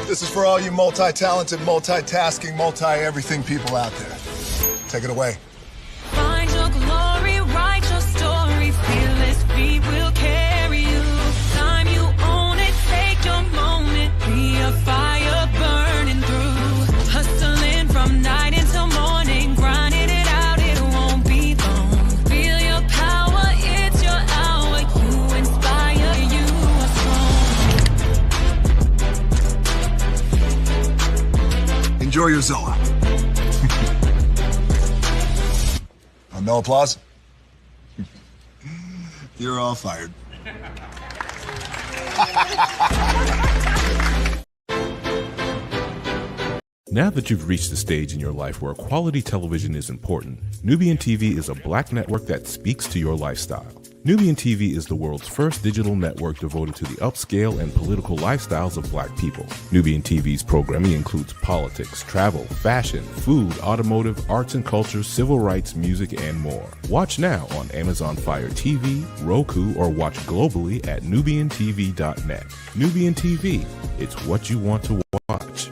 This is for all you multi-talented, multitasking, multi-everything people out there. Take it away. Find your glory, write your story, fearless feet will carry you. Time you own it, take your moment, be a fire burning through. Hustling from night until morning, grinding it out, it won't be long. Feel your power, it's your hour, you inspire, you are strong. Enjoy your Zola. No applause? You're all fired. Now that you've reached the stage in your life where quality television is important, Nubian TV is a black network that speaks to your lifestyle. Nubian TV is the world's first digital network devoted to the upscale and political lifestyles of black people. Nubian TV's programming includes politics, travel, fashion, food, automotive, arts and culture, civil rights, music, and more. Watch now on Amazon Fire TV, Roku, or watch globally at nubiantv.net. Nubian TV, it's what you want to watch.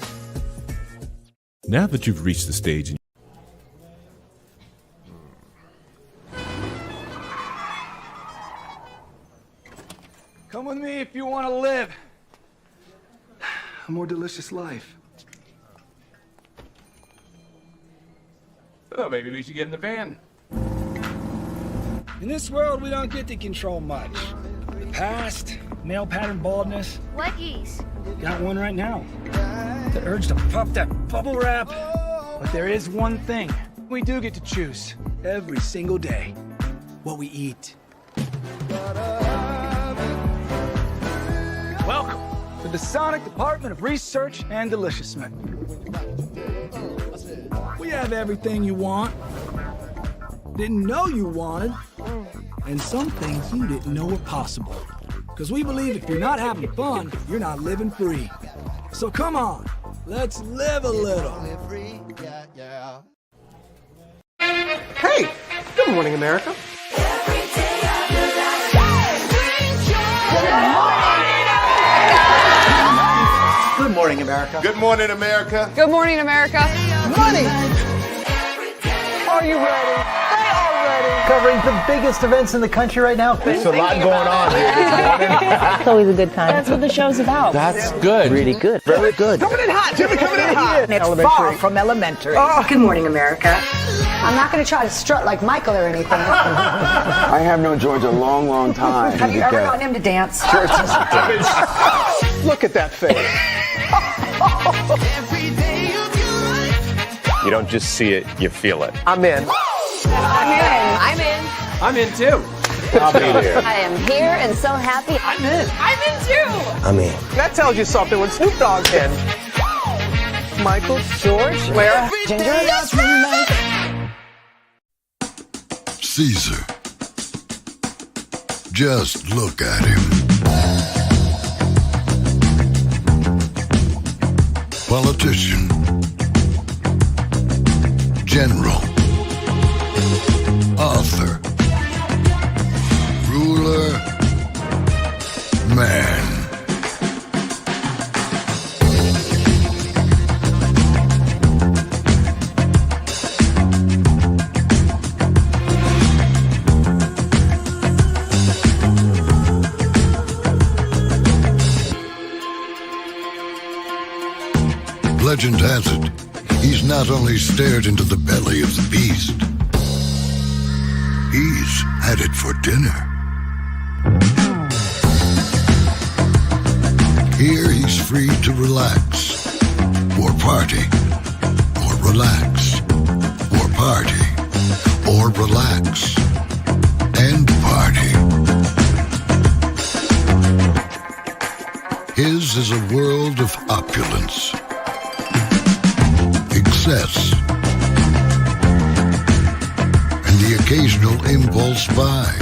Now that you've reached the stage in Come with me if you want to live a more delicious life. Oh, maybe we should get in the van. In this world, we don't get to control much. The past, male pattern baldness. What geese? Got one right now. The urge to pop that bubble wrap. But there is one thing we do get to choose every single day. What we eat. Welcome to the Sonic Department of Research and Deliciousment. We have everything you want, didn't know you wanted, and some things you didn't know were possible. Because we believe if you're not having fun, you're not living free. So come on, let's live a little. Hey, good morning, America. Good morning, America. Good morning, America. Good morning, America. Money! Are you ready? They are ready. Covering the biggest events in the country right now. There's a lot going on here this morning. It's always a good time. That's what the show's about. That's good. Really good. Very good. Coming in hot, Jimmy, coming in hot. It's far from elementary. Good morning, America. I'm not going to try to strut like Michael or anything. I have known George a long, long time. Have you ever gotten him to dance? Look at that face. You don't just see it, you feel it. I'm in. I'm in. I'm in too. I'll be there. I am here and so happy. I'm in. I'm in too. I'm in. That tells you something when Snoop Dogg's in. Michael, George, where? Ginger. Caesar. Just look at him. Politician. General. Author. Ruler. Man. Legend has it, he's not only stared into the belly of the beast, he's had it for dinner. Here he's free to relax, or party, or relax, or party, or relax, and party. His is a world of opulence, excess, and the occasional impulse buy.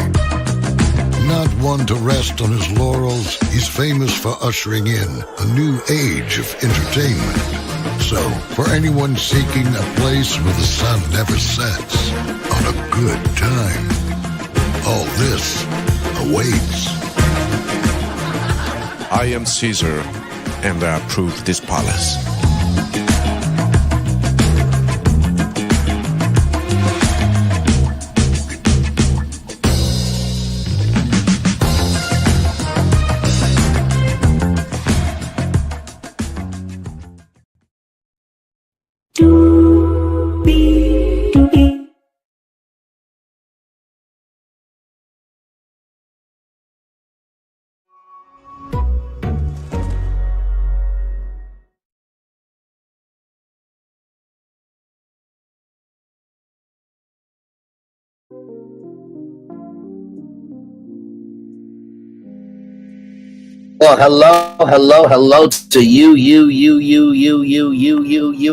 Not one to rest on his laurels, he's famous for ushering in a new age of entertainment. So, for anyone seeking a place where the sun never sets on a good time, all this awaits. I am Caesar, and I approve this policy. Well, hello to you,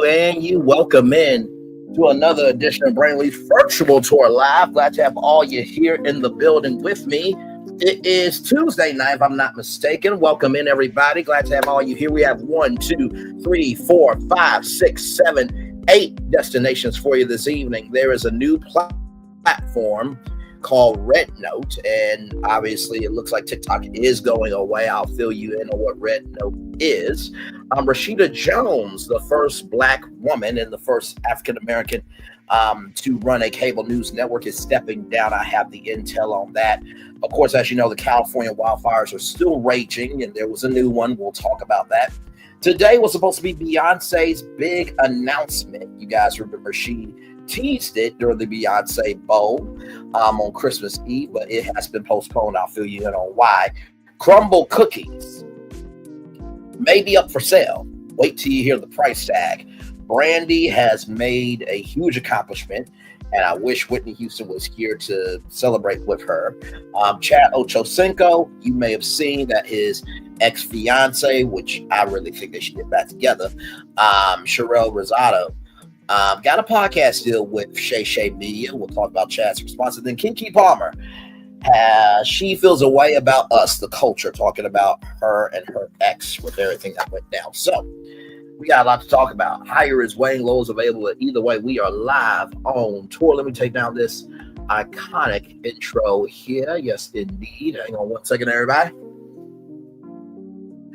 and you. Welcome in to another edition of Brainley's Virtual Tour Live. Glad to have all you here in the building with me. It is Tuesday night, if I'm not mistaken. Welcome in, everybody. Glad to have all you here. We have 1, 2, 3, 4, 5, 6, 7, 8 destinations for you this evening. There is a new platform called Red Note, and obviously it looks like TikTok is going away. I'll fill you in on what Red Note is. Rashida Jones, the first Black woman and the first African American to run a cable news network, is stepping down. I have the intel on that. Of course, as you know, the California wildfires are still raging, and there was a new one. We'll talk about that. Today was supposed to be Beyonce's big announcement. You guys remember she teased it during the Beyonce Bowl on Christmas Eve, but it has been postponed. I'll fill you in on why. Crumbl cookies may be up for sale. Wait till you hear the price tag. Brandy has made a huge accomplishment, and I wish Whitney Houston was here to celebrate with her. Ochocinco, you may have seen that his ex-fiance, which I really think they should get back together, Rashida, got a podcast deal with Shay Media. We'll talk about Chad's response. And then Kiki Palmer, she feels a way about us, the culture, talking about her and her ex with everything that went down. So we got a lot to talk about. Higher is weighing, low is available. Either way, we are live on tour. Let me take down this iconic intro here. Yes, indeed. Hang on one second, everybody.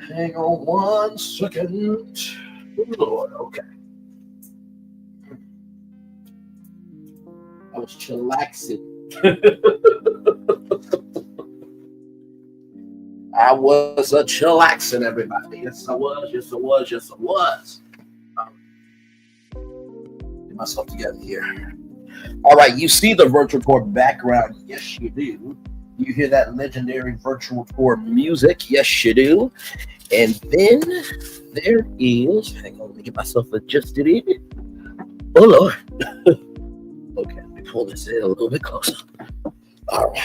Hang on one second. Good Lord, okay. I was chillaxing. I was a chillaxing, everybody. Yes, I was. Get myself together here. All right, you see the virtual tour background. Yes, you do. You hear that legendary virtual tour music. Yes, you do. And then there is, hang on, let me get myself adjusted in. Oh, Lord. Okay, let me pull this in a little bit closer. All right.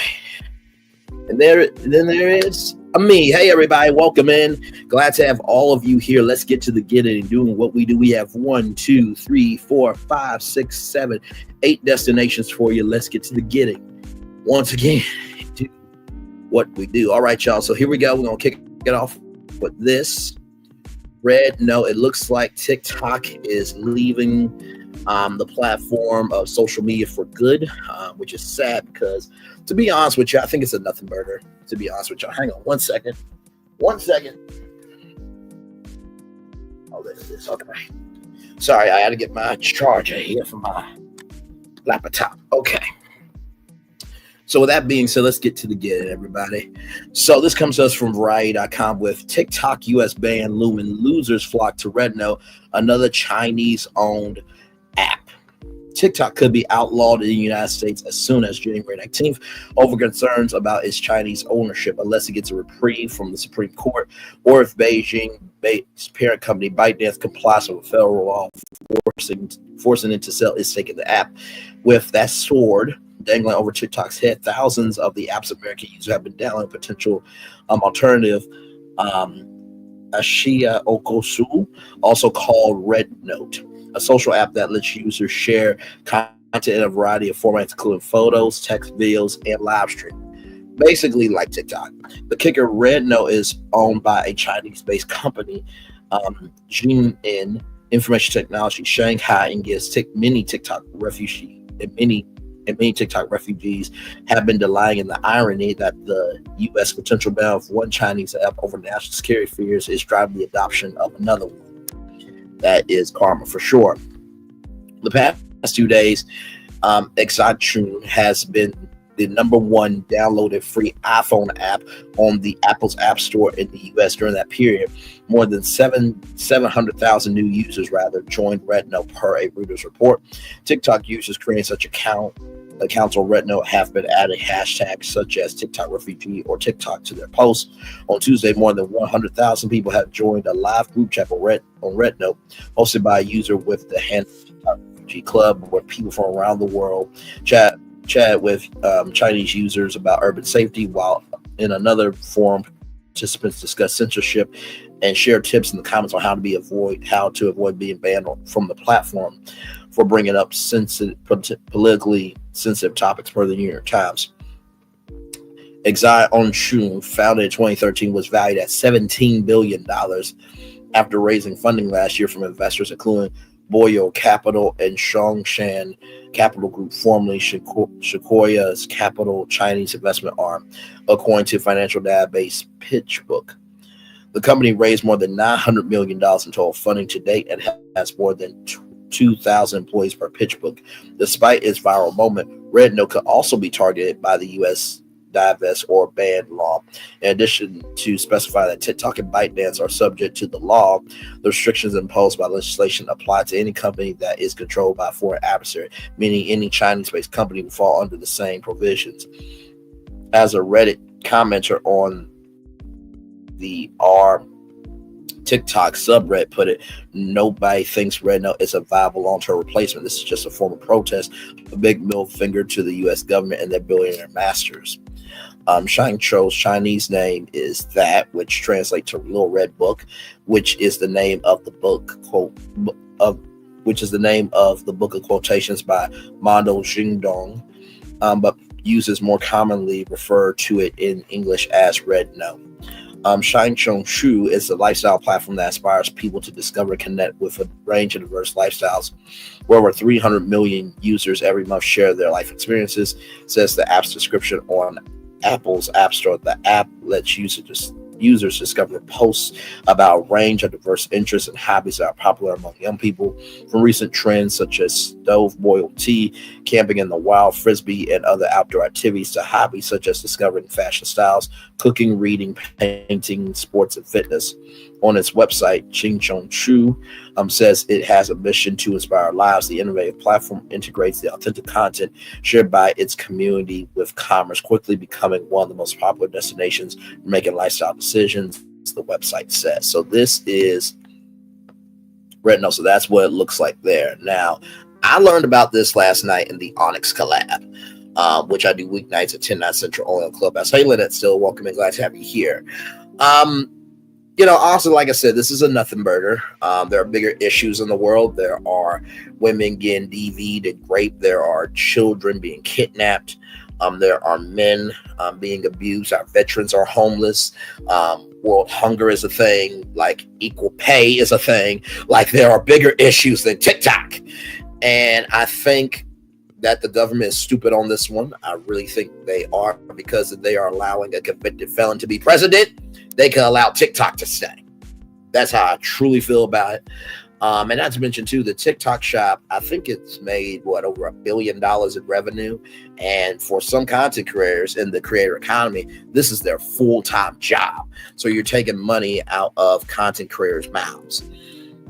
And then there is me. Hey, everybody, welcome in. Glad to have all of you here. Let's get to the getting and doing what we do. We have 1, 2, 3, 4, 5, 6, 7, 8 destinations for you. Let's get to the getting. Once again, do what we do. All right, y'all. So here we go. We're going to kick it off with this. Red, no, it looks like TikTok is leaving the platform of social media for good, which is sad because, to be honest with you, I think it's a nothing burger, to be honest with y'all. Hang on one second. Oh, there it is. Okay. Sorry, I had to get my charger here for my laptop. Okay. So with that being said, let's get to the get, everybody. So this comes to us from Variety.com with TikTok US ban looming, losers flock to Red Note, another Chinese-owned app. TikTok could be outlawed in the United States as soon as January 19th over concerns about its Chinese ownership, unless it gets a reprieve from the Supreme Court, or if Beijing-based parent company ByteDance complies with a federal law forcing it to sell its stake in the app. With that sword dangling over TikTok's head, thousands of the app's American users have been downloading potential alternative Ashia Okosu, also called Red Note, a social app that lets users share content in a variety of formats, including photos, text, videos, and live stream. Basically like TikTok. The kicker, Red Note is owned by a Chinese-based company, Jin Information Technology Shanghai, and gives many TikTok refugees and many and many TikTok refugees have been denying in the irony that the U.S. potential ban of one Chinese app over national security fears is driving the adoption of another one. That is karma for sure. The past 2 days, Ochocinco has been the number one downloaded free iPhone app on the Apple's App Store in the U.S. during that period. More than 700,000 new users joined Rednote per a Reuters report. TikTok users creating such accounts on Rednote have been adding hashtags such as TikTok refugee or TikTok to their posts. On Tuesday, more than 100,000 people have joined a live group chat on Rednote, hosted by a user with the handle TikTok Refugee Club, where people from around the world chat with Chinese users about urban safety, while in another forum, participants discuss censorship and share tips in the comments on how to avoid being banned from the platform for bringing up politically sensitive topics, per the New York Times. Ochocinco, founded in 2013, was valued at $17 billion after raising funding last year from investors including Boyo Capital and Songshan Capital Group, formerly Sequoia's Capital Chinese investment arm, according to financial database PitchBook. The company raised more than $900 million in total funding to date and has more than 2,000 employees per PitchBook. Despite its viral moment, Rednote could also be targeted by the U.S. divest or ban law. In addition to specify that TikTok and ByteDance are subject to the law, the restrictions imposed by legislation apply to any company that is controlled by a foreign adversary, meaning any Chinese-based company will fall under the same provisions. As a Reddit commenter on the TikTok subreddit put it, nobody thinks Rednote is a viable long-term replacement. This is just a form of protest, a big middle finger to the U.S. government and their billionaire masters. Ochocinco's Chinese name is that, which translates to Little Red Book, which is the name of the book of quotations by Mando Xingdong, but users more commonly refer to it in English as Rednote. Ochocinco is a lifestyle platform that inspires people to discover and connect with a range of diverse lifestyles, where over 300 million users every month share their life experiences, says the app's description on Apple's App Store. The app lets users discover posts about a range of diverse interests and hobbies that are popular among young people, from recent trends such as stove boiled tea, camping in the wild, frisbee, and other outdoor activities, to hobbies such as discovering fashion styles, cooking, reading, painting, sports, and fitness. On its website, Ochocinco says it has a mission to inspire lives. The innovative platform integrates the authentic content shared by its community with commerce, quickly becoming one of the most popular destinations for making lifestyle decisions, the website says. So this is Rednote. So that's what it looks like there. Now, I learned about this last night in the Onyx collab, which I do weeknights at 10/9 Central only on Clubhouse. Hey, Lynette, still welcome and glad to have you here. Also, like I said, this is a nothing burger. There are bigger issues in the world. There are women getting DV'd and raped. There are children being kidnapped. There are men being abused. Our veterans are homeless. World hunger is a thing. Like equal pay is a thing. Like there are bigger issues than TikTok. And I think that the government is stupid on this one. I really think they are, because if they are allowing a convicted felon to be president, they can allow TikTok to stay. That's how I truly feel about it. And not to mention too, the TikTok shop, I think it's made over $1 billion in revenue. And for some content creators in the creator economy, this is their full-time job. So you're taking money out of content creators' mouths.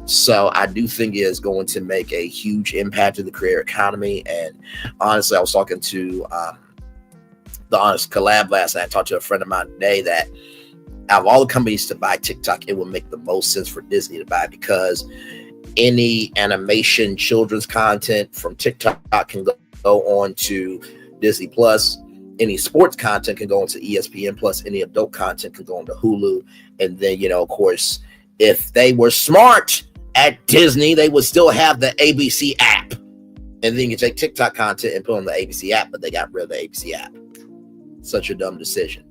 So I do think it is going to make a huge impact to the creator economy. And honestly, I was talking to the Honest Collab last night. I talked to a friend of mine today that out of all the companies to buy TikTok, it would make the most sense for Disney to buy, because any animation, children's content from TikTok can go on to Disney Plus. Any sports content can go into ESPN Plus. Any adult content can go into Hulu. And then, of course, if they were smart at Disney, they would still have the ABC app. And then you can take TikTok content and put on the ABC app, but they got rid of the ABC app. Such a dumb decision.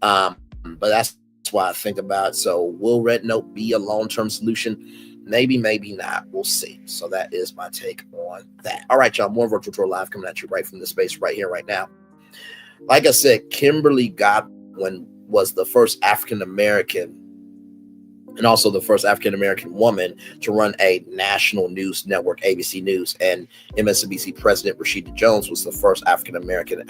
But that's why I think about it. So will Red Note be a long-term solution? Maybe, maybe not. We'll see. So that is my take on that. All right, y'all. More Virtual Tour Live coming at you right from the space right here, right now. Like I said, Kimberly Godwin was the first African-American and also the first African-American woman to run a national news network, ABC News. And MSNBC President Rashida Jones was the first African-American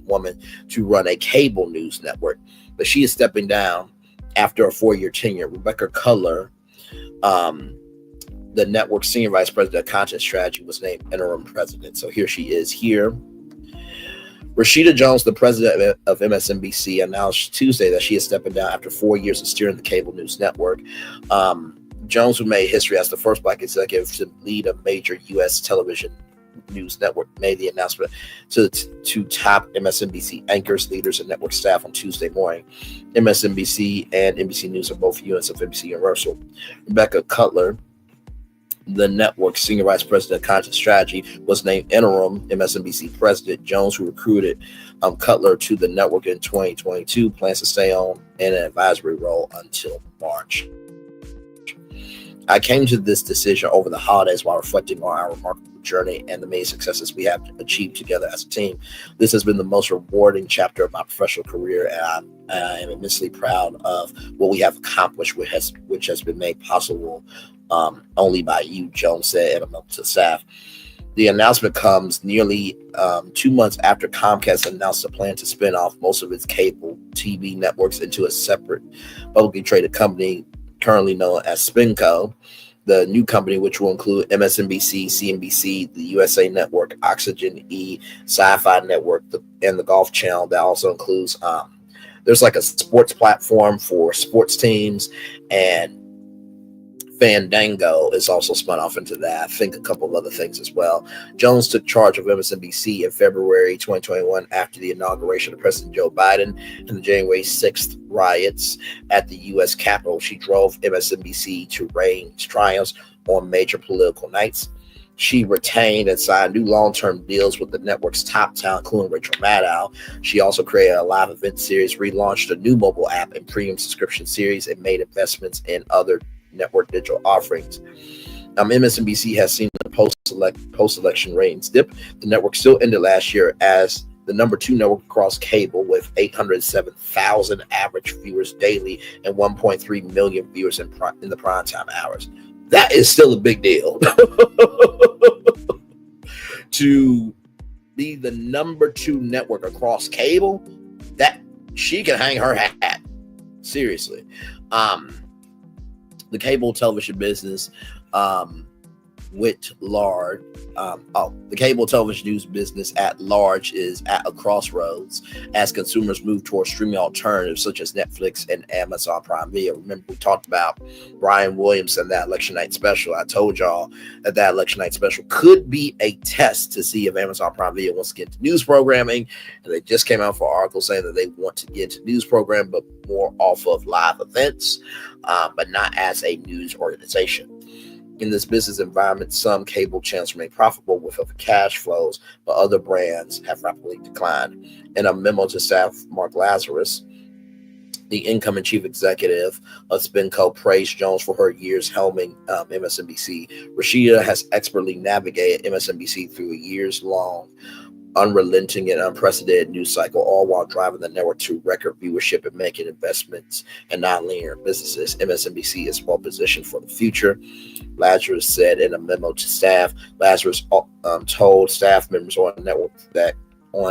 woman to run a cable news network. But she is stepping down after a 4-year tenure. Rebecca Cutler, the network's senior vice president of content strategy, was named interim president. So here she is here. Rashida Jones, the president of MSNBC, announced Tuesday that she is stepping down after 4 years of steering the cable news network. Jones, who made history as the first Black executive to lead a major U.S. television news network, made the announcement to top MSNBC anchors, leaders, and network staff on Tuesday morning. MSNBC and NBC News are both units of NBC Universal. Rebecca Cutler, the network's senior vice president of content strategy, was named interim MSNBC president. Jones, who recruited Cutler to the network in 2022, plans to stay on in an advisory role until March. I came to this decision over the holidays while reflecting on our remarkable journey and the many successes we have achieved together as a team. This has been the most rewarding chapter of my professional career, and I am immensely proud of what we have accomplished, which has been made possible only by you, Jones said in a memo to staff. The announcement comes nearly 2 months after Comcast announced a plan to spin off most of its cable TV networks into a separate publicly traded company currently known as SpinCo. The new company, which will include MSNBC, CNBC, the USA Network, Oxygen E, Sci-Fi Network, and the Golf Channel. That also includes, there's like a sports platform for sports teams, and Fandango is also spun off into that. I think a couple of other things as well. Jones took charge of MSNBC in February 2021 after the inauguration of President Joe Biden and the January 6th riots at the U.S. Capitol. She drove MSNBC to reign triumphs on major political nights. She retained and signed new long-term deals with the network's top talent, including Rachel Maddow. She also created a live event series, relaunched a new mobile app and premium subscription series, and made investments in other network digital offerings. MSNBC has seen the post-election ratings dip. The network still ended last year as the number 2 network across cable with 807,000 average viewers daily and 1.3 million viewers in the primetime hours. That is still a big deal. To be the number 2 network across cable, that she can hang her hat. Seriously. The cable television business the cable television news business at large is at a crossroads as consumers move towards streaming alternatives such as Netflix and Amazon Prime Video. Remember, we talked about Brian Williamson, that election night special. I told y'all that election night special could be a test to see if Amazon Prime Video wants to get into news programming. And they just came out for an article saying that they want to get into news program, but more off of live events, but not as a news organization. In this business environment, some cable channels remain profitable with other cash flows, but other brands have rapidly declined. In a memo to staff, Mark Lazarus, the incoming chief executive of SpinCo, praised Jones for her years helming MSNBC. Rashida has expertly navigated MSNBC through a years-long, unrelenting and unprecedented news cycle, all while driving the network to record viewership and making investments in non-linear businesses. MSNBC is well positioned for the future, Lazarus said in a memo to staff. Lazarus told staff members on a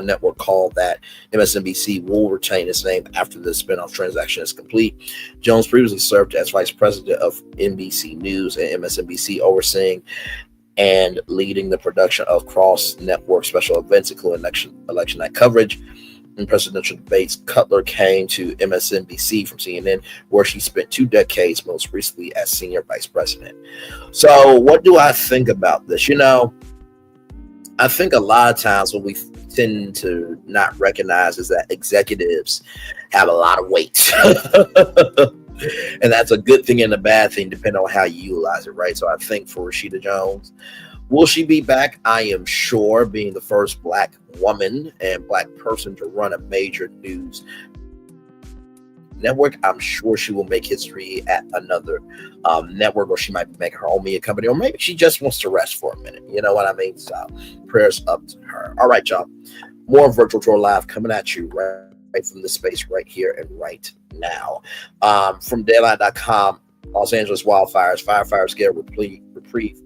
network call that MSNBC will retain its name after the spinoff transaction is complete. Jones previously served as vice president of NBC News and MSNBC, overseeing and leading the production of cross-network special events, including election night coverage and presidential debates. Cutler came to MSNBC from CNN, where she spent 2 decades, most recently as senior vice president. So what do I think about this? I think a lot of times what we tend to not recognize is that executives have a lot of weight. And that's a good thing and a bad thing, depending on how you utilize it, right? So I think for Rashida Jones, will she be back? I am sure, being the first Black woman and Black person to run a major news network. I'm sure she will make history at another network, or she might be making her own media company, or maybe she just wants to rest for a minute. You know what I mean? So prayers up to her. All right, y'all. More Virtual Tour Live coming at you right from the space right here and right now. From Daylight.com, Los Angeles wildfires. Firefighters get a reprieve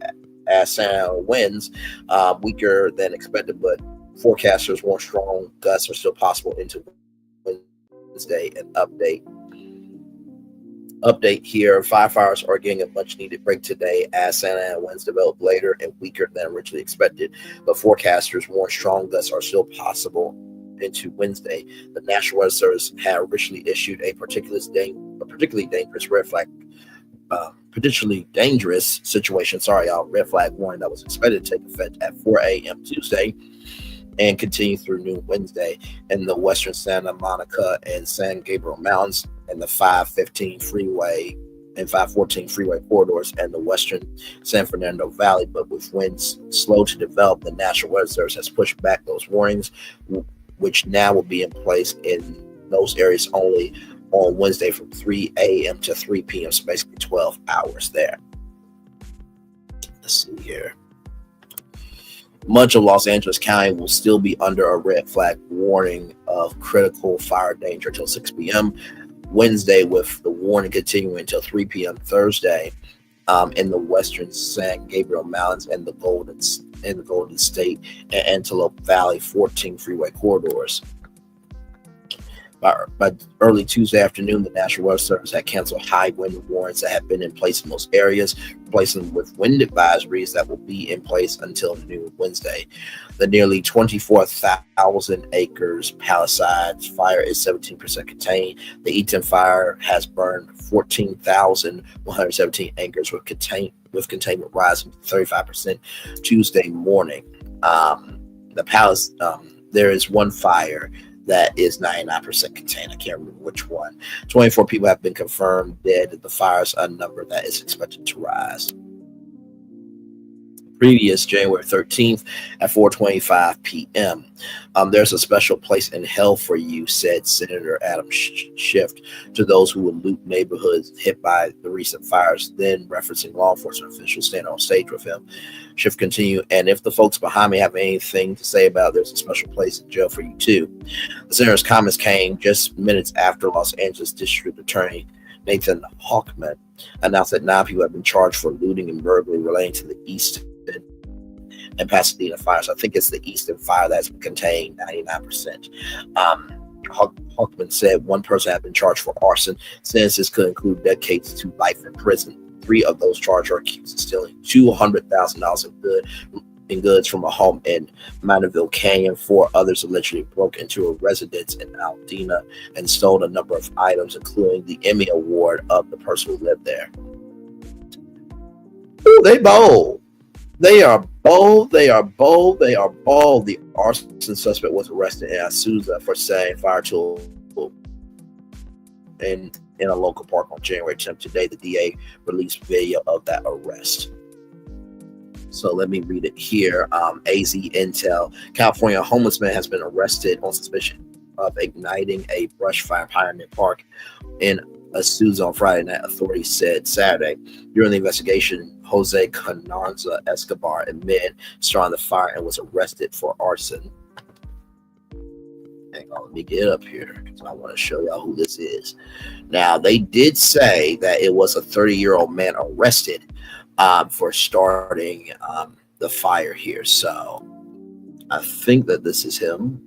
as Santa winds, weaker than expected, but forecasters warn strong gusts are still possible into Wednesday. An update here. Firefighters are getting a much needed break today as Santa Ana winds develop later and weaker than originally expected, but forecasters warn strong gusts are still possible into Wednesday. The National Weather Service had originally issued a particularly dangerous red flag. Potentially dangerous situation, red flag warning that was expected to take effect at 4 a.m. Tuesday and continue through noon Wednesday in the western Santa Monica and San Gabriel Mountains and the 515 freeway and 514 freeway corridors and the western San Fernando Valley. But with winds slow to develop, the National Weather Service has pushed back those warnings, which now will be in place in those areas only on Wednesday from 3 a.m. to 3 p.m. So basically 12 hours there. Let's see here. Much of Los Angeles County will still be under a red flag warning of critical fire danger until 6 p.m. Wednesday, with the warning continuing until 3 p.m. Thursday in the western San Gabriel Mountains and the Golden State and Antelope Valley 14 freeway corridors. By early Tuesday afternoon, the National Weather Service had canceled high wind warnings that had been in place in most areas, replacing them with wind advisories that will be in place until noon Wednesday. The nearly 24,000 acres Palisades fire is 17% contained. The Eaton fire has burned 14,117 acres with containment rising to 35% Tuesday morning. There is one fire that is 99% contained. I can't remember which one. 24 people have been confirmed dead. The fire's a number that is expected to rise. Previous January 13th at 4:25 p.m. There's a special place in hell for you, said Senator Adam Schiff to those who would loot neighborhoods hit by the recent fires, then referencing law enforcement officials standing on stage with him. Schiff continued, and if the folks behind me have anything to say about it, there's a special place in jail for you too. The senator's comments came just minutes after Los Angeles District Attorney Nathan Hawkman announced that 9 people have been charged for looting and burglary relating to the East and Pasadena fires. I think it's the Eastern fire that's contained 99%. Hawkman said one person had been charged for arson. Sentences could include decades to life in prison. 3 of those charged are accused of stealing $200,000 in goods from a home in Mandeville Canyon. 4 others allegedly broke into a residence in Aldina and stole a number of items, including the Emmy Award of the person who lived there. Ooh, they bold. They are bold. They are bold. They are bold. The arson suspect was arrested in Azusa for setting fire to in a local park on January 10th. Today, the DA released video of that arrest. So let me read it here. AZ Intel. California homeless man has been arrested on suspicion of igniting a brush fire in Pioneer Park in Azusa on Friday night, authorities said Saturday. During the investigation, Jose Carranza Escobar admitted starting the fire and was arrested for arson. Hang on, let me get up here because I want to show y'all who this is. Now, they did say that it was a 30-year-old man arrested for starting the fire here. So I think that this is him.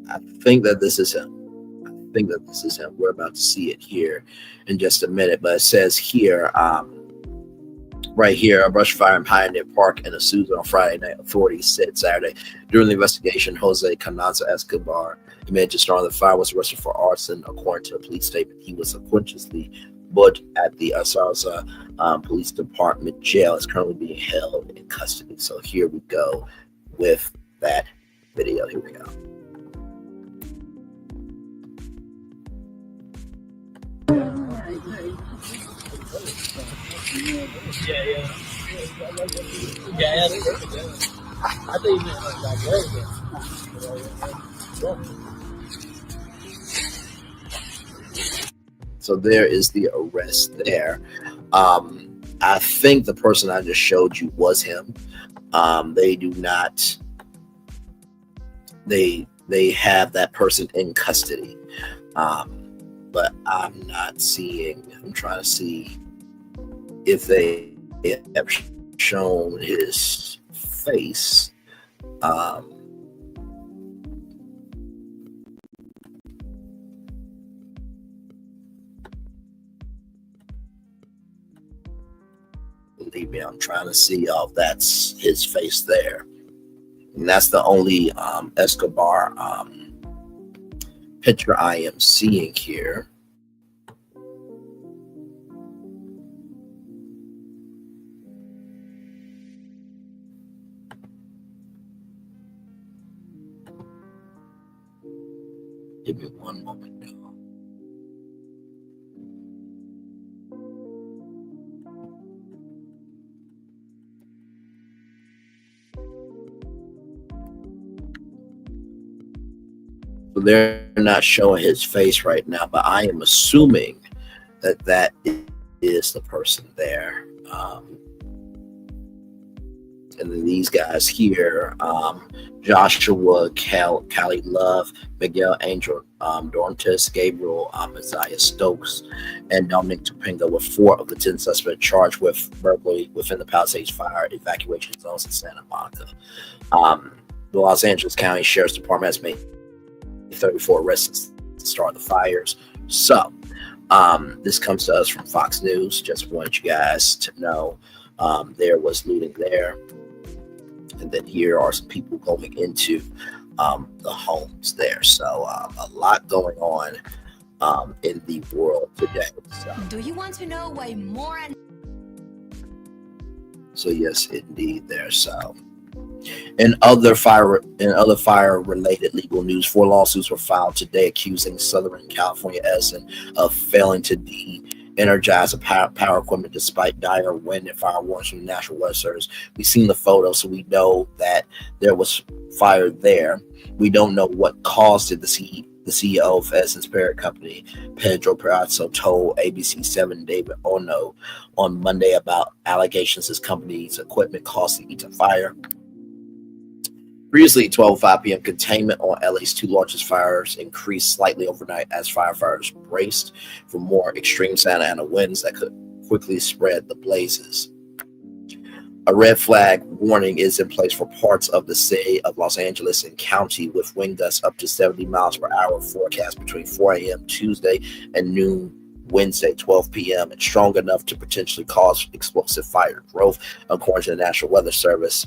I think that this is him. We're about to see it here in just a minute, but it says here, right here, a brush fire in Pioneer Park in Azusa on Friday night, authorities said Saturday. During the investigation, Jose Carranza Escobar admitted to starting the fire, was arrested for arson. According to a police statement, he was unconsciously put at the Azusa Police Department jail. Is currently being held in custody. So here we go with that video. Here we go. So there is the arrest there. I think the person I just showed you was him. They do not. They have that person in custody, but I'm not seeing. I'm trying to see if they have shown his face. Believe me, I'm trying to see if that's his face there. And that's the only Escobar picture I am seeing here. Give me one moment now. So they're not showing his face right now, but I am assuming that that is the person there. And then these guys here, Joshua, Callie Love, Miguel Angel Dorntis, Gabriel Isaiah Stokes, and Dominic Topinga were 4 of the 10 suspects charged with burglary within the Palisades fire evacuation zones in Santa Monica. The Los Angeles County Sheriff's Department has made 34 arrests to start the fires. So this comes to us from Fox News. Just want you guys to know there was looting there. And then here are some people going into the homes there. So a lot going on in the world today. So. Do you want to know why more and So yes, indeed there. So in other fire related legal news, 4 lawsuits were filed today accusing Southern California Edison of failing to energize a power equipment despite dire wind and fire warnings from the National Weather Service. We've seen the photo, so we know that there was fire there. We don't know what caused it. The CEO of Edison's parent company, Pedro Perazzo, told ABC7 David Ono on Monday about allegations his company's equipment caused the Eaton fire. Previously, 12:05 p.m. containment on LA's 2 largest fires increased slightly overnight as firefighters braced for more extreme Santa Ana winds that could quickly spread the blazes. A red flag warning is in place for parts of the city of Los Angeles and County, with wind gusts up to 70 miles per hour forecast between 4 a.m. Tuesday and noon Wednesday, 12 p.m., and strong enough to potentially cause explosive fire growth, according to the National Weather Service.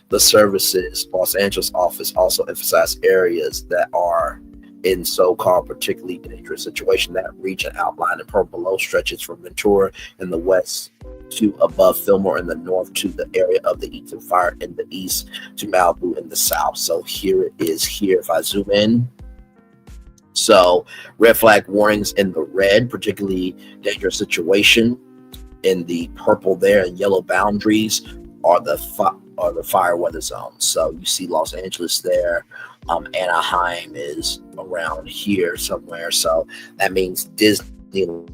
The service's Los Angeles office also emphasized areas that are in so-called particularly dangerous situation. That region outlined in purple below stretches from Ventura in the west to above Fillmore in the north to the area of the Eaton fire in the east to Malibu in the south. So here it is here. If I zoom in, so red flag warnings in the red, particularly dangerous situation. In the purple there and yellow boundaries are the fire weather zones. So you see Los Angeles there. Anaheim is around here somewhere. So that means Disneyland.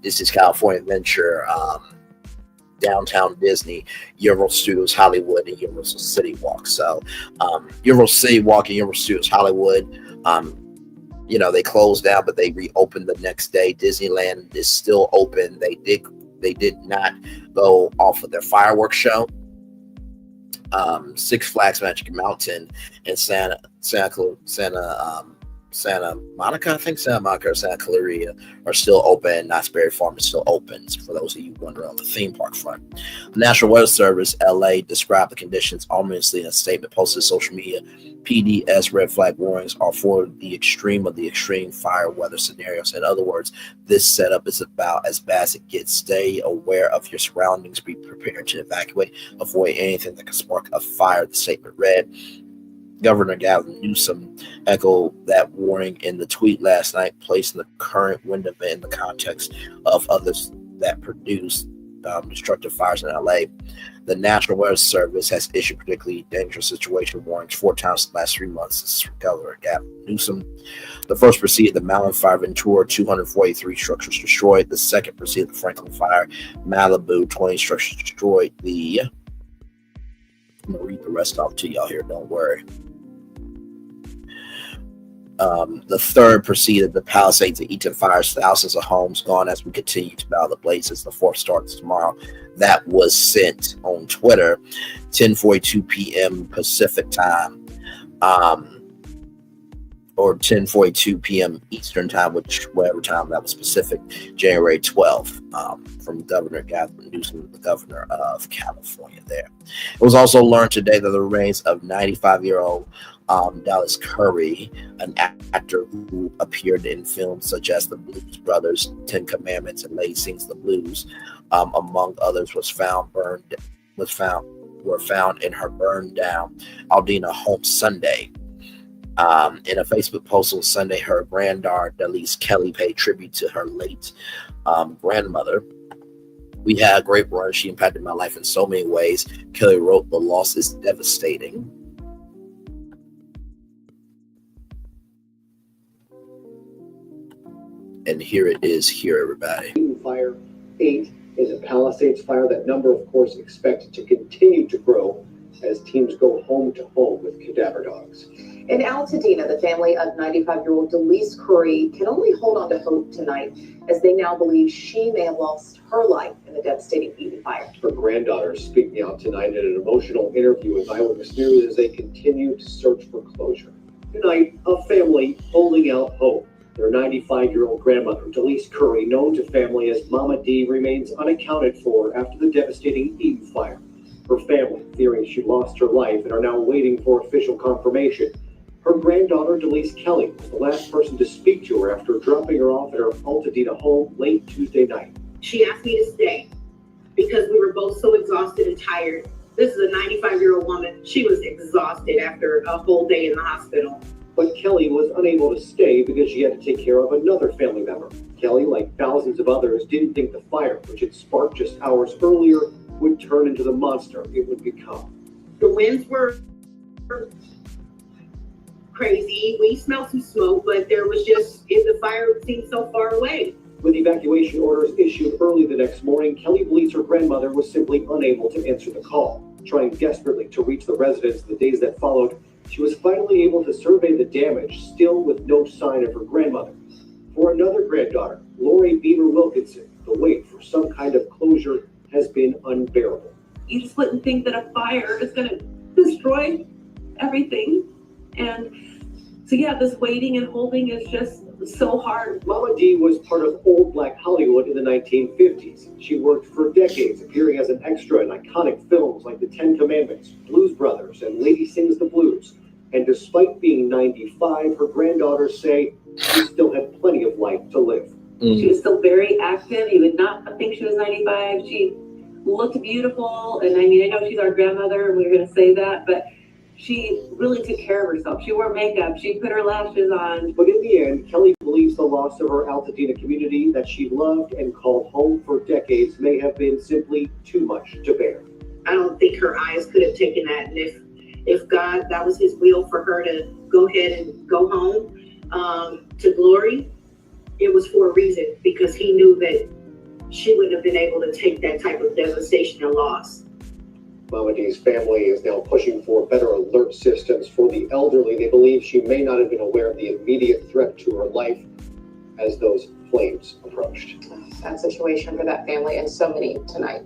This is California Adventure, Downtown Disney, Universal Studios Hollywood, and Universal City Walk. So Universal City Walk and Universal Studios Hollywood, they closed down, but they reopened the next day. Disneyland is still open. They did not go off of their fireworks show. Six Flags Magic Mountain and Santa Monica, I think Santa Monica or Santa Clarita are still open. Knott's Berry Farm is still open, for those of you wondering on the theme park front. The National Weather Service, LA, described the conditions ominously in a statement posted to social media. PDS red flag warnings are for the extreme of the extreme fire weather scenarios. In other words, this setup is about as bad as it gets. Stay aware of your surroundings. Be prepared to evacuate. Avoid anything that can spark a fire, the statement read. Governor Gavin Newsom echoed that warning in the tweet last night, placing the current wind event in the context of others that produced destructive fires in LA. The National Weather Service has issued particularly dangerous situation warnings 4 times in the last 3 months. This is Governor Gavin Newsom. The first preceded the Mountain Fire, Ventura, 243 structures destroyed. The second preceded the Franklin Fire, Malibu, 20 structures destroyed. I'm going to read the rest off to y'all here, don't worry. The third preceded the Palisades and Eaton fires, thousands of homes gone as we continue to battle the blazes. The fourth starts tomorrow. That was sent on Twitter, 10:42 p.m. Pacific time, or 10:42 p.m. Eastern time, which whatever time that was Pacific, January 12th, from Governor Gavin Newsom, the governor of California there. It was also learned today that the remains of 95-year-old Dallas Curry, an actor who appeared in films such as The Blues Brothers, 10 Commandments, and Lady Sings the Blues, among others, were found in her burned down Aldina home Sunday. In a Facebook post on Sunday, her granddaughter Dalise Kelly paid tribute to her late grandmother. "We had a great run. She impacted my life in so many ways." Kelly wrote, "The loss is devastating." And here it is here, everybody. Fire 8 is a Palisades fire. That number, of course, expected to continue to grow as teams go home to home with cadaver dogs. In Altadena, the family of 95-year-old Dalise Curry can only hold on to hope tonight as they now believe she may have lost her life in the devastating Eden fire. Her granddaughter is speaking out tonight in an emotional interview with Eyewitness News as they continue to search for closure. Tonight, a family holding out hope. Their 95-year-old grandmother, Dalise Curry, known to family as Mama D, remains unaccounted for after the devastating Eden fire. Her family, fearing she lost her life, and are now waiting for official confirmation. Her granddaughter, Dalise Kelly, was the last person to speak to her after dropping her off at her Altadena home late Tuesday night. She asked me to stay because we were both so exhausted and tired. This is a 95-year-old woman. She was exhausted after a whole day in the hospital. But Kelly was unable to stay because she had to take care of another family member. Kelly, like thousands of others, didn't think the fire, which had sparked just hours earlier, would turn into the monster it would become. The winds were crazy. We smelled some smoke, but the fire seemed so far away. With evacuation orders issued early the next morning, Kelly believes her grandmother was simply unable to answer the call. Trying desperately to reach the residents the days that followed, she was finally able to survey the damage, still with no sign of her grandmother. For another granddaughter, Lori Beaver Wilkinson, the wait for some kind of closure has been unbearable. You just wouldn't think that a fire is going to destroy everything. And so, this waiting and holding is just so hard. Mama D was part of old black Hollywood in the 1950s. She worked for decades, appearing as an extra in iconic films like The 10 Commandments, Blues Brothers, and Lady Sings the Blues. And despite being 95, her granddaughters say she still had plenty of life to live. She was still very active. You would not think she was 95. She looked beautiful. And I know she's our grandmother, and we're going to say that, but she really took care of herself. She wore makeup. She put her lashes on. But in the end, Kelly believes the loss of her Altadena community that she loved and called home for decades may have been simply too much to bear. I don't think her eyes could have taken that. And if God, that was his will for her to go ahead and go home to glory, it was for a reason, because he knew that she wouldn't have been able to take that type of devastation and loss. Mama D's family is now pushing for better alert systems for the elderly. They believe she may not have been aware of the immediate threat to her life as those flames approached. Sad situation for that family and so many tonight.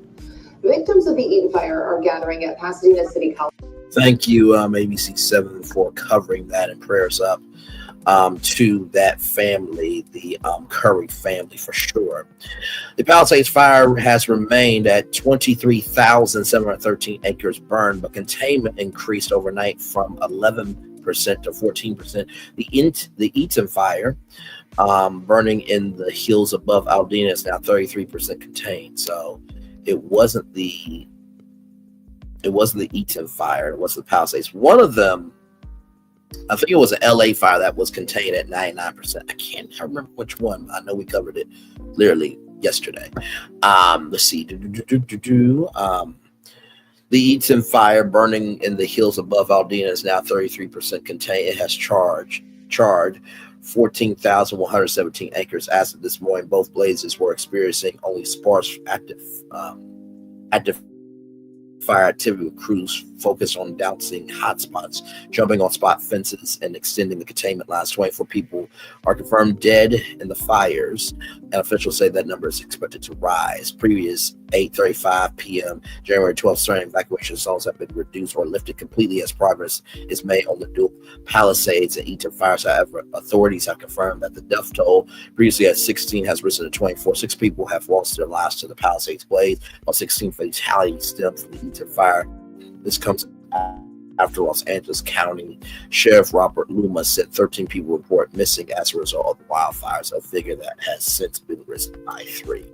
Victims of the Eden fire are gathering at Pasadena City College. Thank you, ABC7, for covering that, and prayers up to that family, the Curry family, for sure. The Palisades fire has remained at 23,713 acres burned, but containment increased overnight from 11% to 14%. The Eaton fire, burning in the hills above Aldina, is now 33% contained. So it wasn't the Eaton fire, it was the Palisades. One of them I think it was an LA fire that was contained at 99%. I can't remember which one. I know we covered it literally yesterday. Let's see. The Eaton fire burning in the hills above Aldina is now 33% contained. It has charred 14,117 acres. As of this morning, both blazes were experiencing only sparse active fire activity, with crews focused on dousing hotspots, jumping on spot fences, and extending the containment lines. 24 people are confirmed dead in the fires, and officials say that number is expected to rise. Previous 8:35 p.m. January 12th, certain evacuation zones have been reduced or lifted completely as progress is made on the dual Palisades and Eaton fires. However, authorities have confirmed that the death toll, previously at 16, has risen to 24. 6 people have lost their lives to the Palisades blaze, while 16 fatalities stem from the Eaton fire. This comes after Los Angeles County Sheriff Robert Luma said 13 people report missing as a result of the wildfires, a figure that has since been risen by 3.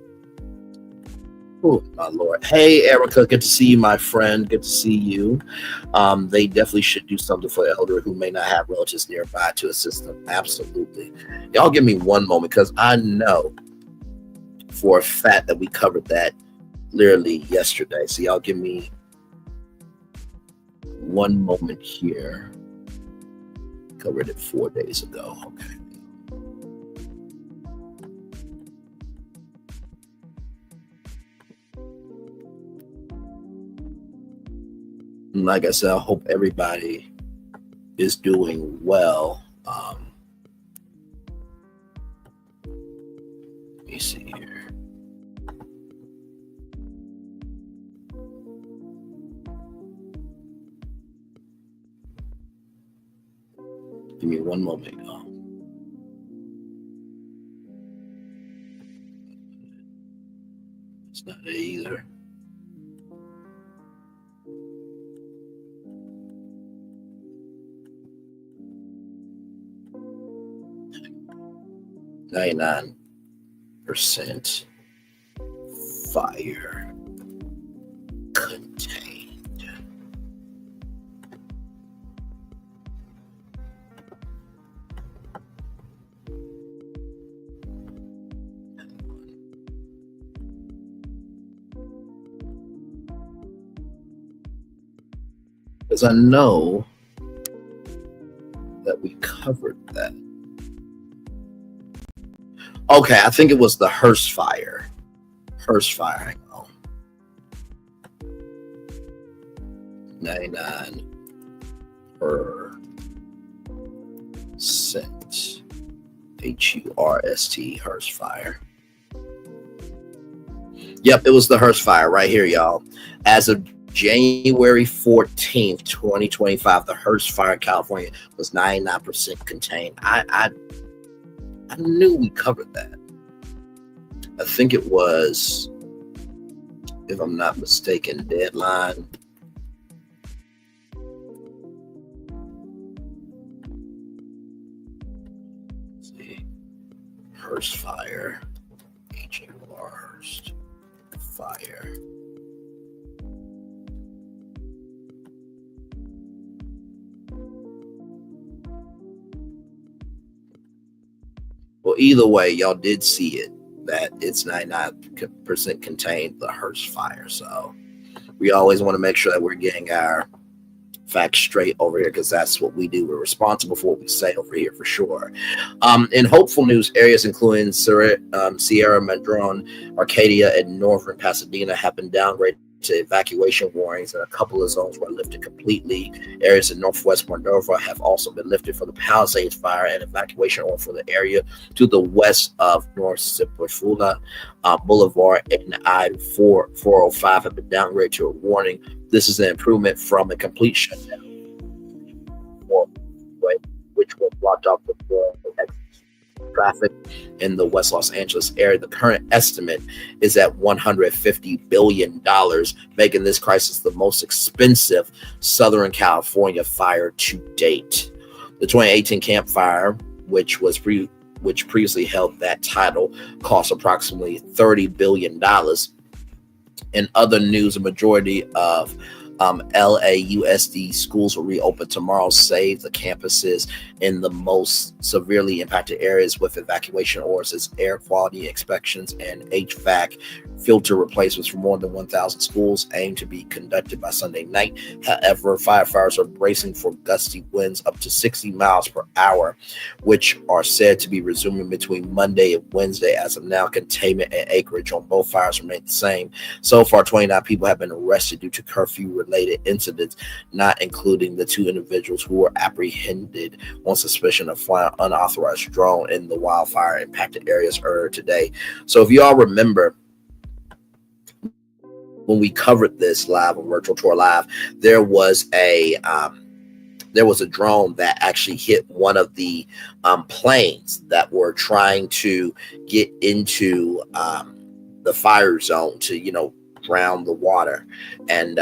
Oh, my Lord. Hey, Erica, good to see you, my friend. Good to see you. They definitely should do something for the elderly who may not have relatives nearby to assist them. Absolutely. Y'all give me one moment, because I know for a fact that we covered that literally yesterday. So y'all give me one moment here. Covered it 4 days ago. Okay. Like I said, I hope everybody is doing well. Let me see here. Give me one moment, y'all. It's not it either. %, fire contained. Because I know that we covered that. Okay, I think it was the Hearst fire. Hearst fire, hang on. 99%. HURST, Hearst fire. Yep, it was the Hearst fire right here, y'all. As of January 14th, 2025, the Hearst fire in California was 99% contained. I knew we covered that. I think it was, if I'm not mistaken, deadline. Let's see. Hearst fire. Hearst fire. Well, either way, y'all did see it, that it's 99% contained, the Hearst fire. So we always want to make sure that we're getting our facts straight over here, because that's what we do. We're responsible for what we say over here for sure. In hopeful news, areas including Sierra Madrone, Arcadia, and northern Pasadena have been downgraded to evacuation warnings, and a couple of zones were lifted completely. Areas in northwest Moldova have also been lifted for the Palisades fire, and evacuation order for the area to the west of North Sepulveda Boulevard and I-405 have been downgraded to a warning. This is an improvement from a complete shutdown, which will block off the traffic in the West Los Angeles area. The current estimate is at $150 billion, making this crisis the most expensive Southern California fire to date. The 2018 Camp Fire, which previously held that title, cost approximately $30 billion. In other news, a majority of LAUSD schools will reopen tomorrow, save the campuses in the most severely impacted areas with evacuation orders, air quality inspections, and HVAC filter replacements for more than 1,000 schools aim to be conducted by Sunday night. However, firefighters are bracing for gusty winds up to 60 miles per hour, which are said to be resuming between Monday and Wednesday. As of now, containment and acreage on both fires remain the same. So far, 29 people have been arrested due to curfew-related incidents, not including the 2 individuals who were apprehended on suspicion of flying an unauthorized drone in the wildfire-impacted areas earlier today. So if you all remember, when we covered this live on Virtual Tour Live, there was a drone that actually hit one of the planes that were trying to get into the fire zone to, drown the water. And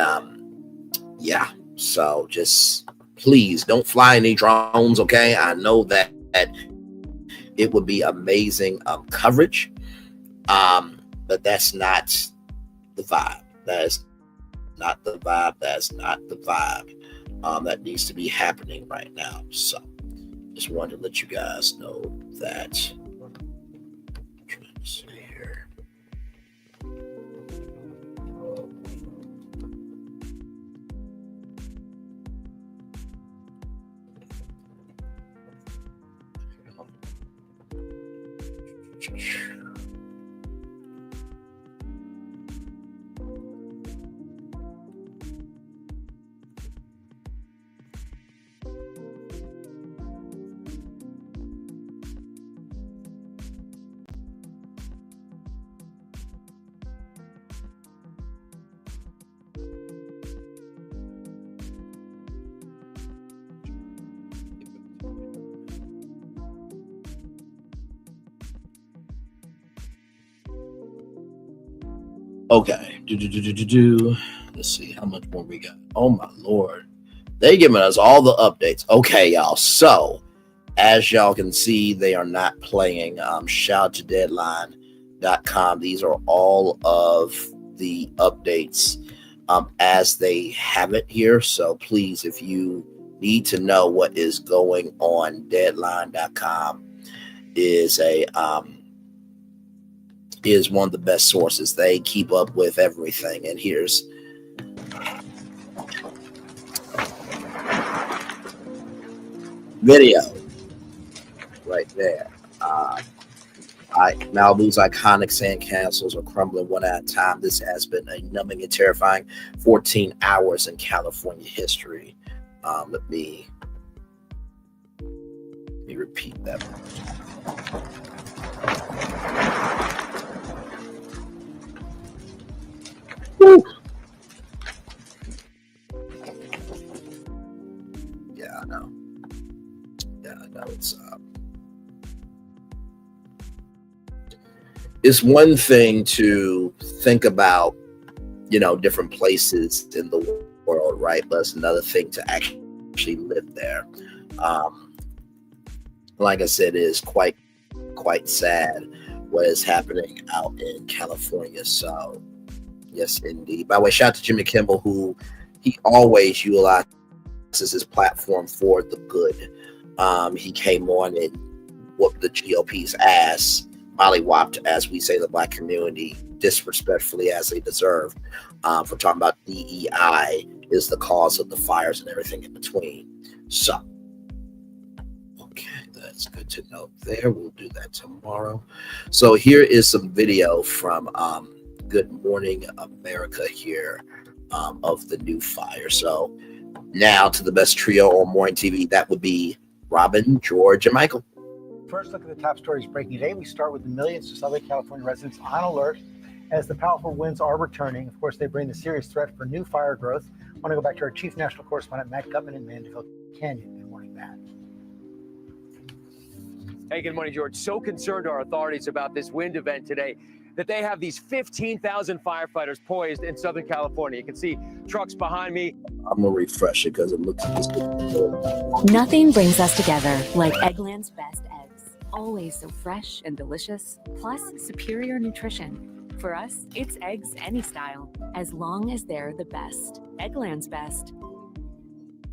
yeah, so just please don't fly any drones, okay? I know that it would be amazing coverage, but that's not the vibe. That is not the vibe. That's not the vibe that needs to be happening right now. So just wanted to let you guys know that. I'm trying to see here. Okay. Let's see how much more we got. Oh my Lord. They're giving us all the updates. Okay, y'all. So as y'all can see, they are not playing shouttodeadline.com. These are all of the updates as they have it here. So please, if you need to know what is going on, deadline.com is is one of the best sources. They keep up with everything. And here's video right there. Malibu's iconic sand castles are crumbling one at a time. This has been a numbing and terrifying 14 hours in California history. Let me repeat that. Woo. Yeah, I know. It's one thing to think about, different places in the world, right? But it's another thing to actually live there. Like I said, it is quite sad what is happening out in California. So, yes, indeed. By the way, shout out to Jimmy Kimmel, who he always utilizes his platform for the good. He came on and whooped the GOP's ass, mollywopped, as we say in the Black community, disrespectfully as they deserve, for talking about DEI is the cause of the fires and everything in between. So, okay, that's good to know there. We'll do that tomorrow. So here is some video from Good Morning America here of the new fire. So now to the best trio on morning TV. That would be Robin, George, and Michael. First look at the top stories breaking today. We start with the millions of Southern California residents on alert as the powerful winds are returning. Of course, they bring the serious threat for new fire growth. I want to go back to our chief national correspondent, Matt Gutman in Mandeville Canyon. Good morning, Matt. Hey, good morning, George. So concerned are authorities about this wind event today that they have these 15,000 firefighters poised in Southern California. You can see trucks behind me. I'm going to refresh it because it looks good. Nothing brings us together like Eggland's best eggs. Always so fresh and delicious, plus superior nutrition. For us, it's eggs any style, as long as they're the best. Eggland's best.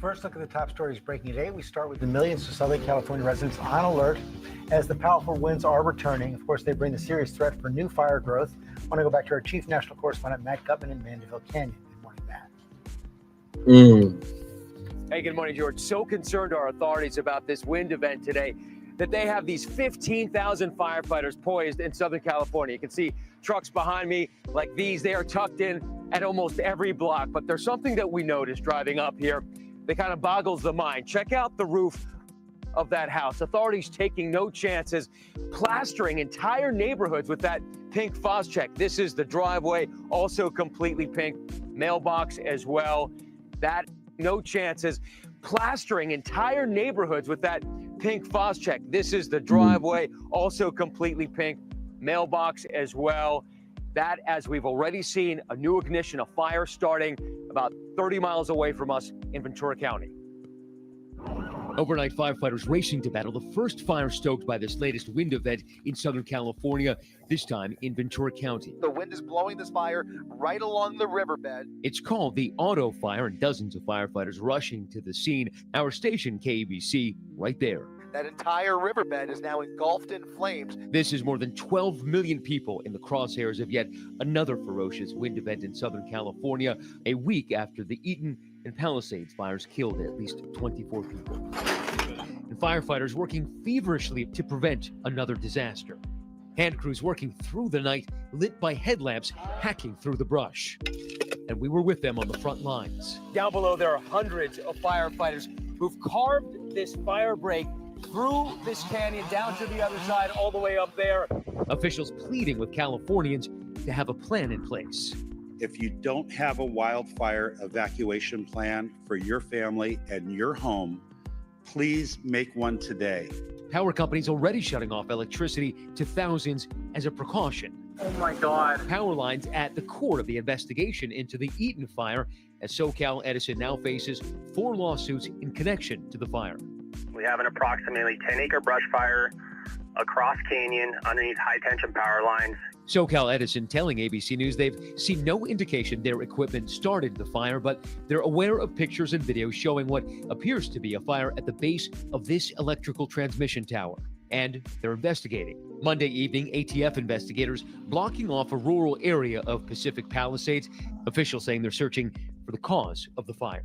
First look at the top stories breaking today. We start with the millions of Southern California residents on alert as the powerful winds are returning. Of course, they bring the serious threat for new fire growth. I want to go back to our chief national correspondent, Matt Gutman in Mandeville Canyon. Good morning, Matt. Hey, good morning, George. So concerned are authorities about this wind event today that they have these 15,000 firefighters poised in Southern California. You can see trucks behind me like these. They are tucked in at almost every block. But there's something that we noticed driving up here that kind of boggles the mind. Check out the roof of that house. Authorities taking no chances, plastering entire neighborhoods with that pink Phos-Check. This is the driveway, also completely pink. Mailbox as well. That no chances, plastering entire neighborhoods with that pink Phos-Check. This is the driveway, also completely pink. Mailbox as well. That, as we've already seen, a new ignition, a fire starting about 30 miles away from us in Ventura County. Overnight, firefighters racing to battle the first fire stoked by this latest wind event in Southern California, this time in Ventura County. The wind is blowing this fire right along the riverbed. It's called the Ocho fire, and dozens of firefighters rushing to the scene. Our station, KABC, right there. That entire riverbed is now engulfed in flames. This is more than 12 million people in the crosshairs of yet another ferocious wind event in Southern California, a week after the Eaton and Palisades fires killed at least 24 people. And firefighters working feverishly to prevent another disaster. Hand crews working through the night, lit by headlamps, hacking through the brush. And we were with them on the front lines. Down below, there are hundreds of firefighters who've carved this fire break through this canyon, down to the other side, all the way up there. Officials pleading with Californians to have a plan in place. If you don't have a wildfire evacuation plan for your family and your home, please make one today. Power companies already shutting off electricity to thousands as a precaution. Oh my God. Power lines at the core of the investigation into the Eaton fire, as SoCal Edison now faces 4 lawsuits in connection to the fire. We have an approximately 10-acre brush fire across canyon underneath high-tension power lines. SoCal Edison telling ABC News they've seen no indication their equipment started the fire, but they're aware of pictures and videos showing what appears to be a fire at the base of this electrical transmission tower. And they're investigating. Monday evening, ATF investigators blocking off a rural area of Pacific Palisades. Officials saying they're searching for the cause of the fire.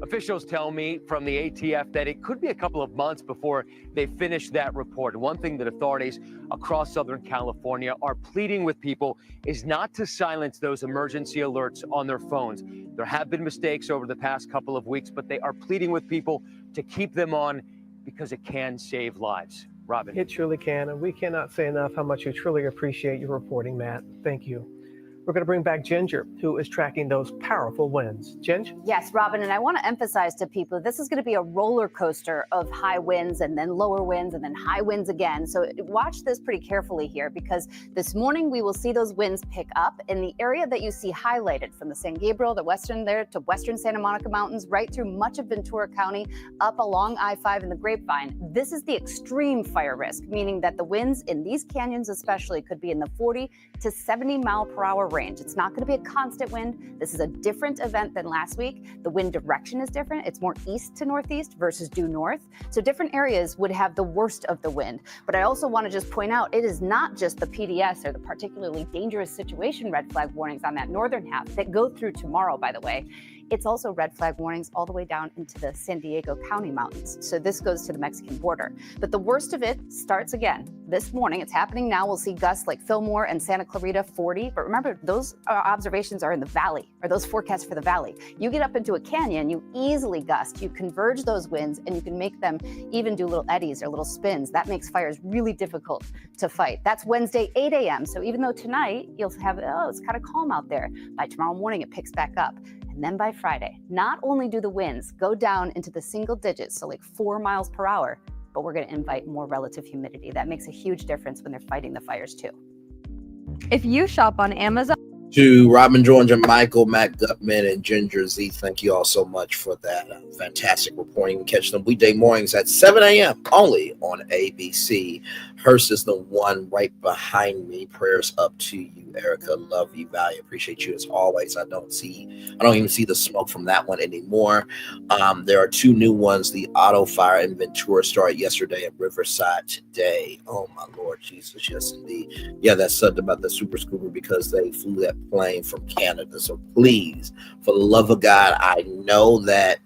Officials tell me from the ATF that it could be a couple of months before they finish that report. One thing that authorities across Southern California are pleading with people is not to silence those emergency alerts on their phones. There have been mistakes over the past couple of weeks, but they are pleading with people to keep them on because it can save lives. Robin. It truly can, and we cannot say enough how much we truly appreciate your reporting, Matt. Thank you. We're going to bring back Ginger, who is tracking those powerful winds. Ginger? Yes, Robin, and I want to emphasize to people, this is going to be a roller coaster of high winds and then lower winds and then high winds again. So watch this pretty carefully here, because this morning we will see those winds pick up in the area that you see highlighted from the San Gabriel, the western there to western Santa Monica Mountains, right through much of Ventura County, up along I-5 and the Grapevine. This is the extreme fire risk, meaning that the winds in these canyons especially could be in the 40 to 70 mile per hour range. It's not going to be a constant wind. This is a different event than last week. The wind direction is different. It's more east to northeast versus due north. So different areas would have the worst of the wind. But I also want to just point out, it is not just the PDS or the particularly dangerous situation red flag warnings on that northern half that go through tomorrow, by the way. It's also red flag warnings all the way down into the San Diego County mountains. So this goes to the Mexican border. But the worst of it starts again this morning. It's happening now. We'll see gusts like Fillmore and Santa Clarita 40. But remember, those observations are in the valley, or those forecasts for the valley. You get up into a canyon, you easily gust. You converge those winds, and you can make them even do little eddies or little spins. That makes fires really difficult to fight. That's Wednesday, 8 a.m. So even though tonight you'll have, it's kind of calm out there, by tomorrow morning it picks back up. And then by Friday, not only do the winds go down into the single digits, so like 4 miles per hour, but we're going to invite more relative humidity. That makes a huge difference when they're fighting the fires too. If you shop on Amazon, To Robin George and Michael, Matt Gutman, and Ginger Z, thank you all so much for that fantastic reporting. Catch them weekday mornings at 7 a.m. only on ABC. Hearst is the one right behind me. Prayers up to you, Erica. Love you, Value. Appreciate you as always. I don't even see the smoke from that one anymore. There are two new ones. The auto fire in Ventura started yesterday at Riverside today. Oh my Lord Jesus, yes indeed. Yeah, that's something about the Super Scooper because they flew that plane from Canada. So please, for the love of God, I know that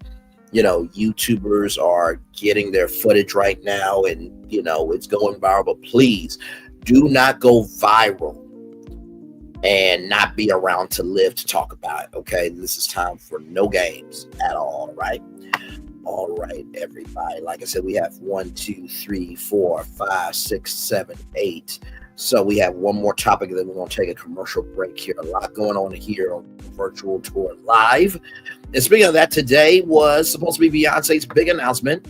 YouTubers are getting their footage right now and it's going viral, but please do not go viral and not be around to live to talk about it. Okay, this is time for no games at all. All right, everybody, like I said, we have 1, 2, 3, 4, 5, 6, 7, 8. So we have one more topic, and then we're going to take a commercial break here. A lot going on here on Virtual Tour Live. And speaking of that, today was supposed to be Beyonce's big announcement.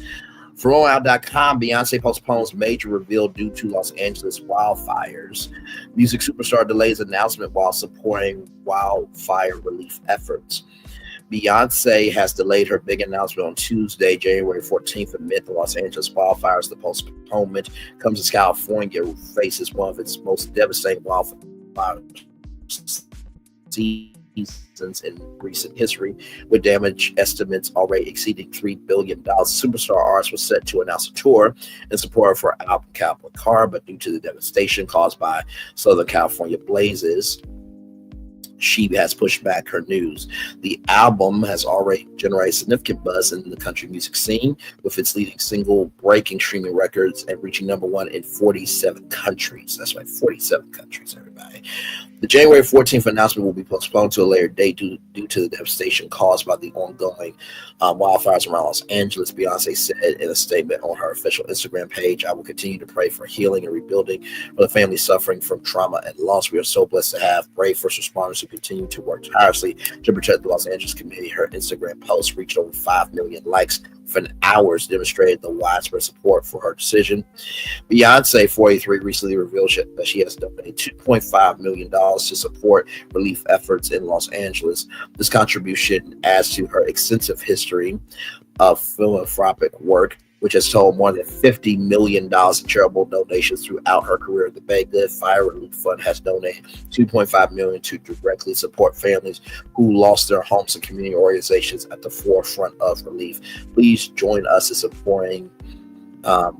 From rollout.com, Beyonce postpones major reveal due to Los Angeles wildfires. Music superstar delays announcement while supporting wildfire relief efforts. Beyonce has delayed her big announcement on Tuesday, January 14th, amid the Los Angeles wildfires. The postponement comes as California faces one of its most devastating wildfire seasons in recent history, with damage estimates already exceeding $3 billion. Superstar artist was set to announce a tour in support of her album Cowboy Car, but due to the devastation caused by Southern California blazes, she has pushed back her news. The album has already generated significant buzz in the country music scene, with its leading single breaking streaming records and reaching #1 in 47 countries. That's right, 47 countries, everybody. The January 14th announcement will be postponed to a later date due to the devastation caused by the ongoing wildfires around Los Angeles. Beyonce said in a statement on her official Instagram page, "I will continue to pray for healing and rebuilding for the families suffering from trauma and loss. We are so blessed to have brave first responders who continue to work tirelessly to protect the Los Angeles community." Her Instagram post reached over 5 million likes within hours, demonstrated the widespread support for her decision. Beyonce, 43, recently revealed that she has donated $2.5 million to support relief efforts in Los Angeles. This contribution adds to her extensive history of philanthropic work, which has totaled more than $50 million in charitable donations throughout her career. The Bay Good Fire Relief Fund has donated $2.5 million to directly support families who lost their homes and community organizations at the forefront of relief. Please join us in supporting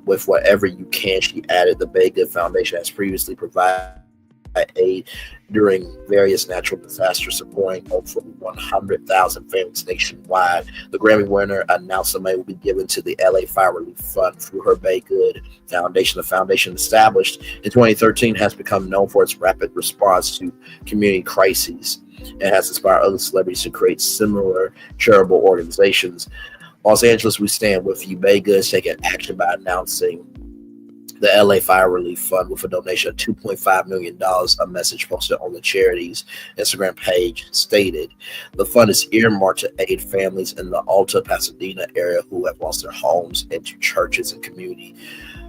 with whatever you can, she added. The Bay Good Foundation has previously provided aid during various natural disasters, supporting over 100,000 families nationwide. The Grammy winner announced the money will be given to the LA Fire Relief Fund through her Bay Good Foundation. The foundation, established in 2013, has become known for its rapid response to community crises and has inspired other celebrities to create similar charitable organizations. Los Angeles, we stand with you. Bay Good is taking action by announcing the LA Fire Relief Fund with a donation of $2.5 million. A message posted on the charity's Instagram page stated, "The fund is earmarked to aid families in the Alta Pasadena area who have lost their homes, and to churches and community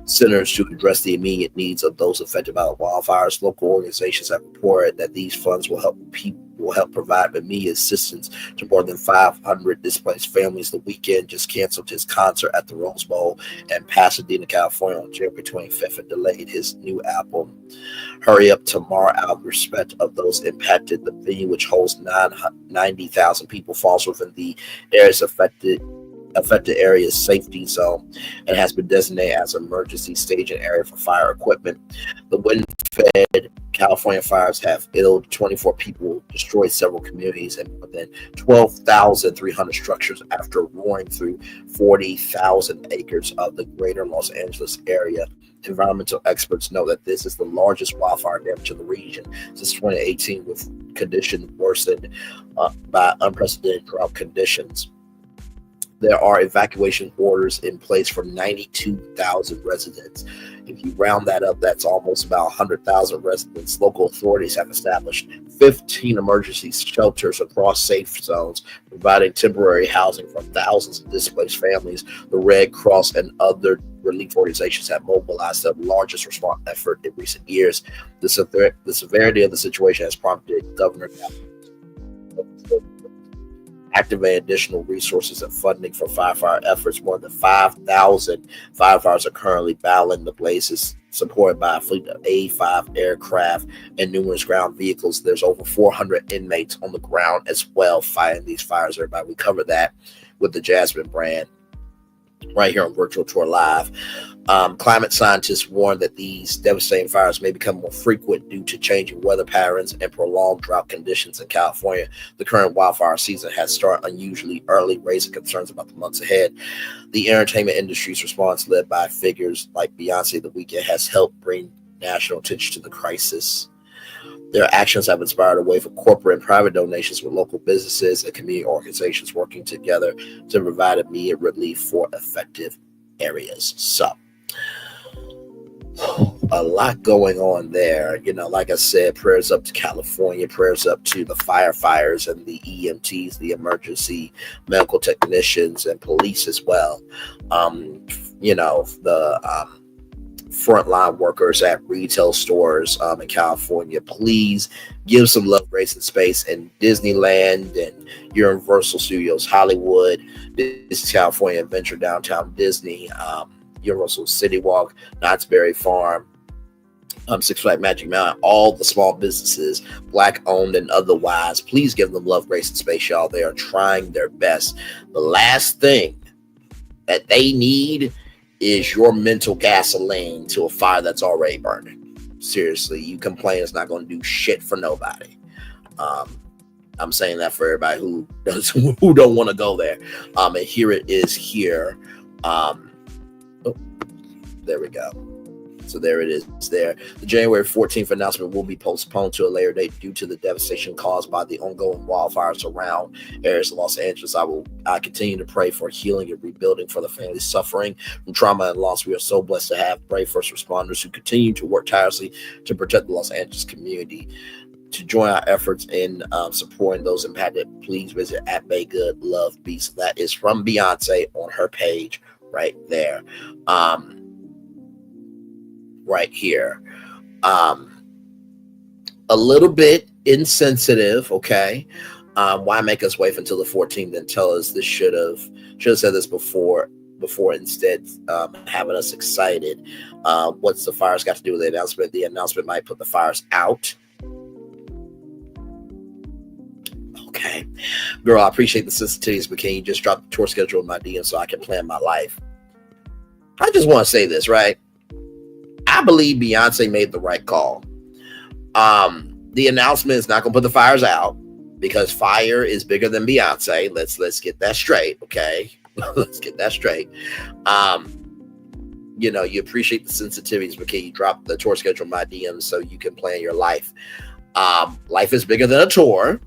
centers to address the immediate needs of those affected by the wildfires." Local organizations have reported that these funds will help provide immediate assistance to more than 500 displaced families. The Weeknd just canceled his concert at the Rose Bowl in Pasadena, California on January 25th and delayed his new album, Hurry Up Tomorrow, out of respect of those impacted. The venue, which holds 90,000 people, falls within the areas affected area safety zone and has been designated as an emergency staging area for fire equipment. The wind-fed California fires have killed 24 people, destroyed several communities, and more than 12,300 structures after roaring through 40,000 acres of the greater Los Angeles area. Environmental experts know that this is the largest wildfire damage in the region since 2018, with conditions worsened by unprecedented drought conditions. There are evacuation orders in place for 92,000 residents. If you round that up, that's almost about 100,000 residents. Local authorities have established 15 emergency shelters across safe zones, providing temporary housing for thousands of displaced families. The Red Cross and other relief organizations have mobilized the largest response effort in recent years. The severity of the situation has prompted Governor activate additional resources and funding for firefighter efforts. More than 5,000 firefighters are currently battling the blazes, supported by a fleet of A-5 aircraft and numerous ground vehicles. There's over 400 inmates on the ground as well fighting these fires. Everybody, we covered that with the Jasmine brand right here on Virtual Tour Live. Climate scientists warn that these devastating fires may become more frequent due to changing weather patterns and prolonged drought conditions in California. The current wildfire season has started unusually early, raising concerns about the months ahead. The entertainment industry's response, led by figures like Beyonce The Weeknd, has helped bring national attention to the crisis. Their actions have inspired a wave of corporate and private donations, with local businesses and community organizations working together to provide immediate relief for affected areas. So, a lot going on there. You know, like I said, prayers up to California, prayers up to the firefighters and the EMTs, the emergency medical technicians and police as well. You know, the frontline workers at retail stores in California. Please give some love, grace, and space in Disneyland and Universal Studios Hollywood. This is California Adventure Downtown Disney, Universal City Walk, Knott's Berry Farm, Six Flags Magic Mountain, all the small businesses, Black owned and otherwise. Please give them love, grace, and space, y'all. They are trying their best. The last thing that they need is your mental gasoline to a fire that's already burning. Seriously, you complain, it's not going to do shit for nobody. I'm saying that for everybody who don't want to go there. And here it is here. There we go. So there it is there. The January 14th announcement will be postponed to a later date due to the devastation caused by the ongoing wildfires around areas of Los Angeles. I continue to pray for healing and rebuilding for the families suffering from trauma and loss. We are so blessed to have brave first responders who continue to work tirelessly to protect the Los Angeles community. To join our efforts in supporting those impacted, please visit at Bay Good Love Beast. That is from Beyonce on her page right there. Right here. A little bit insensitive, okay? Why make us wait until the 14th and tell us this should have said this before instead having us excited? What's the fires got to do with the announcement? The announcement might put the fires out. Okay. Girl, I appreciate the sensitivities, but can you just drop the tour schedule in my DM so I can plan my life? I just want to say this, right? I believe Beyonce made the right call. The announcement is not going to put the fires out because fire is bigger than Beyonce. Let's get that straight, okay? Let's get that straight. You know, you appreciate the sensitivities, but can you drop the tour schedule in my DMs so you can plan your life? Life is bigger than a tour.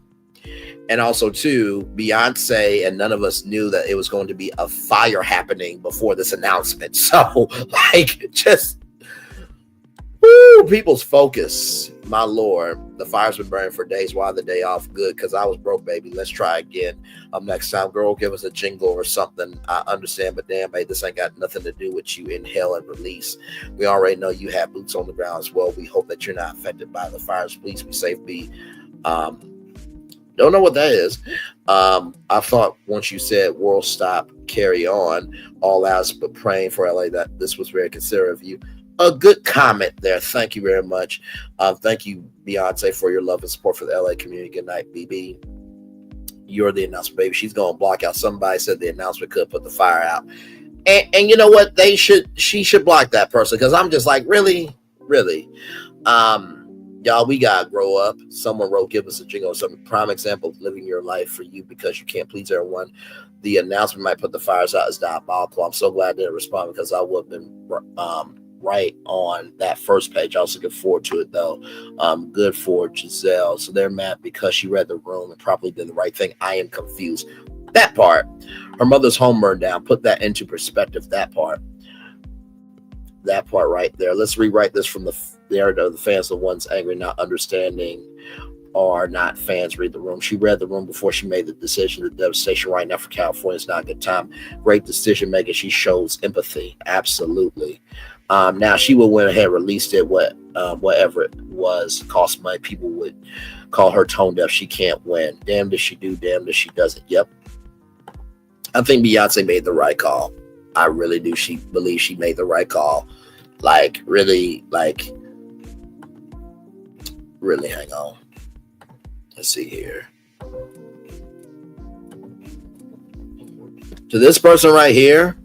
And also, too, Beyonce and none of us knew that it was going to be a fire happening before this announcement. So, like, just... woo, people's focus. My Lord, the fire's been burning for days. Why the day off? Good, because I was broke, baby. Let's try again. Next time, girl, give us a jingle or something. I understand, but damn, babe, this ain't got nothing to do with you. Inhale and release. We already know you have boots on the ground as well. We hope that you're not affected by the fires. Please be safe. Don't know what that is. I thought once you said world stop, carry on, all out, but praying for LA, that this was very considerate of you. A good comment there. Thank you very much. Thank you, Beyonce, for your love and support for the LA community. Good night, BB. You're the announcement, baby. She's going to block out. Somebody said the announcement could put the fire out. And you know what? She should block that person, because I'm just like, really? Y'all, we got to grow up. Someone wrote, give us a jingle. Some prime example of living your life for you because you can't please everyone. The announcement might put the fires out as diabolical. I'm so glad I didn't respond, because I would have been right on that first page. I was looking forward to it, though. Good for Giselle. So they're mad because she read the room and probably did the right thing. I am confused. That part. Her mother's home burned down. Put that into perspective, that part. that part right there. Let's rewrite this from the fans, the ones angry, not understanding, or not fans. Read the room. She read the room before she made the decision. The devastation right now for California is not a good time. Great decision making. She shows empathy. Absolutely. Now she will went ahead and released it. Whatever it was, cost money. People would call her tone deaf. She can't win. Damned if she do, damned if she doesn't. Yep. I think Beyonce made the right call. I really do. She believes she made the right call. Really, hang on. Let's see here. To this person right here,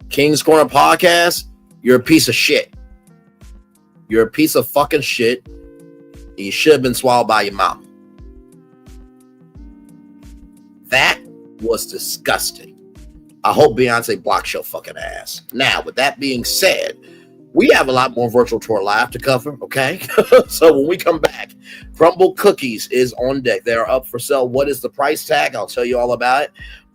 King's Corner Podcast, you're a piece of shit. You're a piece of fucking shit. You should have been swallowed by your mouth. That was disgusting. I hope Beyonce blocks your fucking ass. Now, with that being said, we have a lot more virtual tour live to cover, okay? So when we come back, Crumbl cookies is on deck. They're up for sale. What is the price tag? I'll tell you all about it.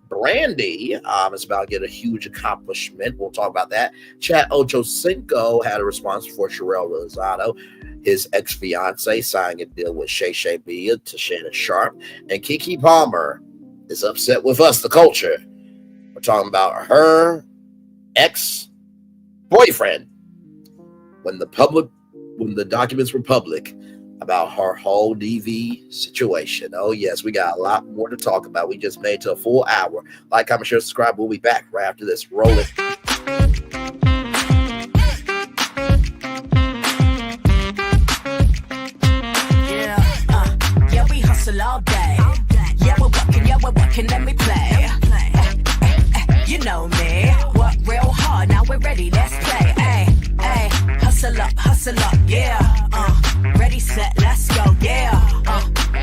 Brandy is about to get a huge accomplishment. We'll talk about that. Chat Ochocinco had a response for Sherelle Rosado, his ex-fiance, signing a deal with Shay Bia to Shannon Sharpe. And Kiki Palmer is upset with us, the culture. We're talking about her ex-boyfriend when the documents were public about her whole DV situation. Oh, yes, we got a lot more to talk about. We just made it to a full hour. Like, comment, share, subscribe. We'll be back right after this. Roll it. Yeah, we hustle all day. Yeah, we're working, let me play. You know me, work real hard, now we're ready, let's play. Ay, hustle up, yeah. Ready, set, let's go, yeah.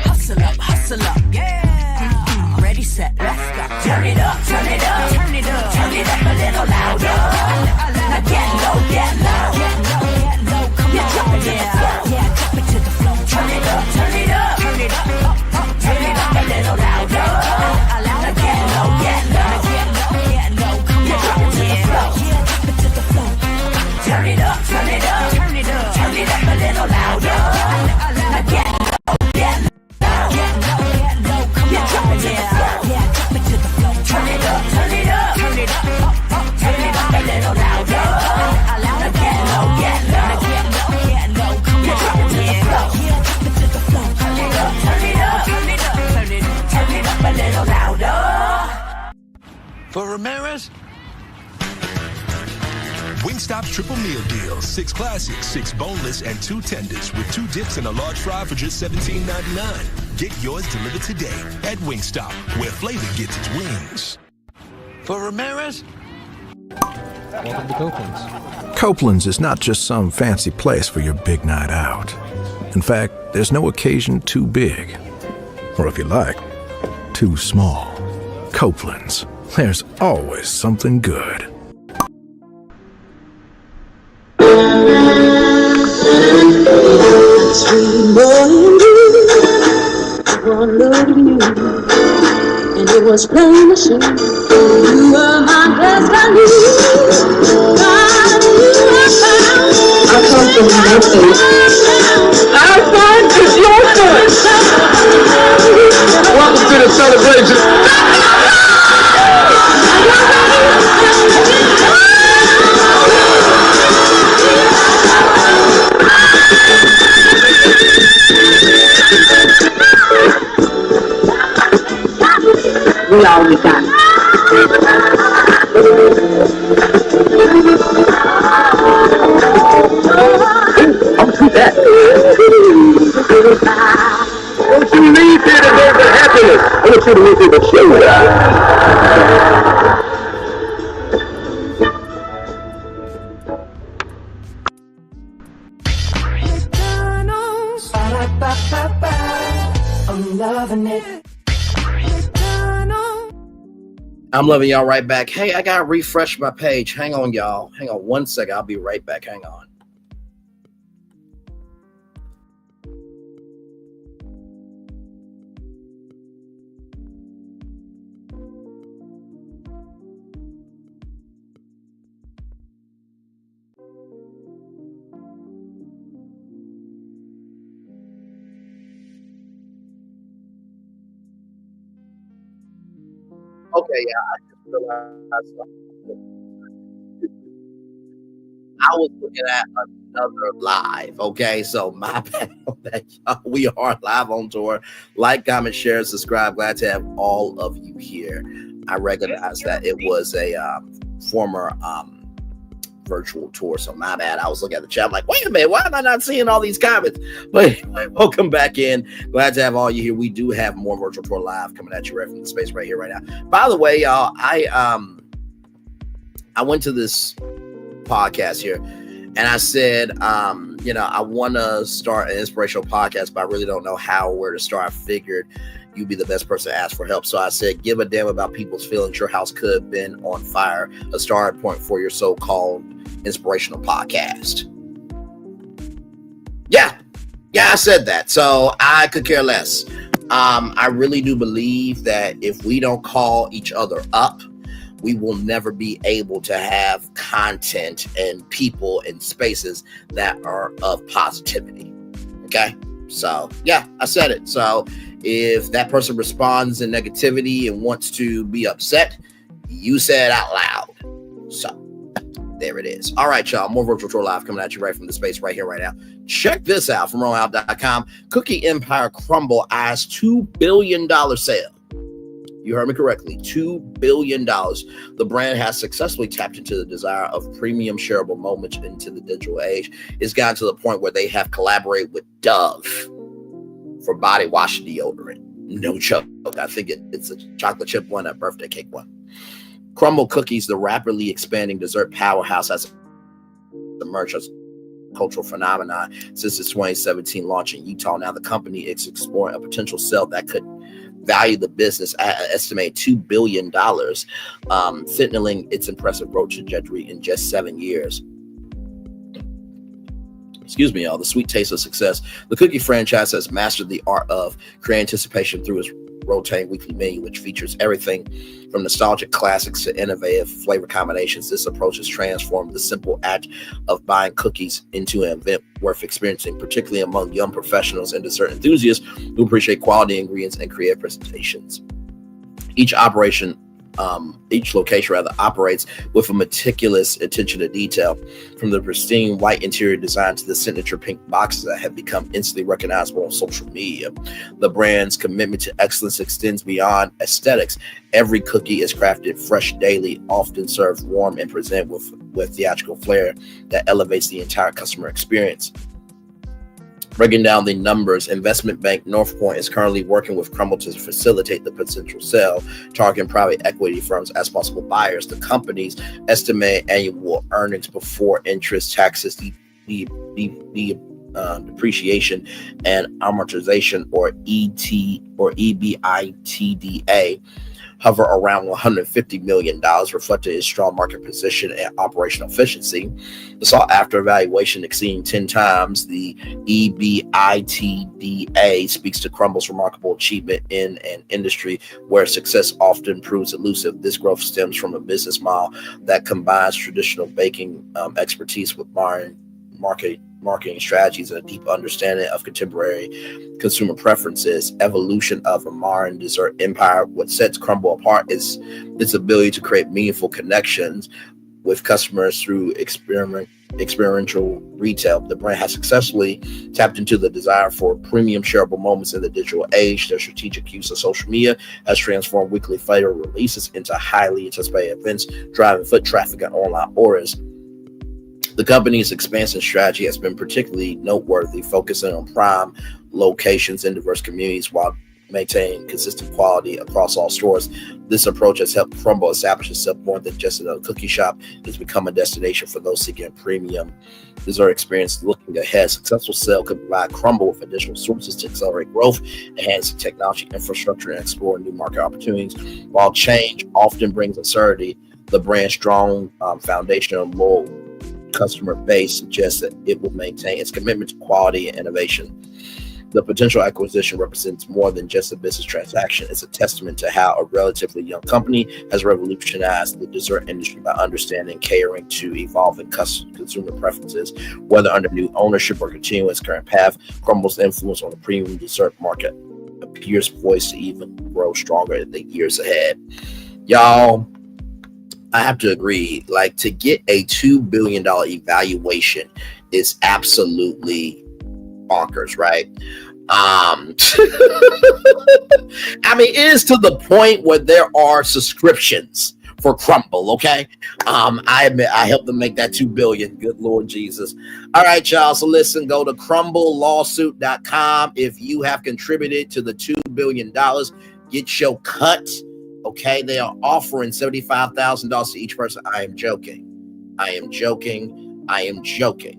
Hustle up, yeah. Ready, set, let's go. Turn it up, turn it up, turn it up, turn it up a little louder. Now get low, come on, yeah, drop it to the floor. Turn it up, turn it up, turn it up, turn it up a little louder. Now get low, come on, drop it to the floor. Drop it to the floor. Turn it up, turn it up, turn it up, turn it up a little louder. Now get low, come on, drop it to the floor. Drop it to the floor. Turn it up, turn it up, turn it up, turn it up a little louder. Now get low, come on, drop it to the floor. Drop it to the floor. Turn it up, turn it up, turn it up, turn it up a little louder. For Ramirez? Wingstop's triple meal deal. 6 classics, 6 boneless, and 2 tenders with 2 dips and a large fry for just $17.99. Get yours delivered today at Wingstop, where flavor gets its wings. For Ramirez? Welcome to Copeland's. Copeland's is not just some fancy place for your big night out. In fact, there's no occasion too big. Or if you like, too small. Copeland's. There's always something good. Sweet morning dew, one look at you, and it was plain to see you were my destiny. God, you are found. I come from my face. Our son is your son. Welcome to the celebration. We all we got. I'll do that. Don't you leave here to go to happiness. I want you to leave here to show I'm loving it. I'm loving y'all right back. Hey, I gotta refresh my page. Hang on, y'all. Hang on 1 second. I'll be right back. Hang on. Okay, yeah, I just realized I was looking at another live. Okay, so my bad on that, y'all. We are live on tour. Like, comment, share, subscribe. Glad to have all of you here. I recognize that it was a former virtual tour, so my bad. I was looking at the chat. I'm like, wait a minute, why am I not seeing all these comments? But anyway, welcome back in. Glad to have all you here. We do have more virtual tour live coming at you right from the space right here, right now. By the way, y'all, I went to this podcast here and I said, I want to start an inspirational podcast, but I really don't know how or where to start. I figured you'd be the best person to ask for help. So I said, give a damn about people's feelings. Your house could have been on fire. A starting point for your so-called inspirational podcast. Yeah, I said that. So I could care less. I really do believe that if we don't call each other up, we will never be able to have content and people and spaces that are of positivity. Okay? So, yeah, I said it. So, if that person responds in negativity and wants to be upset, you said it out loud. So, there it is. All right, y'all. More Virtual Tour Live coming at you right from the space right here, right now. Check this out from rollout.com. Cookie Empire Crumbl eyes $2 billion sale. You heard me correctly, $2 billion. The brand has successfully tapped into the desire of premium shareable moments into the digital age. It's gotten to the point where they have collaborated with Dove for body wash deodorant. No joke. I think it's a chocolate chip one, a birthday cake one. Crumbl Cookies, the rapidly expanding dessert powerhouse, has emerged as a cultural phenomenon since its 2017 launch in Utah. Now the company is exploring a potential sale that could value the business at an estimated $2 billion, signaling its impressive growth trajectory in just 7 years. Excuse me, y'all. The sweet taste of success. The cookie franchise has mastered the art of creating anticipation through its rotating weekly menu, which features everything from nostalgic classics to innovative flavor combinations. This approach has transformed the simple act of buying cookies into an event worth experiencing, particularly among young professionals and dessert enthusiasts who appreciate quality ingredients and creative presentations. Each location operates with a meticulous attention to detail, from the pristine white interior design to the signature pink boxes that have become instantly recognizable on social media. The brand's commitment to excellence extends beyond aesthetics. Every cookie is crafted fresh daily, often served warm and presented with theatrical flair that elevates the entire customer experience. Breaking down the numbers, investment bank North Point is currently working with Crumbl to facilitate the potential sale, targeting private equity firms as possible buyers. The company's estimated annual earnings before interest, taxes, depreciation, and amortization, or EBITDA, hover around $150 million, reflecting its strong market position and operational efficiency. The sought-after valuation exceeding 10 times the EBITDA speaks to Crumbl's remarkable achievement in an industry where success often proves elusive. This growth stems from a business model that combines traditional baking expertise with modern marketing strategies and a deep understanding of contemporary consumer preferences. Evolution of a modern dessert empire. What sets Crumbl apart is its ability to create meaningful connections with customers through experiential retail. The brand has successfully tapped into the desire for premium shareable moments in the digital age. Their strategic use of social media has transformed weekly flavor releases into highly anticipated events, driving foot traffic and online orders. The company's expansion strategy has been particularly noteworthy, focusing on prime locations in diverse communities while maintaining consistent quality across all stores. This approach has helped Crumbl establish itself more than just another cookie shop. It has become a destination for those seeking premium dessert experience. Looking ahead, successful sale could provide Crumbl with additional sources to accelerate growth, enhance technology infrastructure, and explore new market opportunities. While change often brings uncertainty, the brand's strong foundation of loyal customer base suggests that it will maintain its commitment to quality and innovation. The potential acquisition represents more than just a business transaction. It's a testament to how a relatively young company has revolutionized the dessert industry by understanding, catering to evolving consumer preferences. Whether under new ownership or continuing its current path, Crumbl's influence on the premium dessert market appears poised to even grow stronger in the years ahead. Y'all, I have to agree. Like, to get a $2 billion evaluation is absolutely bonkers, right? I mean, it is to the point where there are subscriptions for Crumbl. Okay, I admit I helped them make that $2 billion. Good Lord Jesus. All right, y'all. So listen, go to crumblllawsuit.com. If you have contributed to the $2 billion, get your cut. Okay, they are offering $75,000 to each person. I am joking.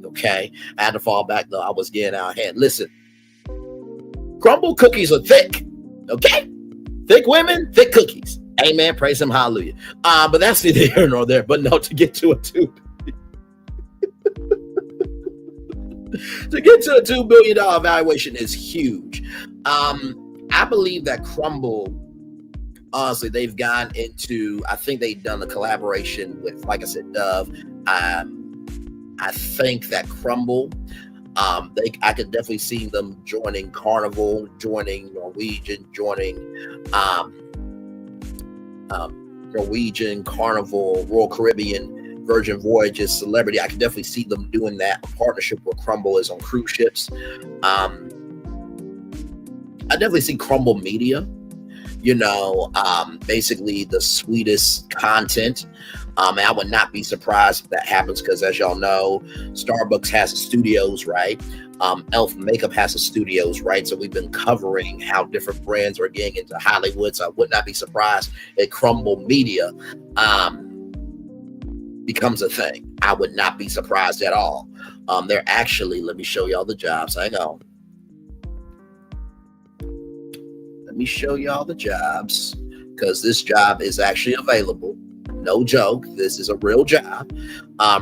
Okay, I had to fall back though. I was getting out of hand. Listen, Crumbl cookies are thick. Okay, thick women, thick cookies. Amen. Praise him. Hallelujah. But that's neither here nor there. But no, to get to a $2 billion evaluation is huge. I believe that Crumbl, honestly, they've gone into, I think they've done a collaboration with, like I said, Dove. I think that Crumbl, I could definitely see them joining Carnival, joining Norwegian, Norwegian, Carnival, Royal Caribbean, Virgin Voyages, Celebrity. I could definitely see them doing that. A partnership with Crumbl is on cruise ships. I definitely see Crumbl Media, basically the sweetest content. And I would not be surprised if that happens because, as y'all know, Starbucks has a studios, right? Elf Makeup has a studios, right? So we've been covering how different brands are getting into Hollywood. So I would not be surprised if Crumbl Media becomes a thing. I would not be surprised at all. They're actually, let me show y'all the jobs. Hang on. Let me show y'all the jobs because this job is actually available. No joke. This is a real job.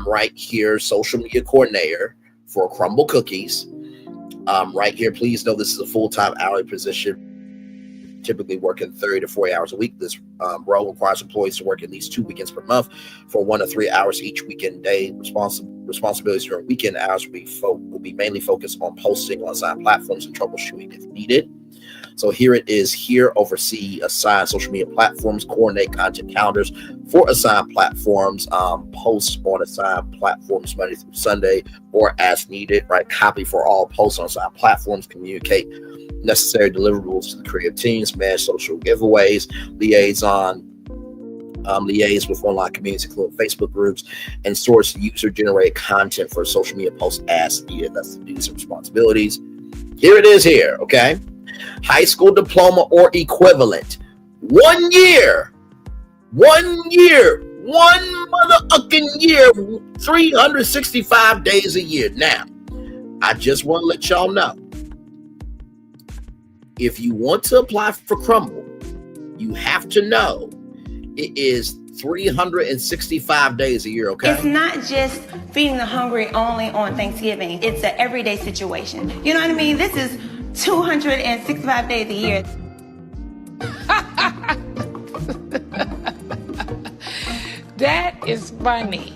Right here, social media coordinator for Crumbl Cookies. Right here, please know this is a full-time hourly position, typically working 30 to 40 hours a week. This role requires employees to work at least 2 weekends per month for 1 to 3 hours each weekend day. Responsibilities during weekend hours will be mainly focused on posting on assigned platforms and troubleshooting if needed. So here it is. Here, oversee assigned social media platforms, coordinate content calendars for assigned platforms, post on assigned platforms Monday through Sunday or as needed, right? Copy for all posts on assigned platforms, communicate necessary deliverables to the creative teams, manage social giveaways, liaise with online communities, including Facebook groups, and source user-generated content for social media posts as needed. That's the duties and responsibilities. Here it is here, okay? High school diploma or equivalent. 1 year, 365 days a year. Now, I just want to let y'all know, if you want to apply for Crumbl, you have to know it is 365 days a year, okay? It's not just feeding the hungry only on Thanksgiving. It's an everyday situation. You know what I mean? This is 265 days a year. That is funny.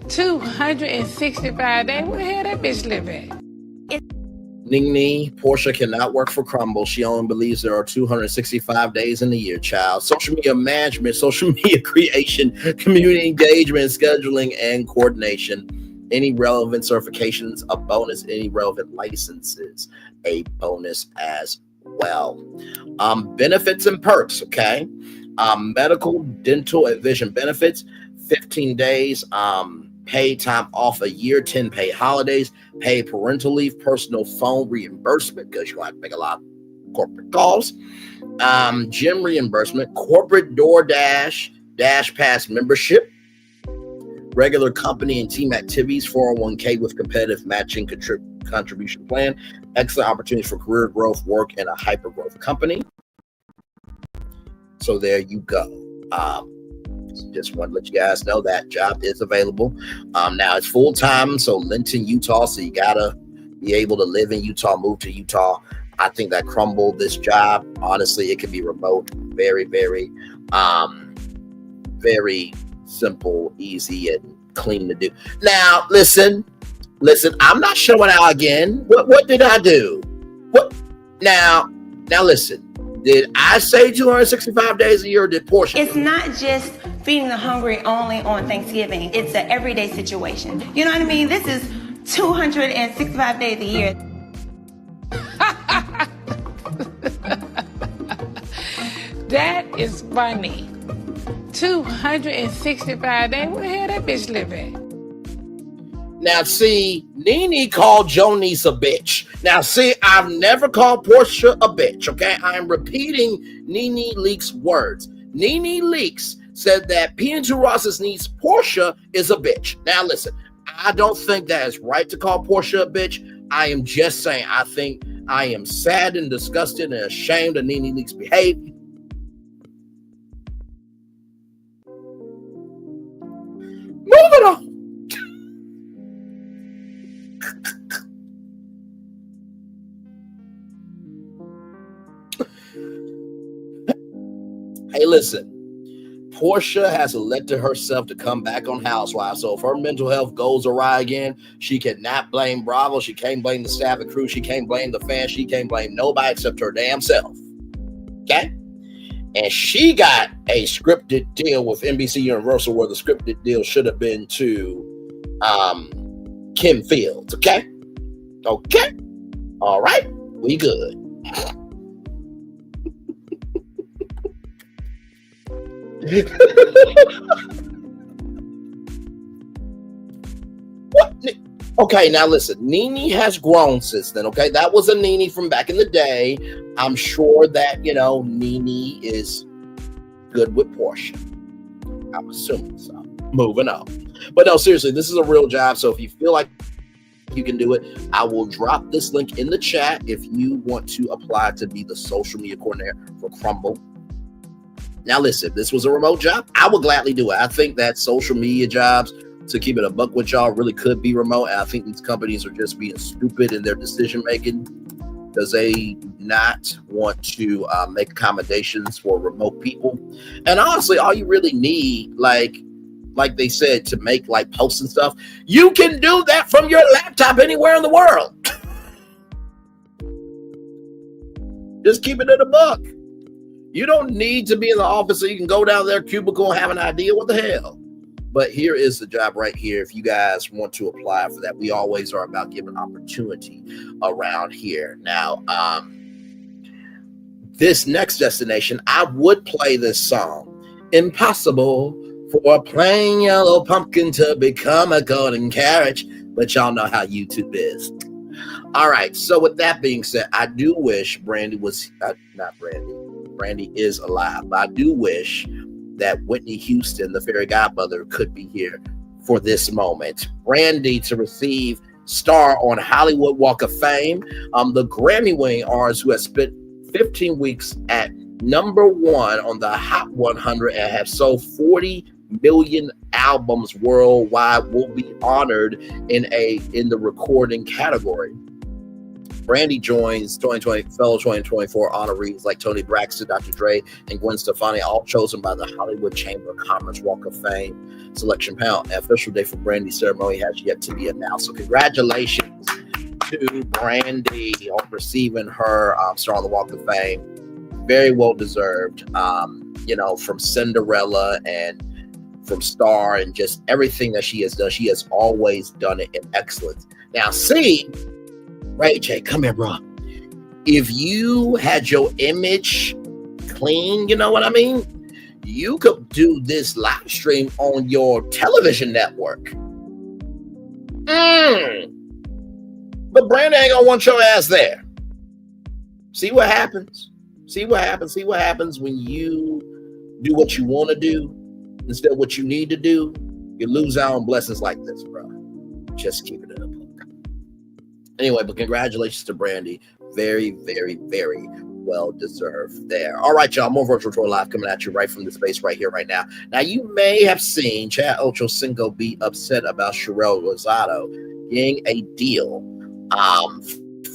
265 days? Where the hell that bitch live at? Ningni, Portia cannot work for Crumbl. She only believes there are 265 days in a year, child. Social media management, social media creation, community engagement, scheduling, and coordination. Any relevant certifications, a bonus. Any relevant licenses, a bonus as well. Benefits and perks, okay? Medical, dental, and vision benefits, 15 days, paid time off a year, 10 paid holidays, paid parental leave, personal phone reimbursement, because you're going to have to make a lot of corporate calls, gym reimbursement, corporate DoorDash, Dash Pass membership, regular company and team activities, 401k with competitive matching contribution plan, excellent opportunities for career growth, work in a hyper growth company. So there you go. Just want to let you guys know that job is available. Now it's full time, so Linton, Utah. So you gotta be able to live in Utah, move to Utah. I think that Crumbl, this job, honestly, it can be remote, very, very, very simple, easy, and clean to do. Now, listen, I'm not showing out again. What did I do? What? Now listen, Did I say 265 days a year, or did Portia? It's not just feeding the hungry only on Thanksgiving. It's an everyday situation. You know what I mean? This is 265 days a year. That is funny. 265 days. Where the hell that bitch live at? Now, see, Nene called Jonice a bitch. Now, see, I've never called Portia a bitch, okay? I'm repeating Nene Leakes' words. Nene Leakes said that P&2 Ross's niece, Portia, is a bitch. Now, listen, I don't think that it's right to call Portia a bitch. I am just saying, I think I am sad and disgusted and ashamed of Nene Leakes' behavior. Moving on. Hey, listen, Portia has elected herself to come back on Housewives. So if her mental health goes awry again, she cannot blame Bravo. She can't blame the staff and crew. She can't blame the fans. She can't blame nobody except her damn self. Okay? And she got a scripted deal with NBC Universal where the scripted deal should have been to Kim Fields. Okay? Okay? All right? We good. What? Okay, now listen. Nene has grown since then. Okay, that was a Nene from back in the day. I'm sure that Nene is good with Portia. I'm assuming so. Moving on, but no, seriously, this is a real job. So if you feel like you can do it, I will drop this link in the chat if you want to apply to be the social media coordinator for Crumbl. Now, listen, if this was a remote job, I would gladly do it. I think that social media jobs, to keep it a buck with y'all, really could be remote. And I think these companies are just being stupid in their decision making because they do not want to make accommodations for remote people. And honestly, all you really need, like they said, to make like posts and stuff, you can do that from your laptop anywhere in the world. Just keep it in a buck. You don't need to be in the office so you can go down there, cubicle, and have an idea. What the hell? But here is the job right here. If you guys want to apply for that, we always are about giving opportunity around here. Now, this next destination, I would play this song. Impossible for a plain yellow pumpkin to become a golden carriage. But y'all know how YouTube is. All right. So with that being said, I do wish Brandy was not Brandy. Brandy is alive. But I do wish that Whitney Houston, the fairy godmother, could be here for this moment. Brandy to receive star on Hollywood Walk of Fame. The Grammy-winning artist who has spent 15 weeks at number 1 on the Hot 100 and have sold 40 million albums worldwide will be honored in the recording category. Brandy joins fellow 2024 honorees like Tony Braxton, Dr. Dre, and Gwen Stefani, all chosen by the Hollywood Chamber of Commerce Walk of Fame selection panel. An official date for Brandy's ceremony has yet to be announced. So congratulations to Brandy on receiving her star on the Walk of Fame. Very well deserved. From Cinderella and from Star and just everything that she has done. She has always done it in excellence. Now, see, Ray J, come here, bro. If you had your image clean, you know what I mean? You could do this live stream on your television network. But Brandy ain't gonna want your ass there. See what happens? See what happens? See what happens when you do what you want to do instead of what you need to do? You lose out on blessings like this, bro. Just keep it in a book. Anyway, but congratulations to Brandy. Very, very, very well deserved there. All right, y'all. More Virtual Tour Live coming at you right from the space right here, right now. Now, you may have seen Chad Ochocinco be upset about Sherelle Rosado getting a deal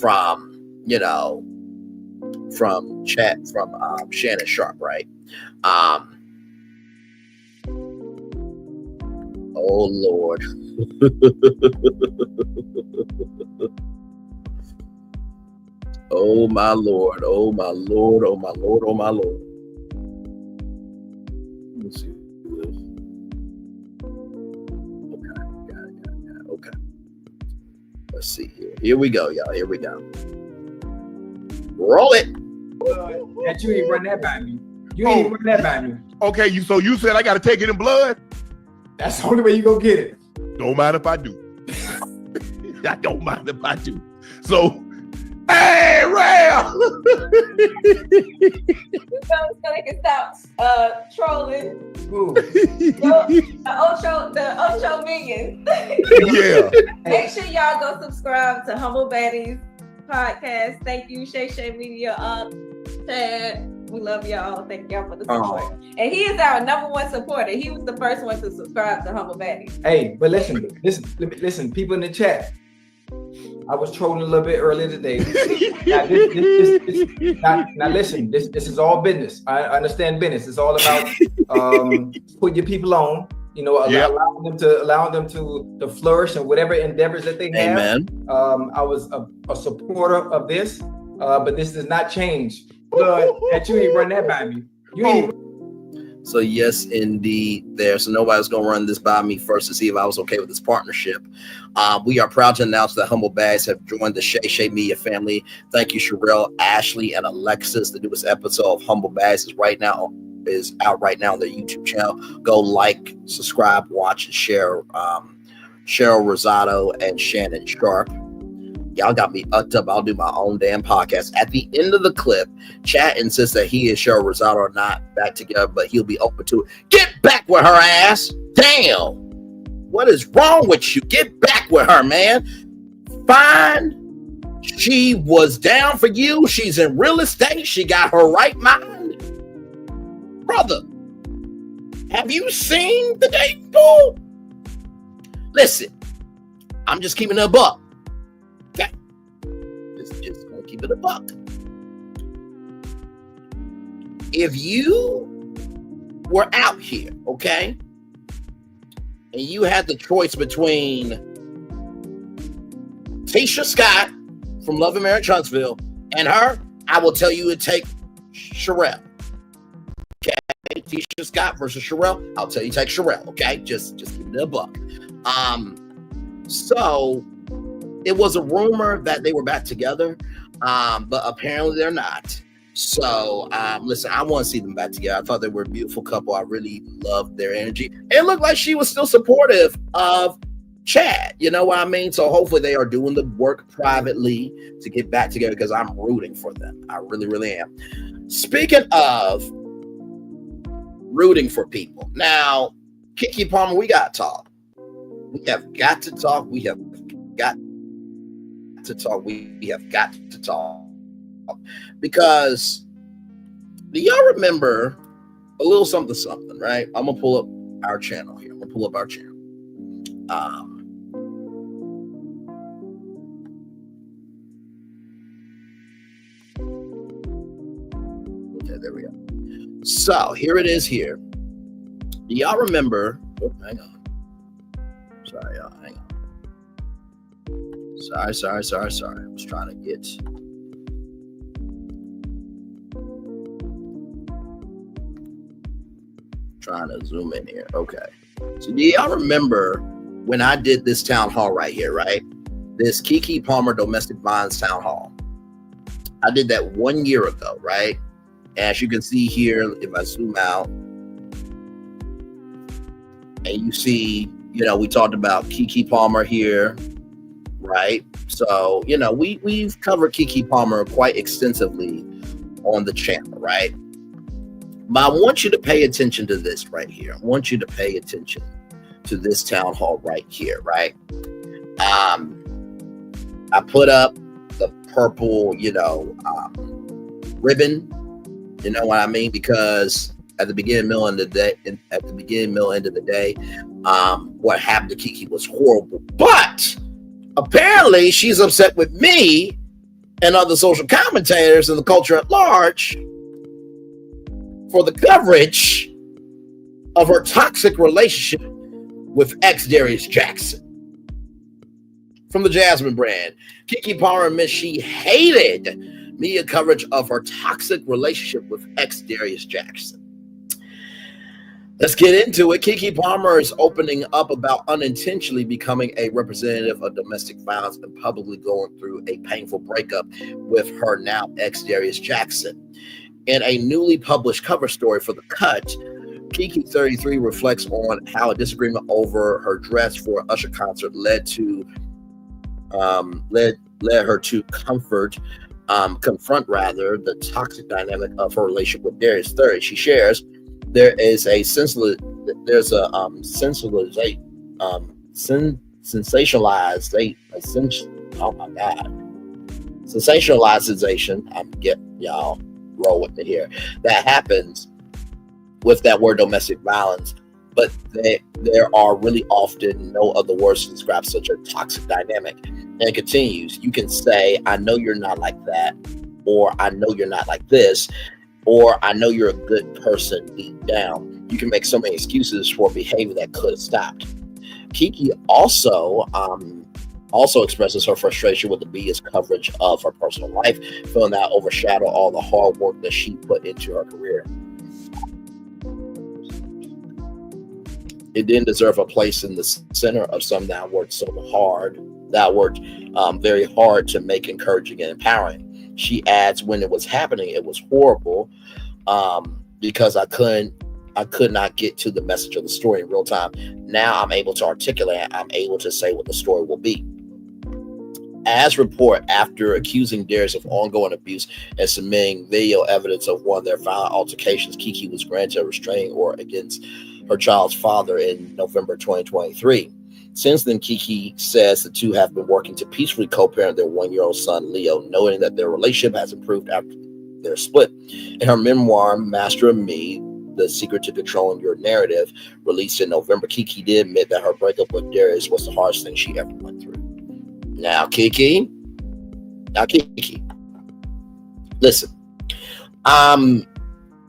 from Shannon Sharpe, right? Oh Lord. Oh my Lord. Oh my Lord. Oh my Lord. Oh my Lord. Let's see this. Okay. Got it. Okay. Let's see here. Here we go, y'all. Here we go. Roll it. That you ain't run that by me. You ain't run that by me. Okay, so you said I got to take it in blood? That's the only way you go get it. Don't mind if I do. I don't mind if I do. So, hey, Ram! So they can stop trolling. The Ocho minions. Yeah. Make sure y'all go subscribe to Humble Baddies podcast. Thank you, Shay Media Chad. We love y'all. Thank y'all for the support. And he is our #1 supporter. He was the first one to subscribe to Humble Baddies. Hey, but listen, people in the chat. I was trolling a little bit earlier today. Now listen, this is all business. I understand business. It's all about putting your people on. You know, allowing them to flourish in whatever endeavors that they have. Amen. I was a supporter of this, but this does not change. Blood, that you ain't run that by me. You ain't. So yes, indeed, there. So nobody's gonna run this by me first to see if I was okay with this partnership. We are proud to announce that Humble Bags have joined the Shay Media family. Thank you, Sherelle, Ashley, and Alexis. The newest episode of Humble Bags is out right now on their YouTube channel. Go like, subscribe, watch, and share. Cheryl Rosado and Shannon Sharpe. Y'all got me upped up. I'll do my own damn podcast. At the end of the clip, Chat insists that he and Cheryl Rosado are not back together, but he'll be open to it. Get back with her ass. Damn. What is wrong with you? Get back with her, man. Fine. She was down for you. She's in real estate. She got her right mind. Brother, have you seen the dating pool? Listen, I'm just keeping it a buck. Okay? Just gonna keep it a buck. If you were out here, okay, and you had the choice between Tisha Scott from Love and Marriage Huntsville and her, I will tell you to take Sherelle. Okay, Tisha Scott versus Sherelle. I'll tell you take Sherelle. Okay, just keep it a buck. So it was a rumor that they were back together, but apparently they're not. So listen, I want to see them back together. I thought they were a beautiful couple. I really loved their energy. It looked like she was still supportive of Chad. You know what I mean? So hopefully they are doing the work privately to get back together because I'm rooting for them. I really, really am. Speaking of rooting for people, now Keke Palmer, we got to talk. We have got to talk. We have got to talk. We have got to talk. Because do y'all remember a little something, right? I'm gonna pull up our channel here. Okay, there we go. So here it is here. Do y'all remember? Oh, hang on. Sorry, y'all. Hang on. Sorry. I was trying to get. Trying to zoom in here. Okay. So do y'all remember when I did this town hall right here, right? This Keke Palmer domestic violence town hall. I did that 1 year ago, right? As you can see here, if I zoom out, and you see, we talked about Keke Palmer here, right? So, we've covered Keke Palmer quite extensively on the channel, right? But I want you to pay attention to this right here. I want you to pay attention to this town hall right here, right? I put up the purple, ribbon. You know what I mean? Because at the beginning, middle, end of the day, what happened to Keke was horrible. But apparently, she's upset with me and other social commentators and the culture at large for the coverage of her toxic relationship with ex-Darius Jackson. From the Jasmine brand, Keke Palmer admits she hated media coverage of her toxic relationship with ex Darius Jackson. Let's get into it. Keke Palmer is opening up about unintentionally becoming a representative of domestic violence and publicly going through a painful breakup with her now ex Darius Jackson. In a newly published cover story for The Cut, Keke 33 reflects on how a disagreement over her dress for an Usher concert led her to confront the toxic dynamic of her relationship with Darius 30. She shares, sensationalization y'all roll with me here, that happens with that word domestic violence, but there are really often no other words to describe such a toxic dynamic. And it continues, you can say, I know you're not like that, or I know you're not like this, or I know you're a good person deep down. You can make so many excuses for behavior that could have stopped. Keke also expresses her frustration with the media's coverage of her personal life, feeling that overshadowed all the hard work that she put into her career. It didn't deserve a place in the center of some that worked very hard to make encouraging and empowering. She adds, when it was happening, it was horrible because I could not get to the message of the story in real time. Now I'm able to articulate it. I'm able to say what the story will be. As report, after accusing Darius of ongoing abuse and submitting video evidence of one of their violent altercations, Keke was granted a restraining order against her child's father in November 2023. Since then, Keke says the two have been working to peacefully co-parent their 1-year-old son, Leo, noting that their relationship has improved after their split. In her memoir, Master of Me, The Secret to Controlling Your Narrative, released in November, Keke did admit that her breakup with Darius was the hardest thing she ever went through. Now, Keke, listen,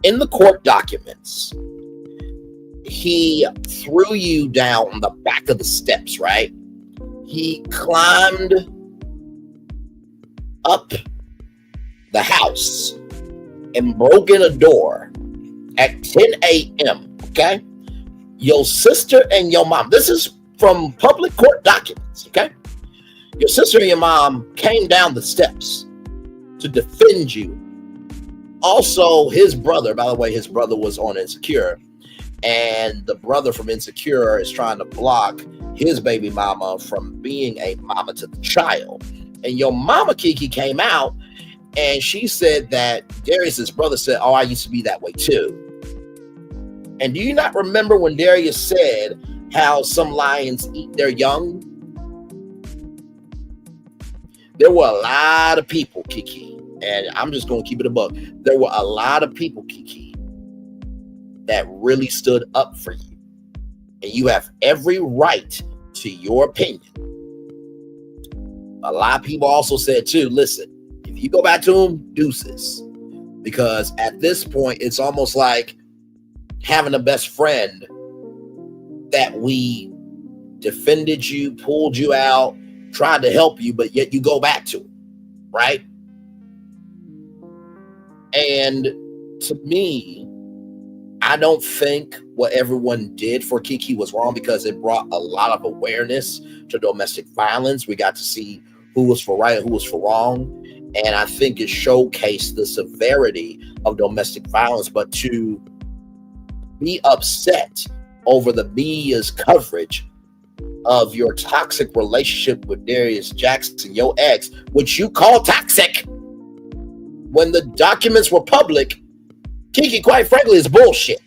in the court documents, he threw you down the back of the steps, right? He climbed up the house and broke in a door at 10 a.m., okay? Your sister and your mom, this is from public court documents, okay? Your sister and your mom came down the steps to defend you. Also, his brother, by the way, his brother was on Insecure, and the brother from Insecure is trying to block his baby mama from being a mama to the child. And your mama, Keke, came out and she said that Darius's brother said, oh, I used to be that way too. And do you not remember when Darius said how some lions eat their young? There were a lot of people, Keke, and I'm just going to keep it above. There were a lot of people, Keke, that really stood up for you. And you have every right to your opinion. A lot of people also said too, listen, if you go back to him, deuces. Because at this point, it's almost like having a best friend that we defended you, pulled you out, tried to help you, but yet you go back to him, right? And to me, I don't think what everyone did for Keke was wrong, because it brought a lot of awareness to domestic violence. We got to see who was for right and who was for wrong. And I think it showcased the severity of domestic violence. But to be upset over the media's coverage of your toxic relationship with Darius Jackson, your ex, which you call toxic, when the documents were public, Keke, quite frankly, is bullshit.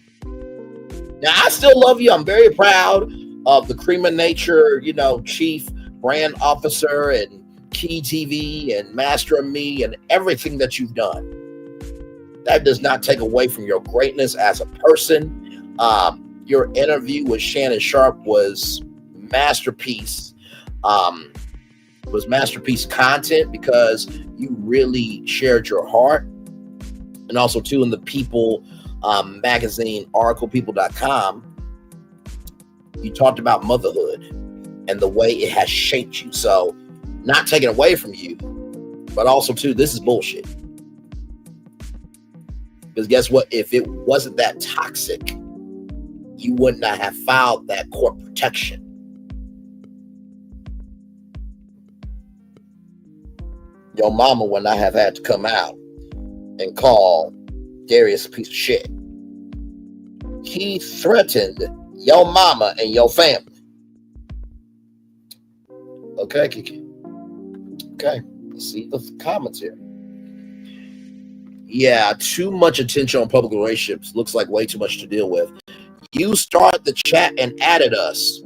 Now, I still love you. I'm very proud of the Cream of Nature, chief brand officer and Key TV and Master of Me and everything that you've done. That does not take away from your greatness as a person. Your interview with Shannon Sharpe was masterpiece. Was masterpiece content, because you really shared your heart. And also, too, in the People magazine article, people.com, you talked about motherhood and the way it has shaped you. So, not taken away from you, but also, too, this is bullshit. Because guess what? If it wasn't that toxic, you would not have filed that court protection. Your mama would not have had to come out and call Darius a piece of shit. He threatened your mama and your family. Okay, Kiki. Okay, let's see the comments here. Yeah, too much attention on public relationships. Looks like way too much to deal with. You started the chat and added us.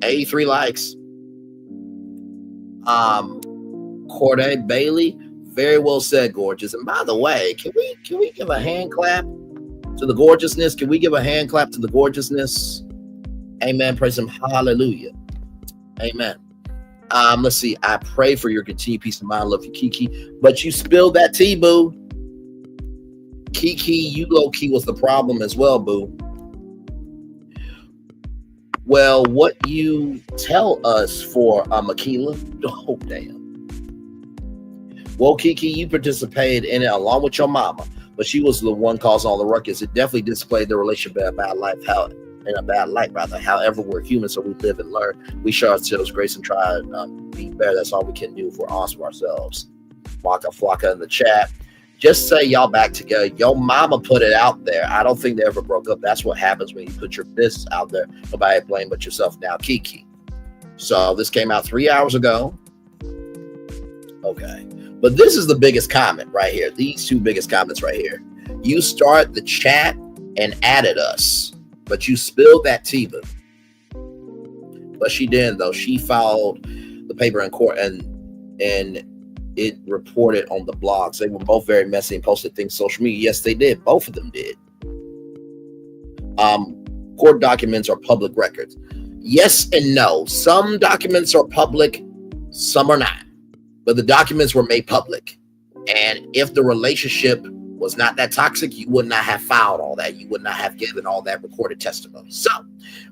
83 likes. Corday Bailey, very well said, gorgeous. And by the way, can we give a hand clap to the gorgeousness? Can we give a hand clap to the gorgeousness? Amen. Praise him. Hallelujah. Amen. Let's see. I pray for your continued peace of mind. Love you, Kiki. But you spilled that tea, boo. Kiki, you low-key was the problem as well, boo. Well, what you tell us for Makila? Oh, damn. Well, Kiki, you participated in it along with your mama, but she was the one causing all the ruckus. It definitely displayed the relationship in a bad light. However, we're human, so we live and learn. We show ourselves grace and try to be better. That's all we can do if we're honest with ourselves. Waka Flocka in the chat. Just say y'all back together. Your mama put it out there. I don't think they ever broke up. That's what happens when you put your business out there. Nobody to blame but yourself now, Kiki. So this came out 3 hours ago. Okay. But this is the biggest comment right here. These two biggest comments right here. You start the chat and added us, but you spilled that tea, boo. But she didn't, though. She filed the paper in court and it reported on the blogs. They were both very messy and posted things on social media. Yes, they did. Both of them did. Court documents are public records. Yes and no. Some documents are public, some are not. But the documents were made public. And if the relationship was not that toxic, you would not have filed all that. You would not have given all that recorded testimony. So,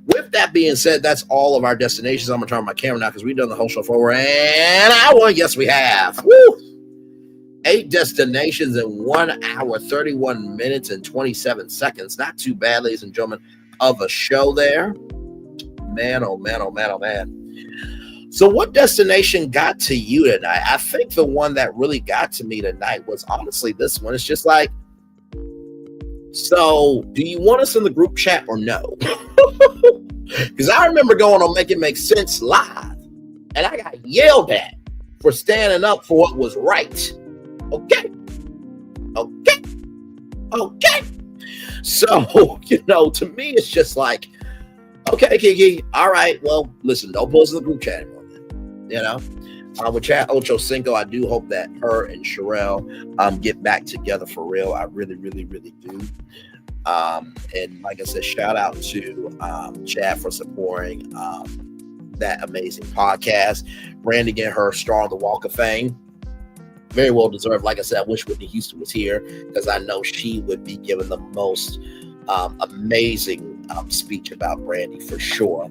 with that being said, that's all of our destinations. I'm going to turn on my camera now because we've done the whole show for over an hour. Yes, we have. Woo! 8 destinations in 1 hour, 31 minutes, and 27 seconds. Not too bad, ladies and gentlemen, of a show there. Man, oh man, oh man, oh man. So what destination got to you tonight? I think the one that really got to me tonight was honestly this one. It's just like, so do you want us in the group chat or no? Because I remember going on Make It Make Sense live and I got yelled at for standing up for what was right. Okay. So, to me, it's just like, okay, Kiki, all right, well, listen, don't post in the group chat anymore. With chat Ochocinco, I do hope that her and Sherelle get back together for real. I really, really, really do. And like I said, shout out to Chad for supporting that amazing podcast. Brandy getting her star on the Walk of Fame. Very well deserved. Like I said, I wish Whitney Houston was here because I know she would be given the most amazing speech about Brandy for sure.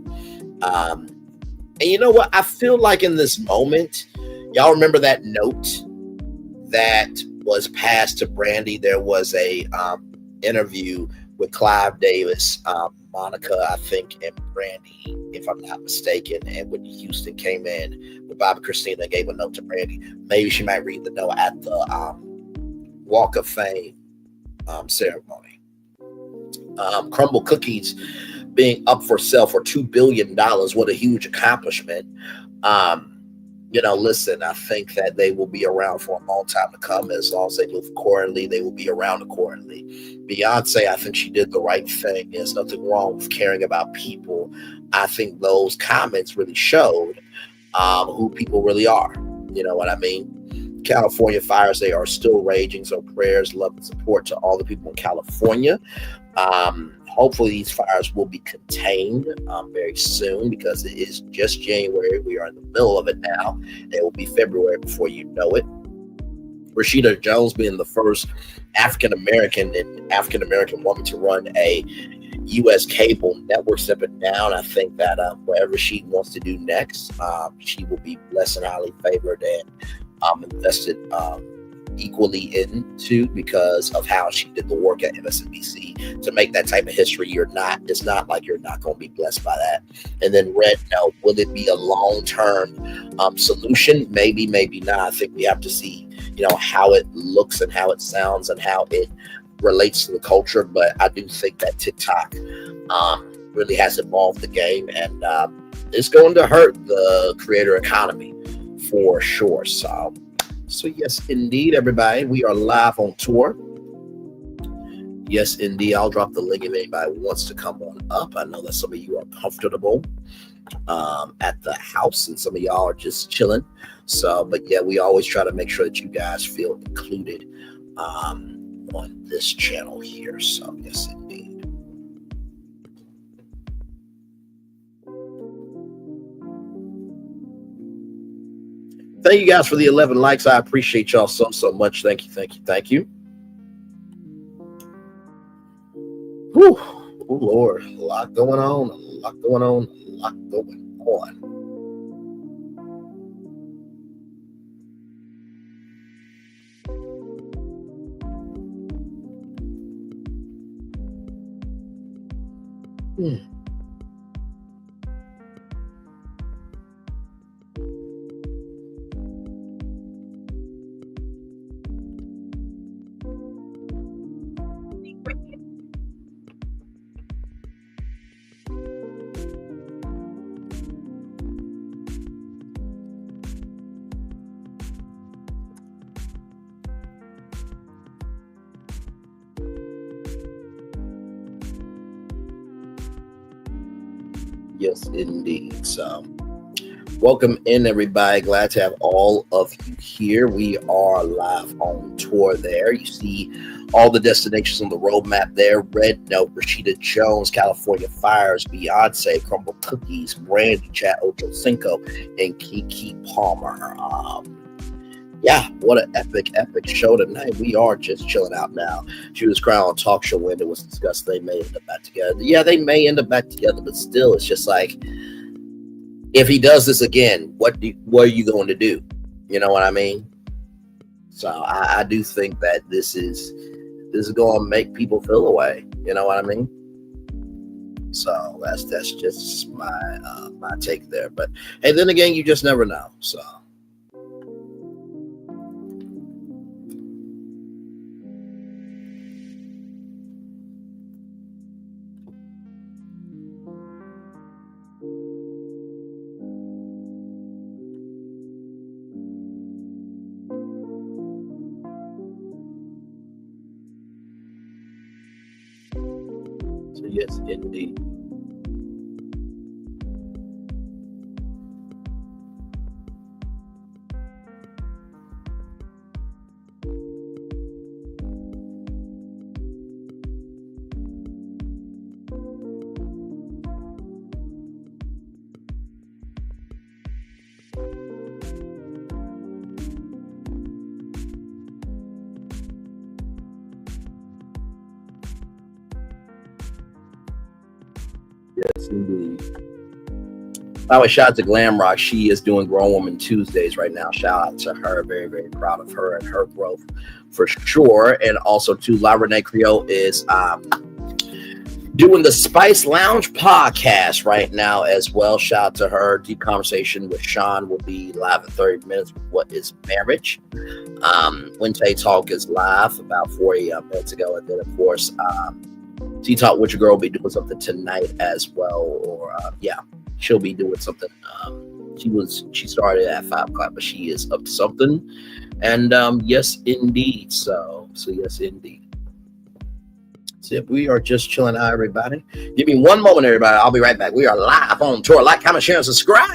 And you know what? I feel like in this moment, y'all remember that note that was passed to Brandy? There was a interview with Clive Davis, Monica, I think, and Brandy, if I'm not mistaken. And Whitney Houston came in with Bobby Christina and gave a note to Brandy. Maybe she might read the note at the Walk of Fame ceremony. Crumbl cookies being up for sale for $2 billion. What a huge accomplishment. Listen, I think that they will be around for a long time to come. As long as they move accordingly, they will be around accordingly. Beyonce, I think she did the right thing. There's nothing wrong with caring about people. I think those comments really showed who people really are. You know what I mean? California fires, they are still raging. So prayers, love, and support to all the people in California. Hopefully these fires will be contained very soon because it is just January. We are in the middle of it now. It will be February before you know it. Rashida Jones being the first African-American woman to run a U.S. cable network stepping down. I think that whatever she wants to do next, she will be blessed and highly favored and invested equally into because of how she did the work at MSNBC to make that type of history. It's not like you're not going to be blessed by that. And then Red, no, will it be a long-term solution? Maybe, maybe not. I think we have to see, how it looks and how it sounds and how it relates to the culture. But I do think that TikTok really has evolved the game, and it's going to hurt the creator economy for sure. So yes, indeed, everybody, we are live on tour. Yes, indeed. I'll drop the link if anybody wants to come on up. I know that some of you are comfortable at the house, and some of y'all are just chilling. So, but yeah, we always try to make sure that you guys feel included on this channel here. So, yes, indeed. Thank you guys for the 11 likes. I appreciate y'all so much. Thank you. Whew. Oh, Lord. A lot going on. Yes, indeed. So, welcome in, everybody. Glad to have all of you here. We are live on tour there. You see all the destinations on the roadmap there. Red Note, Rashida Jones, California Fires, Beyonce, Crumbl Cookies, Brandy, Ochocinco, and Kiki Palmer. Yeah, what an epic show tonight. We are just chilling out now. She was crying on talk show when it was discussed they may end up back together. Yeah, they may end up back together, but still, it's just like, if he does this again, what are you going to do? You know what I mean? So I do think that this is going to make people feel away. You know what I mean? So that's just my take there. But hey, then again, you just never know. So. Yes, indeed. Yes, indeed. By the way, shout out to Glam Rock. She is doing Grown Woman Tuesdays right now. Shout out to her. Very, very proud of her and her growth for sure. And also, too, La Renee Creole is doing the Spice Lounge podcast right now as well. Shout out to her. Deep Conversation with Sean will be live in 30 minutes with What is Marriage? Wednesday Talk is live about 40 minutes ago. And then, of course, T-Talk with Your Girl will be doing something tonight as well. Or, she'll be doing something. She started at 5 o'clock, but she is up to something. And yes, indeed. So yes, indeed. So if we are just chilling out, everybody. Give me one moment, everybody. I'll be right back. We are live on tour. Like, comment, share, and subscribe.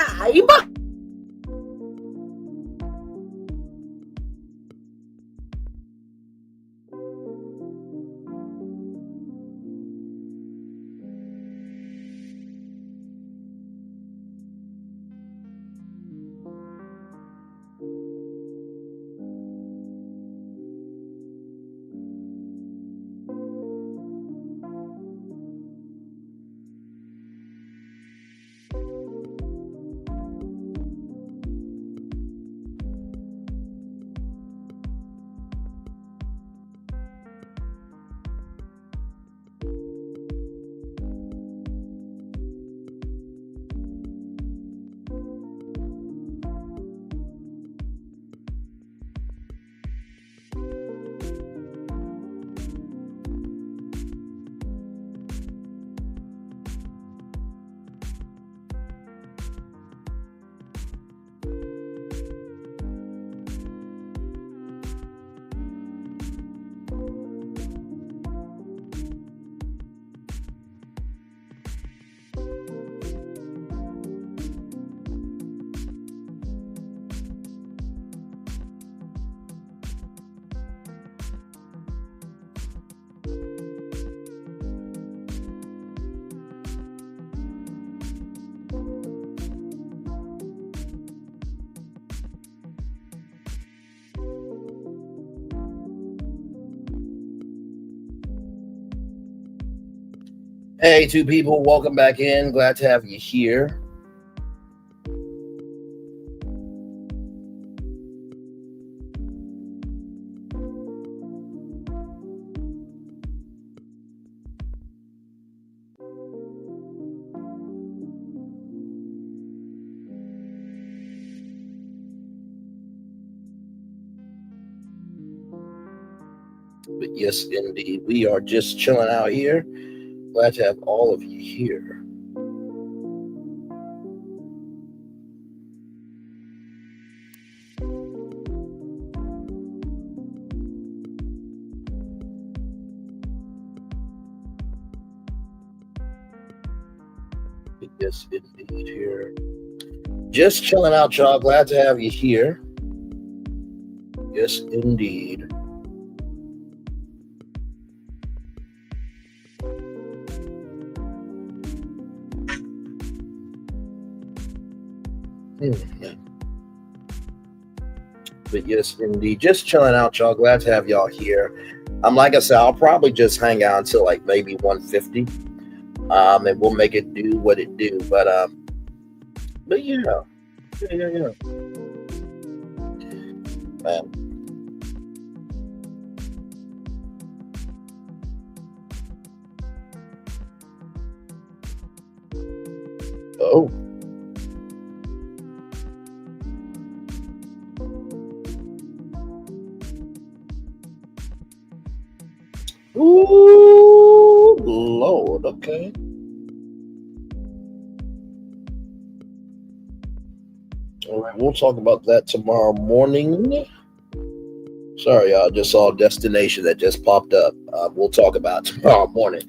Hey, two people, welcome back in. Glad to have you here. But yes, indeed, we are just chilling out here. Glad to have all of you here. But yes, indeed, here. Just chilling out, y'all. Glad to have you here. Yes, indeed. But yes, indeed, just chilling out, y'all. Glad to have y'all here. Like I said, I'll probably just hang out until like maybe 150. And we'll make it do what it do. But yeah. Man. Oh. Ooh, Lord, okay. All right, we'll talk about that tomorrow morning. Sorry, y'all, just saw a destination that just popped up. We'll talk about it tomorrow morning.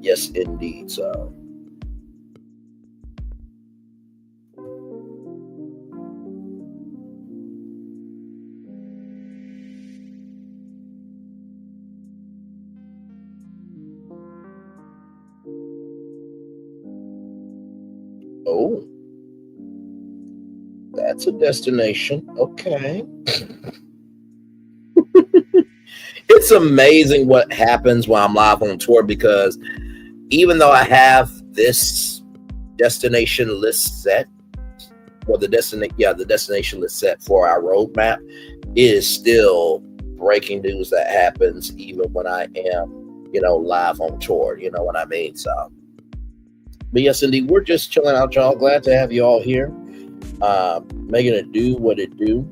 Yes, indeed, so. Oh, that's a destination. Okay. It's amazing what happens when I'm live on tour, because even though I have this destination list set, or the destination list set for our roadmap, it is still breaking news that happens even when I am, live on tour. You know what I mean? So. But yes, indeed, we're just chilling out, y'all. Glad to have you all here. Making it do what it do.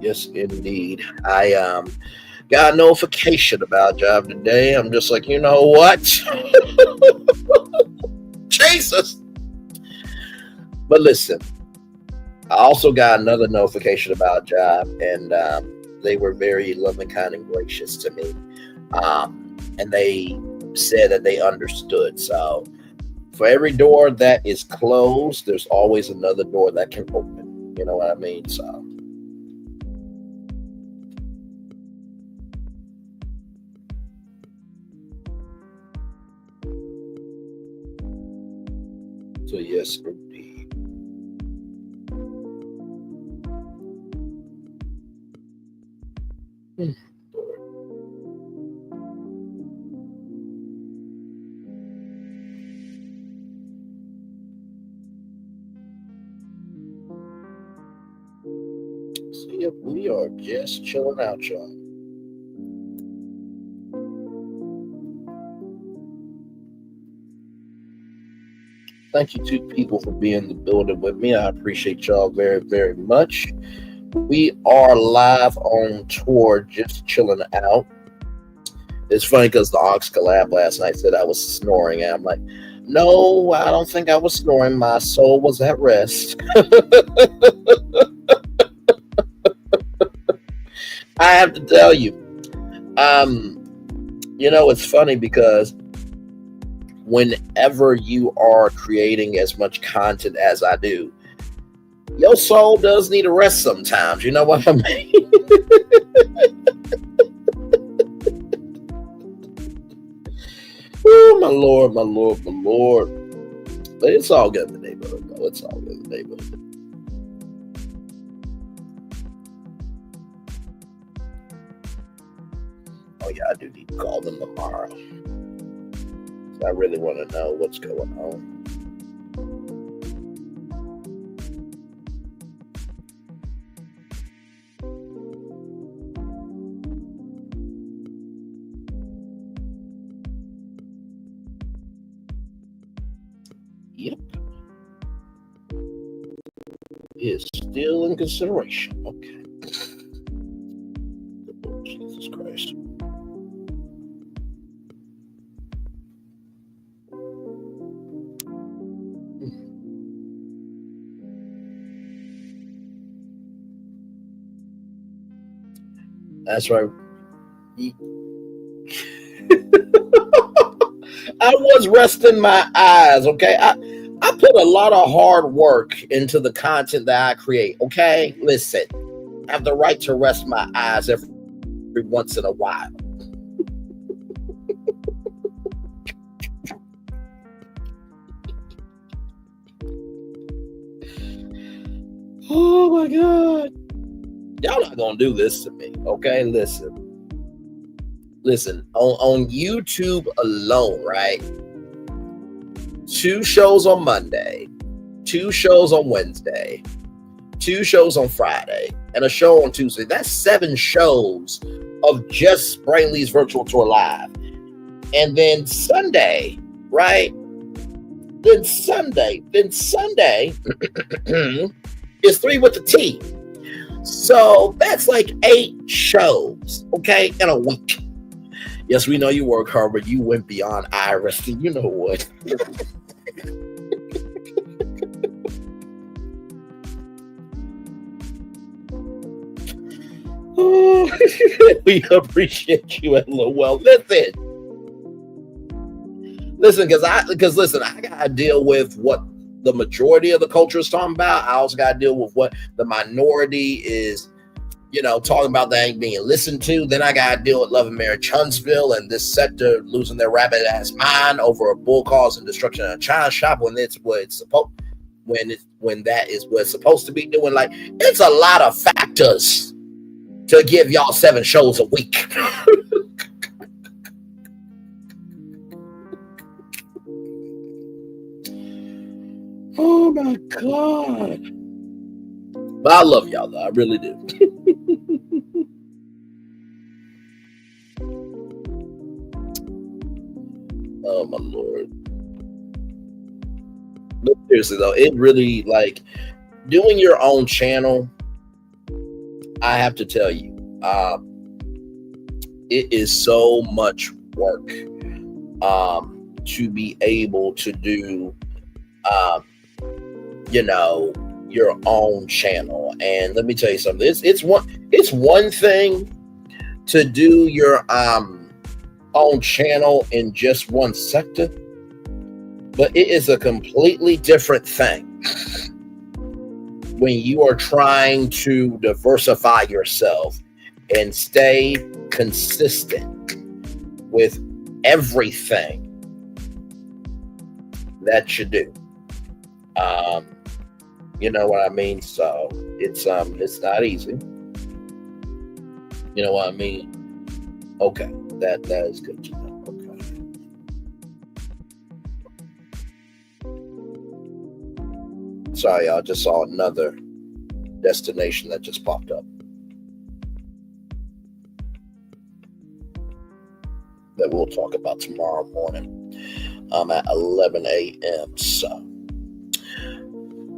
Yes, indeed. I got a notification about a job today. I'm just like, you know what? Jesus. But listen, I also got another notification about a job, and they were very loving, kind, and gracious to me. And they said that they understood. So for every door that is closed, there's always another door that can open. You know what I mean? So. So yes, indeed. So yep, we are just chilling out, y'all. Thank you two people for being in the building with me. I appreciate y'all very, very much. We are live on tour, just chilling out. It's funny because the Ox collab last night said I was snoring, and I'm like, no, I don't think I was snoring. My soul was at rest. I have to tell you, it's funny because whenever you are creating as much content as I do, your soul does need a rest sometimes. You know what I mean? Oh, my Lord, my Lord, my Lord. But it's all good in the neighborhood, though. It's all good in the neighborhood. Oh, yeah, I do need to call them tomorrow. I really want to know what's going on. Yep. Is still in consideration. Okay. Oh, Jesus Christ. That's right. I was resting my eyes, okay? I put a lot of hard work into the content that I create, okay? Listen, I have the right to rest my eyes every once in a while. Oh my God. Y'all not gonna do this to me, okay? Listen, on YouTube alone, right? 2 shows on Monday, 2 shows on Wednesday, 2 shows on Friday, and a show on Tuesday. That's 7 shows of just Brainley's Virtual Tour Live. And then Sunday, right? Then Sunday is 3 with the T. So that's like 8 shows, okay, in a week. Yes, we know you work hard, but you went beyond Iris. And you know what? Oh, we appreciate you, LOL. Listen, because listen, I gotta deal with what the majority of the culture is talking about. I also gotta deal with what the minority is, talking about that ain't being listened to. Then I gotta deal with Love and Marriage Huntsville and this sector losing their rabbit ass mind over a bull cause and destruction of a China shop when it's what it's supposed, when that is what it's supposed to be doing. Like, it's a lot of factors to give y'all 7 shows a week. Oh my God. But I love y'all though. I really do. Oh my Lord. But seriously though, it really, like, doing your own channel, I have to tell you, it is so much work to be able to do your own channel. And let me tell you something, it's one thing to do your own channel in just one sector, but it is a completely different thing when you are trying to diversify yourself and stay consistent with everything that you do. You know what I mean? So it's not easy. You know what I mean? Okay, that is good to know. Okay. Sorry, y'all, just saw another destination that just popped up that we'll talk about tomorrow morning at 11 a.m. So,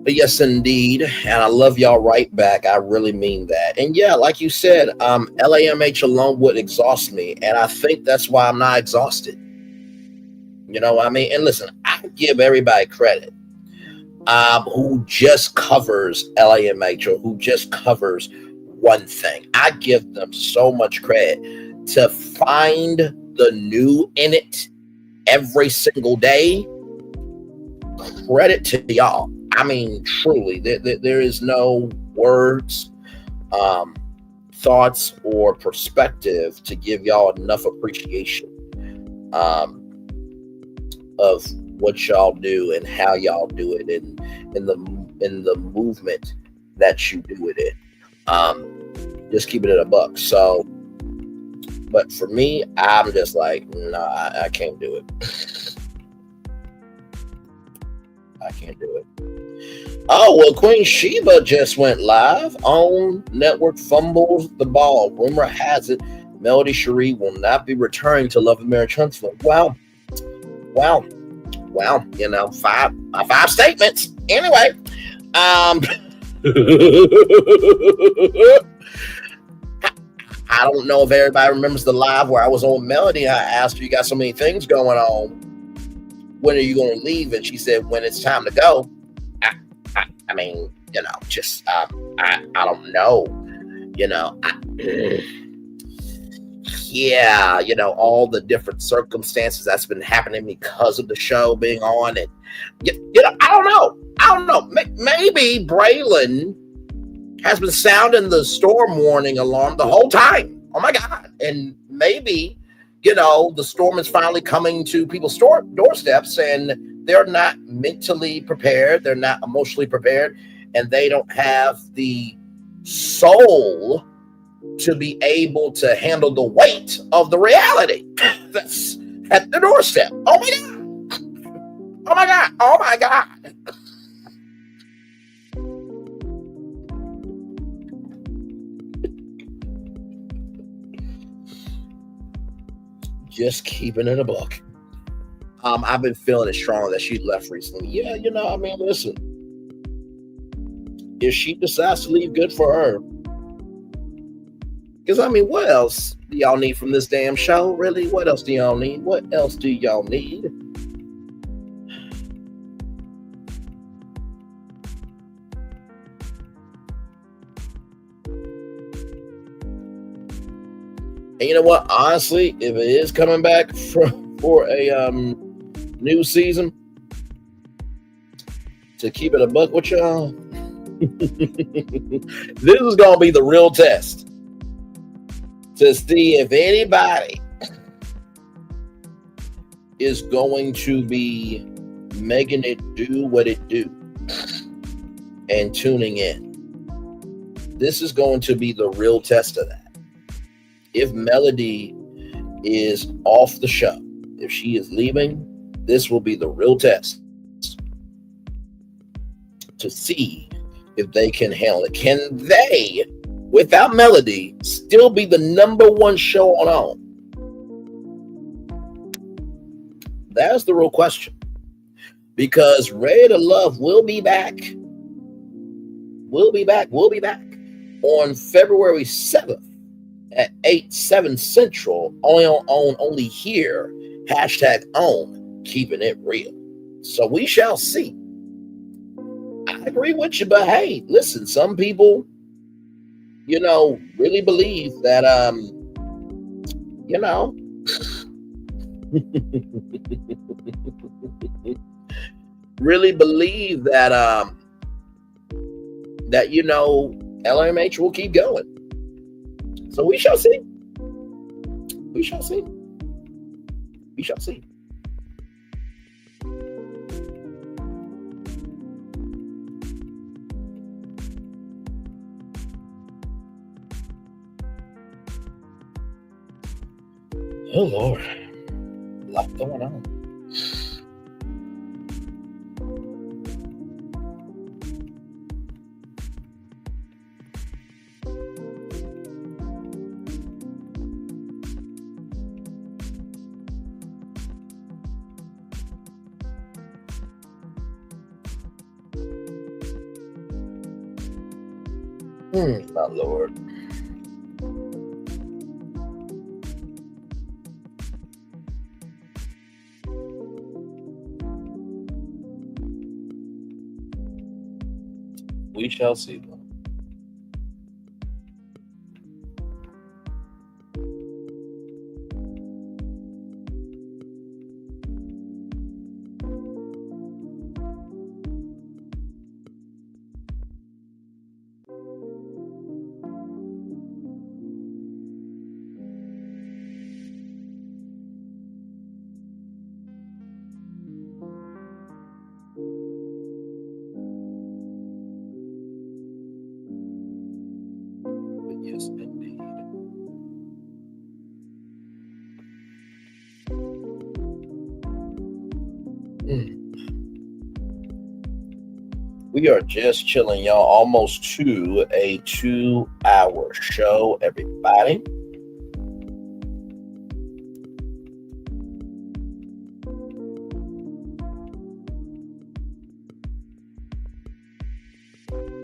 but yes, indeed. And I love y'all right back. I really mean that. And yeah, like you said, LAMH alone would exhaust me. And I think that's why I'm not exhausted. You know what I mean? And listen, I give everybody credit who just covers LAMH or who just covers one thing. I give them so much credit to find the new in it every single day. Credit to y'all. I mean, truly, there is no words, thoughts, or perspective to give y'all enough appreciation of what y'all do and how y'all do it, and in the movement that you do it in. Just keeping it a buck. So, but for me, I'm just like, nah, I can't do it. I can't do it. Oh, well, Queen Sheba just went live on Network Fumbles the Ball. Rumor has it Melody Cherie will not be returning to Love and Marriage Huntsville. Well, you know, five statements. Anyway, I don't know if everybody remembers the live where I was on Melody. I asked her, you got so many things going on, when are you going to leave? And she said, when it's time to go. I mean, you know, just I don't know, you know. Yeah, you know, all the different circumstances that's been happening because of the show being on, and you know, I don't know. Maybe Braylon has been sounding the storm warning alarm the whole time. Oh my God! And maybe, you know, the storm is finally coming to people's doorsteps, and they're not mentally prepared, they're not emotionally prepared, and they don't have the soul to be able to handle the weight of the reality that's at the doorstep. Oh my God. Oh my God. Oh my God. Just keeping it a buck. I've been feeling it strong that she left recently. Yeah, you know, I mean, listen. If she decides to leave, good for her. Because, I mean, what else do y'all need from this damn show? Really? What else do y'all need? What else do y'all need? And you know what? Honestly, if it is coming back for a new season, to keep it a buck with y'all, this is going to be the real test to see if anybody is going to be making it do what it do and tuning in. This is going to be the real test of that. If Melody is off the show, if she is leaving, this will be the real test to see if they can handle it. Can they, without Melody, still be the #1 show on OWN? That's the real question. Because Ready to Love will be back. We'll be back on February 7th at 8/7 Central, only on OWN, only here. #OWN, keeping it real. So we shall see. I agree with you, but hey, listen, some people, you know, really believe that, you know, really believe that, that, you know, LMH will keep going. So we shall see. We shall see. We shall see. Oh, Lord. A lot going on. My Lord. We shall see. yes, indeed. We are just chilling, y'all. Almost to a 2-hour show, everybody.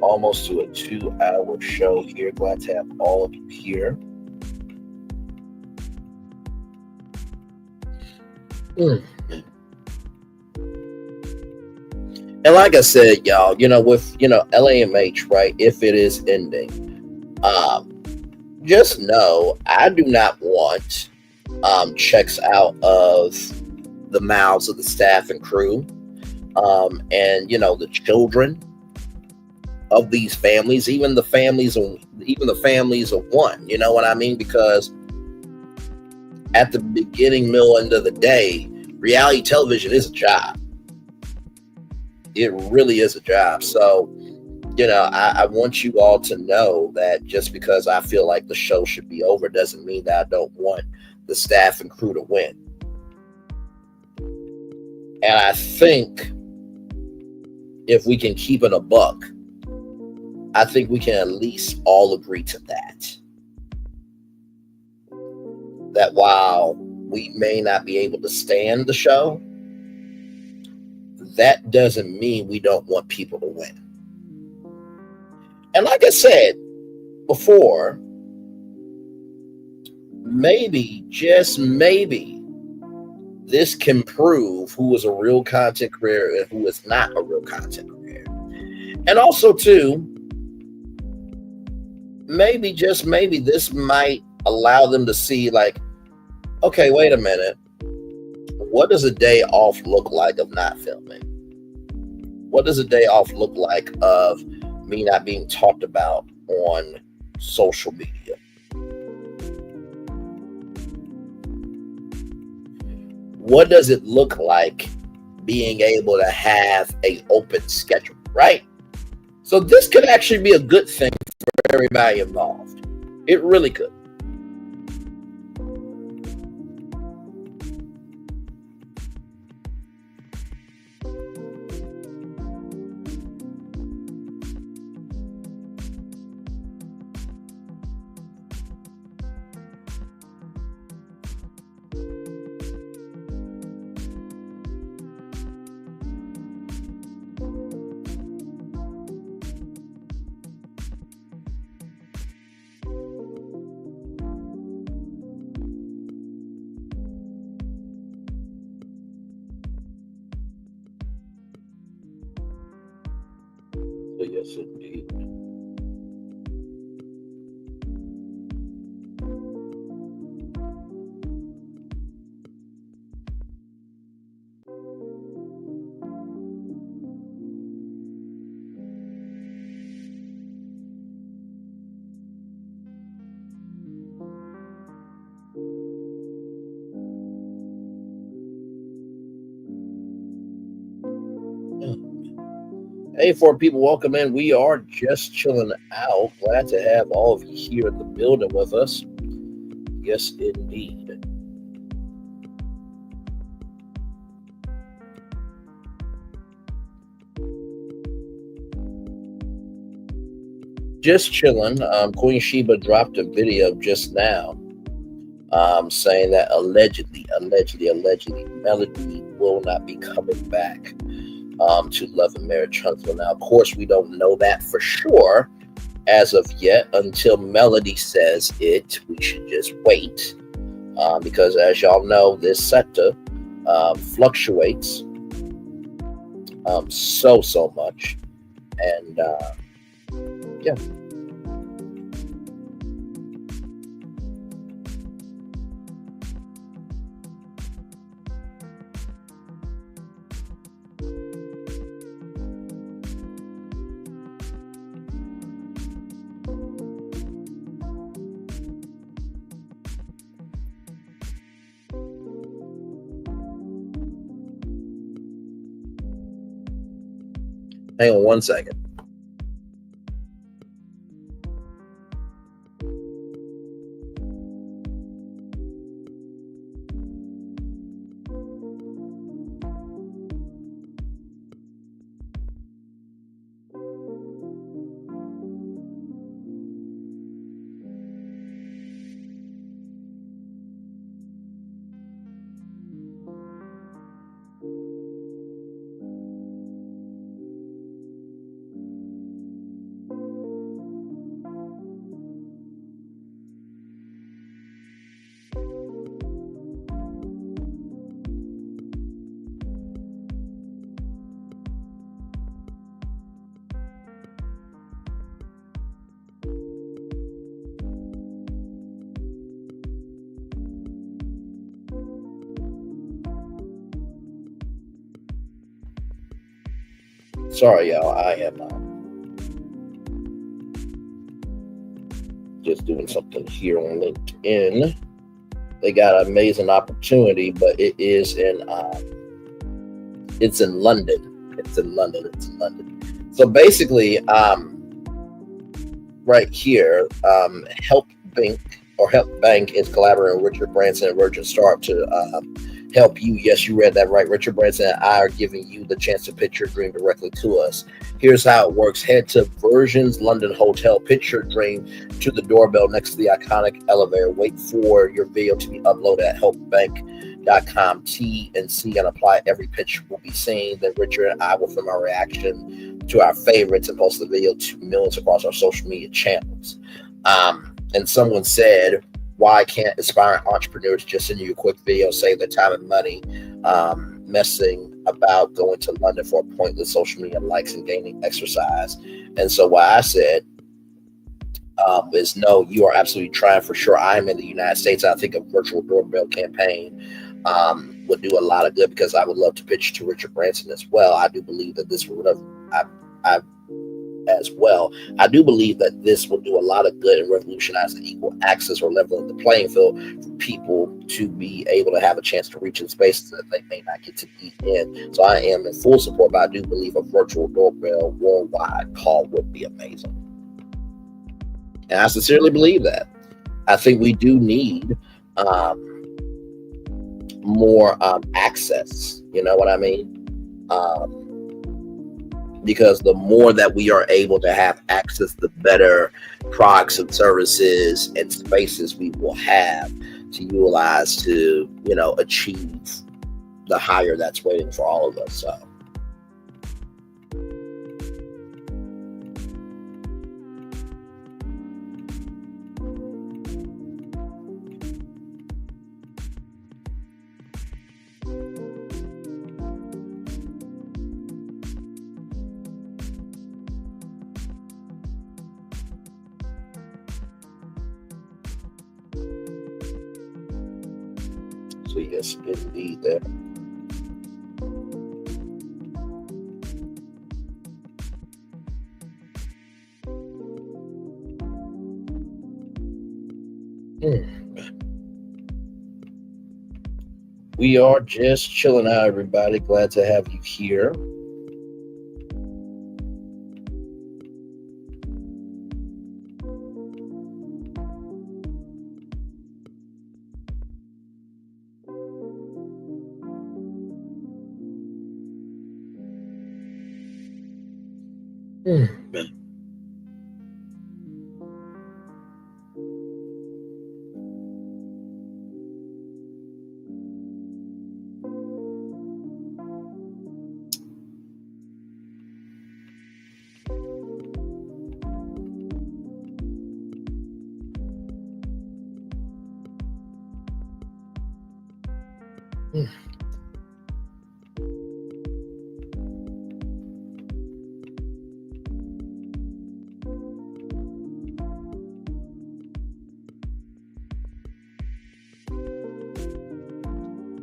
Almost to a 2-hour show here. Glad to have all of you here. And like I said, y'all, with LAMH, right? If it is ending, just know I do not want checks out of the mouths of the staff and crew, and the children of these families, even the families of one. You know what I mean? Because at the beginning, middle, end of the day, reality television is a job. It really is a job. So, I want you all to know that just because I feel like the show should be over doesn't mean that I don't want the staff and crew to win. And I think if we can keep it a buck, I think we can at least all agree to that. That while we may not be able to stand the show, that doesn't mean we don't want people to win. And like I said before, maybe, just maybe, this can prove who is a real content creator and who is not a real content creator. And also, too, maybe, just maybe, this might allow them to see, like, okay, wait a minute. What does a day off look like of not filming? What does a day off look like of me not being talked about on social media? What does it look like being able to have an open schedule, right? So this could actually be a good thing for everybody involved. It really could. Yes, indeed. Hey, for people, welcome in. We are just chilling out. Glad to have all of you here in the building with us. Yes, indeed. Just chilling. Queen Sheba dropped a video just now saying that allegedly, Melody will not be coming back to Love and Marriage Huntsville. Now, of course, we don't know that for sure as of yet. Until Melody says it, we should just wait. Because as y'all know, this sector fluctuates so much. And yeah. Hang on one second. Sorry, y'all. I am just doing something here on LinkedIn. They got an amazing opportunity, but it is it's in London. It's in London. So basically, right here, Help Bank is collaborating with Richard Branson and Virgin Sharpe to help you. Yes, you read that right. Richard Branson and I are giving you the chance to pitch your dream directly to us. Here's how it works. Head to Virgin's London Hotel, pitch your dream to the doorbell next to the iconic elevator. Wait for your video to be uploaded at helpbank.com. T&C and apply. Every pitch will be seen. Then Richard and I will film our reaction to our favorites and post the video to millions across our social media channels. And someone said, why can't aspiring entrepreneurs just send you a quick video, save their time and money, messing about going to London for pointless social media likes and gaining exercise? And so what I said is, no, you are absolutely trying for sure. I'm in the United States. I think a virtual doorbell campaign would do a lot of good, because I would love to pitch to Richard Branson as well. I do believe that this would I do believe that this will do a lot of good and revolutionize the equal access or leveling the playing field for people to be able to have a chance to reach in spaces that they may not get to be in. So I am in full support, but I do believe a virtual doorbell worldwide call would be amazing. And I sincerely believe that. I think we do need more access. You know what I mean? Because the more that we are able to have access, the better products and services and spaces we will have to utilize to, achieve the higher that's waiting for all of us. So. So yes, indeed there. We are just chilling out, everybody. Glad to have you here.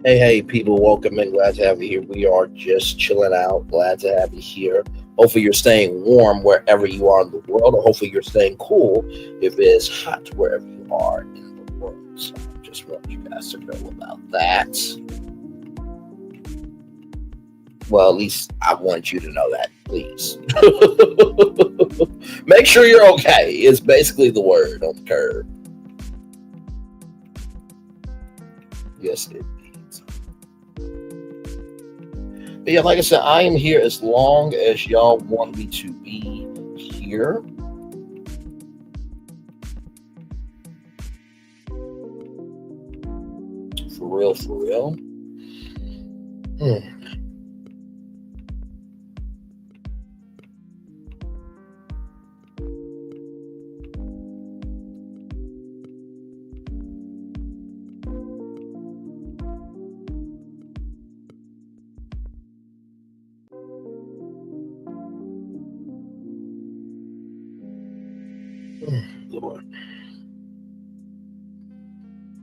Hey, people, welcome in. Glad to have you here. We are just chilling out. Glad to have you here. Hopefully you're staying warm wherever you are in the world, or hopefully you're staying cool if it's hot wherever you are in the world. So I just want you guys to know about that. Well, at least I want you to know that, please. Make sure you're okay. It's basically the word on the curve. Yes, it is. But yeah, like I said, I am here as long as y'all want me to be here. For real, for real. Lord.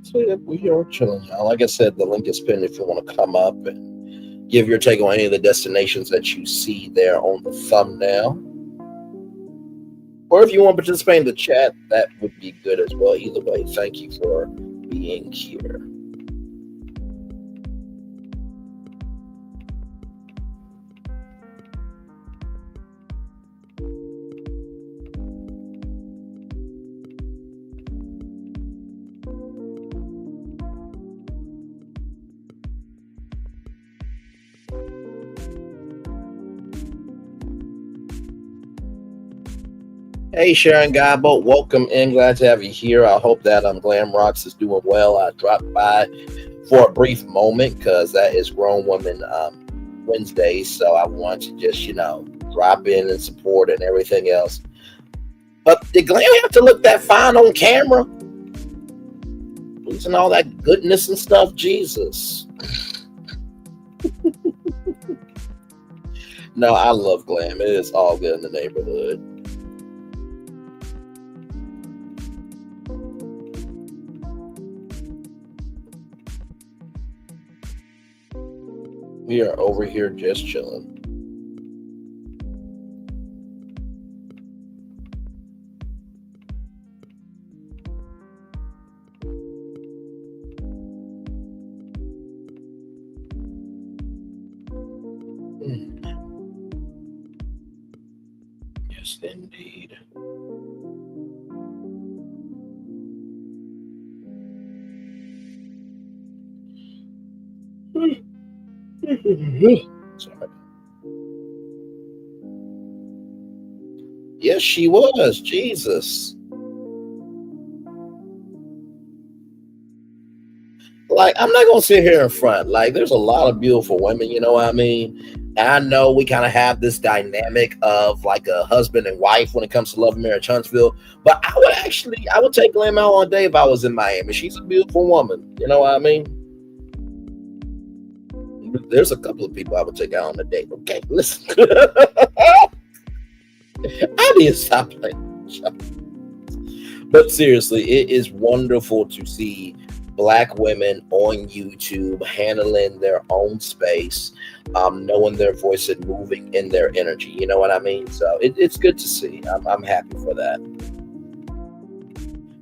So yeah, we are chilling, y'all. Like I said, the link is pinned if you want to come up and give your take on any of the destinations that you see there on the thumbnail. Or if you want to participate in the chat, that would be good as well. Either way, thank you for being here. Hey, Sharon Gabo, welcome in. Glad to have you here. I hope that Glam Rocks is doing well. I dropped by for a brief moment because that is Grown Woman Wednesday. So I want to just, drop in and support and everything else. But did Glam have to look that fine on camera? Losing all that goodness and stuff? Jesus. No, I love Glam. It is all good in the neighborhood. We are over here just chilling. Yes, indeed. Sorry. Yes, she was. Jesus. Like, I'm not gonna sit here in front. Like, there's a lot of beautiful women, you know what I mean? And I know we kind of have this dynamic of like a husband and wife when it comes to Love and Marriage Huntsville. But I would take Glam out on a date if I was in Miami. She's a beautiful woman, you know what I mean? There's a couple of people I would take out on a date. Okay, listen. I need to stop playing. But seriously, it is wonderful to see Black women on YouTube handling their own space, knowing their voice and moving in their energy. You know what I mean? So it's good to see. I'm happy for that.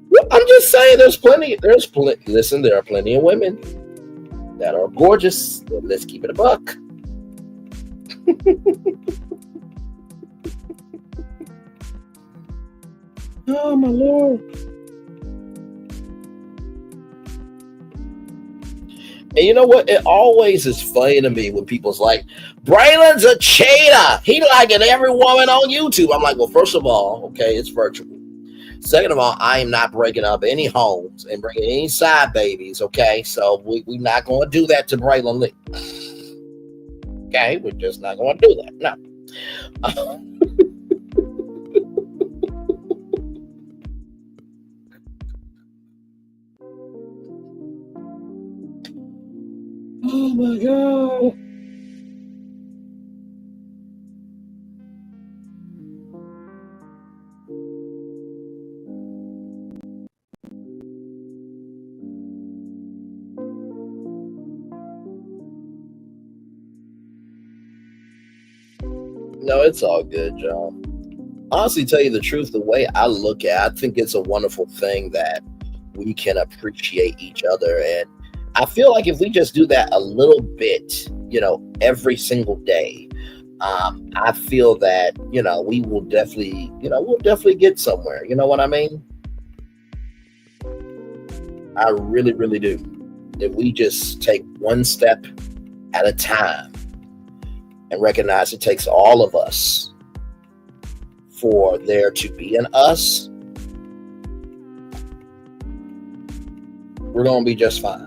Well, I'm just saying there's plenty. Listen, there are plenty of women that are gorgeous. Let's keep it a buck. Oh my Lord. And you know what? It always is funny to me when people's like, Braylon's a cheater. He liking every woman on YouTube. I'm like, well, first of all, okay, it's virtual. Second of all, I am not breaking up any homes and bringing any side babies, okay? So we're not going to do that to Braylon Lee. Okay? We're just not going to do that. No. Oh, my God. No, it's all good, John. Honestly, tell you the truth, the way I look at it, I think it's a wonderful thing that we can appreciate each other. And I feel like if we just do that a little bit, every single day, I feel that, we will definitely, we'll definitely get somewhere. You know what I mean? I really, really do. If we just take one step at a time and recognize it takes all of us for there to be an us, we're going to be just fine.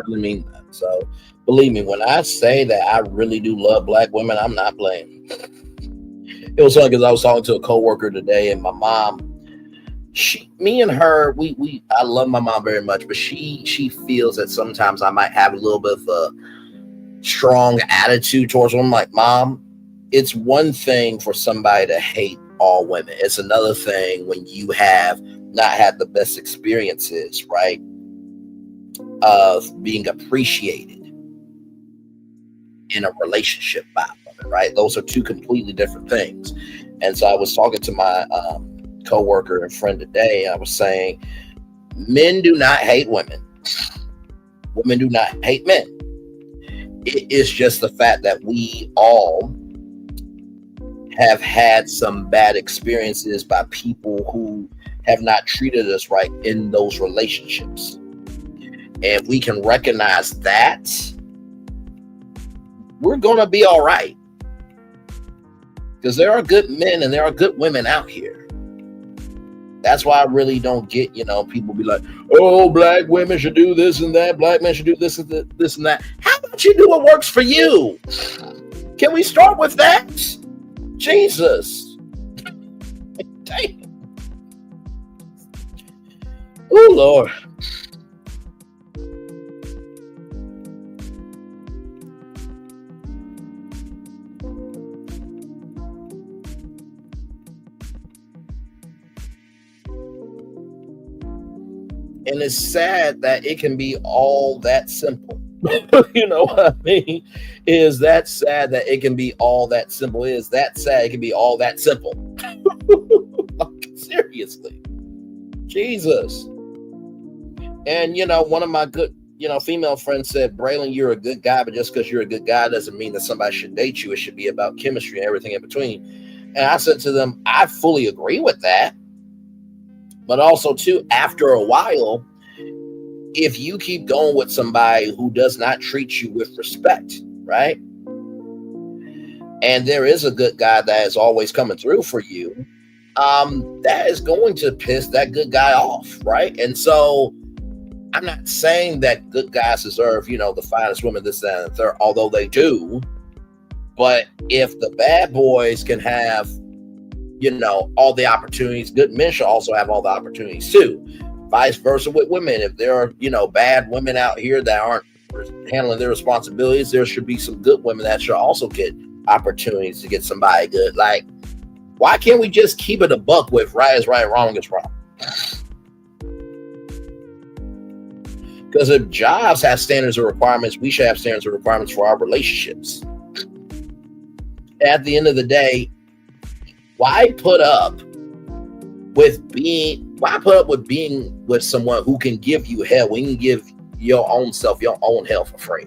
really mean that. So believe me, when I say that I really do love black women, I'm not playing. It was funny because I was talking to a coworker today, and my mom, me and her, I love my mom very much, but she feels that sometimes I might have a little bit of a strong attitude towards women. Like, Mom, it's one thing for somebody to hate all women. It's another thing when you have not had the best experiences, right, of being appreciated in a relationship by a woman, right? Those are two completely different things. And so I was talking to my coworker and friend today, and I was saying, men do not hate women. Women do not hate men. It is just the fact that we all have had some bad experiences by people who have not treated us right in those relationships. And if we can recognize that, we're going to be all right. Because there are good men and there are good women out here. That's why I really don't get, people be like, oh, black women should do this and that. Black men should do this and that. How about you do what works for you? Can we start with that? Jesus. Damn. Oh, Lord. And it's sad that it can be all that simple. You know what I mean? Is that sad that it can be all that simple? Is that sad it can be all that simple? Like, seriously. Jesus. And, one of my good, female friends said, Braylon, you're a good guy, but just because you're a good guy doesn't mean that somebody should date you. It should be about chemistry and everything in between. And I said to them, I fully agree with that. But also, too, after a while, if you keep going with somebody who does not treat you with respect, right? And there is a good guy that is always coming through for you, that is going to piss that good guy off, right? And so I'm not saying that good guys deserve, the finest women, this, that, and the third, although they do. But if the bad boys can have, all the opportunities, good men should also have all the opportunities too. Vice versa with women. If there are, bad women out here that aren't handling their responsibilities, there should be some good women that should also get opportunities to get somebody good. Like, why can't we just keep it a buck with right is right, wrong is wrong? Because if jobs have standards and requirements, we should have standards and requirements for our relationships. At the end of the day, why put up with being with someone who can give you hell when you can give your own self your own hell for free?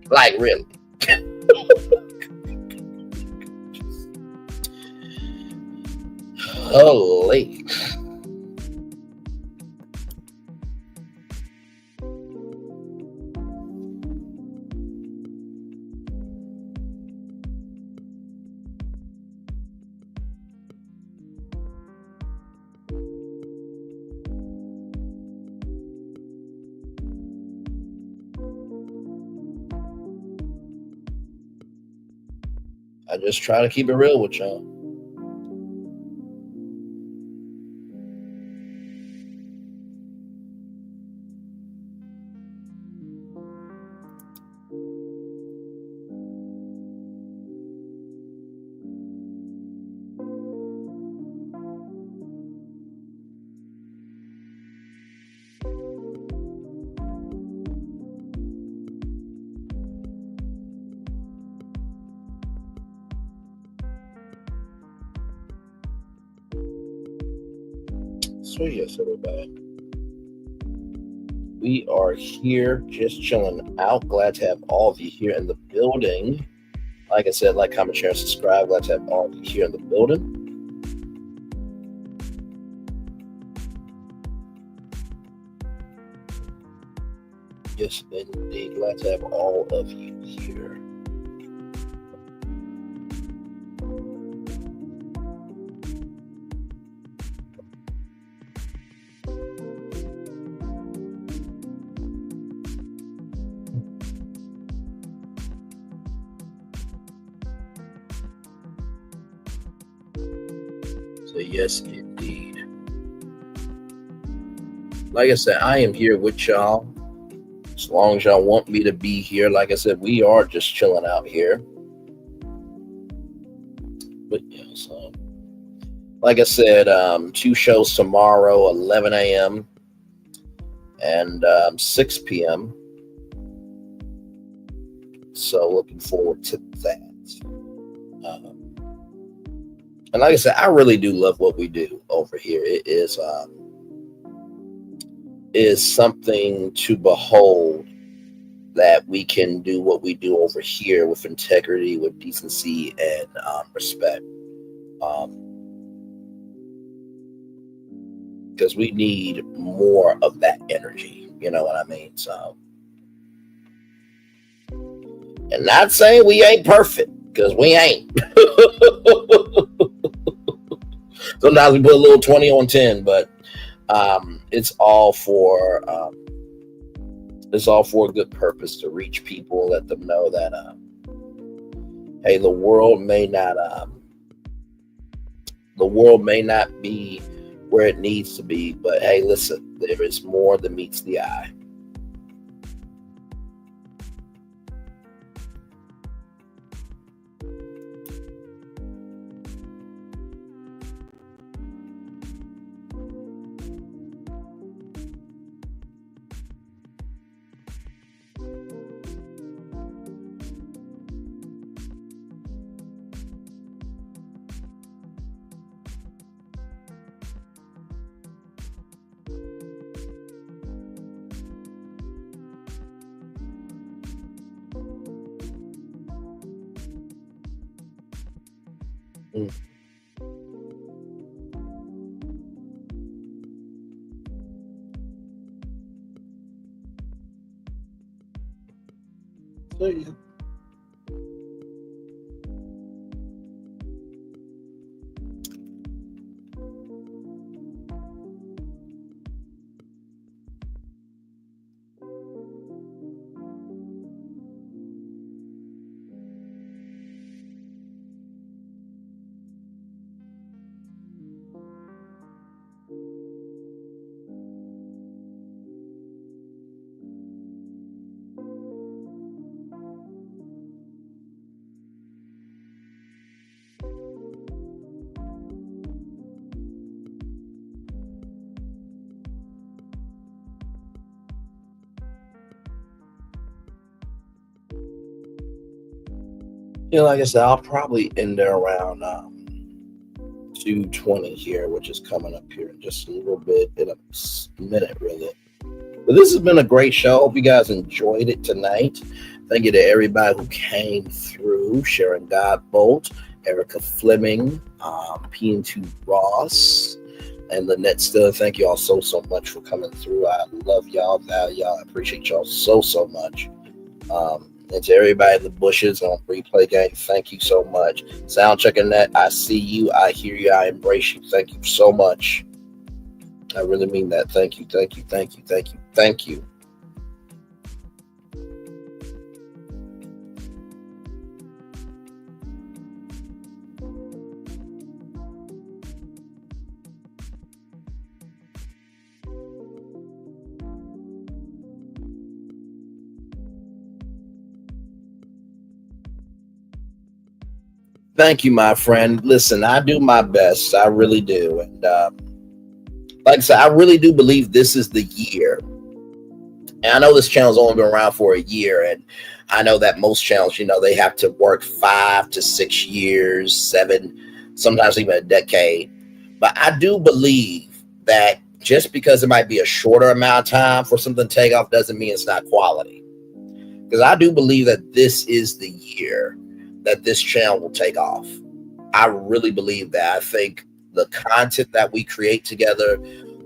Like, really? Holy. I just try to keep it real with y'all. So yes, everybody, we are here just chilling out. Glad to have all of you here in the building. Like I said, like, comment, share, and subscribe. Glad to have all of you here in the building. Yes, indeed. Glad to have all of you here. So yes, indeed. Like I said, I am here with y'all. As long as y'all want me to be here. Like I said, we are just chilling out here. But yeah, so like I said, 2 shows tomorrow, 11 a.m. and 6 p.m. So looking forward to that. And like I said, I really do love what we do over here. It is something to behold that we can do what we do over here with integrity, with decency, and respect. Because we need more of that energy. You know what I mean? So, and not saying we ain't perfect, because we ain't. Sometimes we put a little 20 on 10, but it's all for a good purpose, to reach people, let them know that hey, the world may not be where it needs to be, but hey, listen, there is more than meets the eye. So, yeah. You know, like I said, I'll probably end there around 2:20 here, which is coming up here in just a little bit, in a minute, really. But this has been a great show. Hope you guys enjoyed it tonight. Thank you to everybody who came through. Sharon Godbolt, Erica Fleming, P&2 Ross, and Lynette Still. Thank you all so much for coming through. I love y'all, value y'all. I appreciate y'all so much. And to everybody in the bushes on Replay Gang, thank you so much. Sound checking that. I see you. I hear you. I embrace you. Thank you so much. I really mean that. Thank you. Thank you. Thank you. Thank you. Thank you. Thank you, my friend. Listen, I do my best. I really do. And like I said, I really do believe this is the year. And I know this channel's only been around for a year. And I know that most channels, you know, they have to work 5 to 6 years, 7, sometimes even a decade. But I do believe that just because it might be a shorter amount of time for something to take off doesn't mean it's not quality. Because I do believe that this is the year that this channel will take off. I really believe that. I think the content that we create together,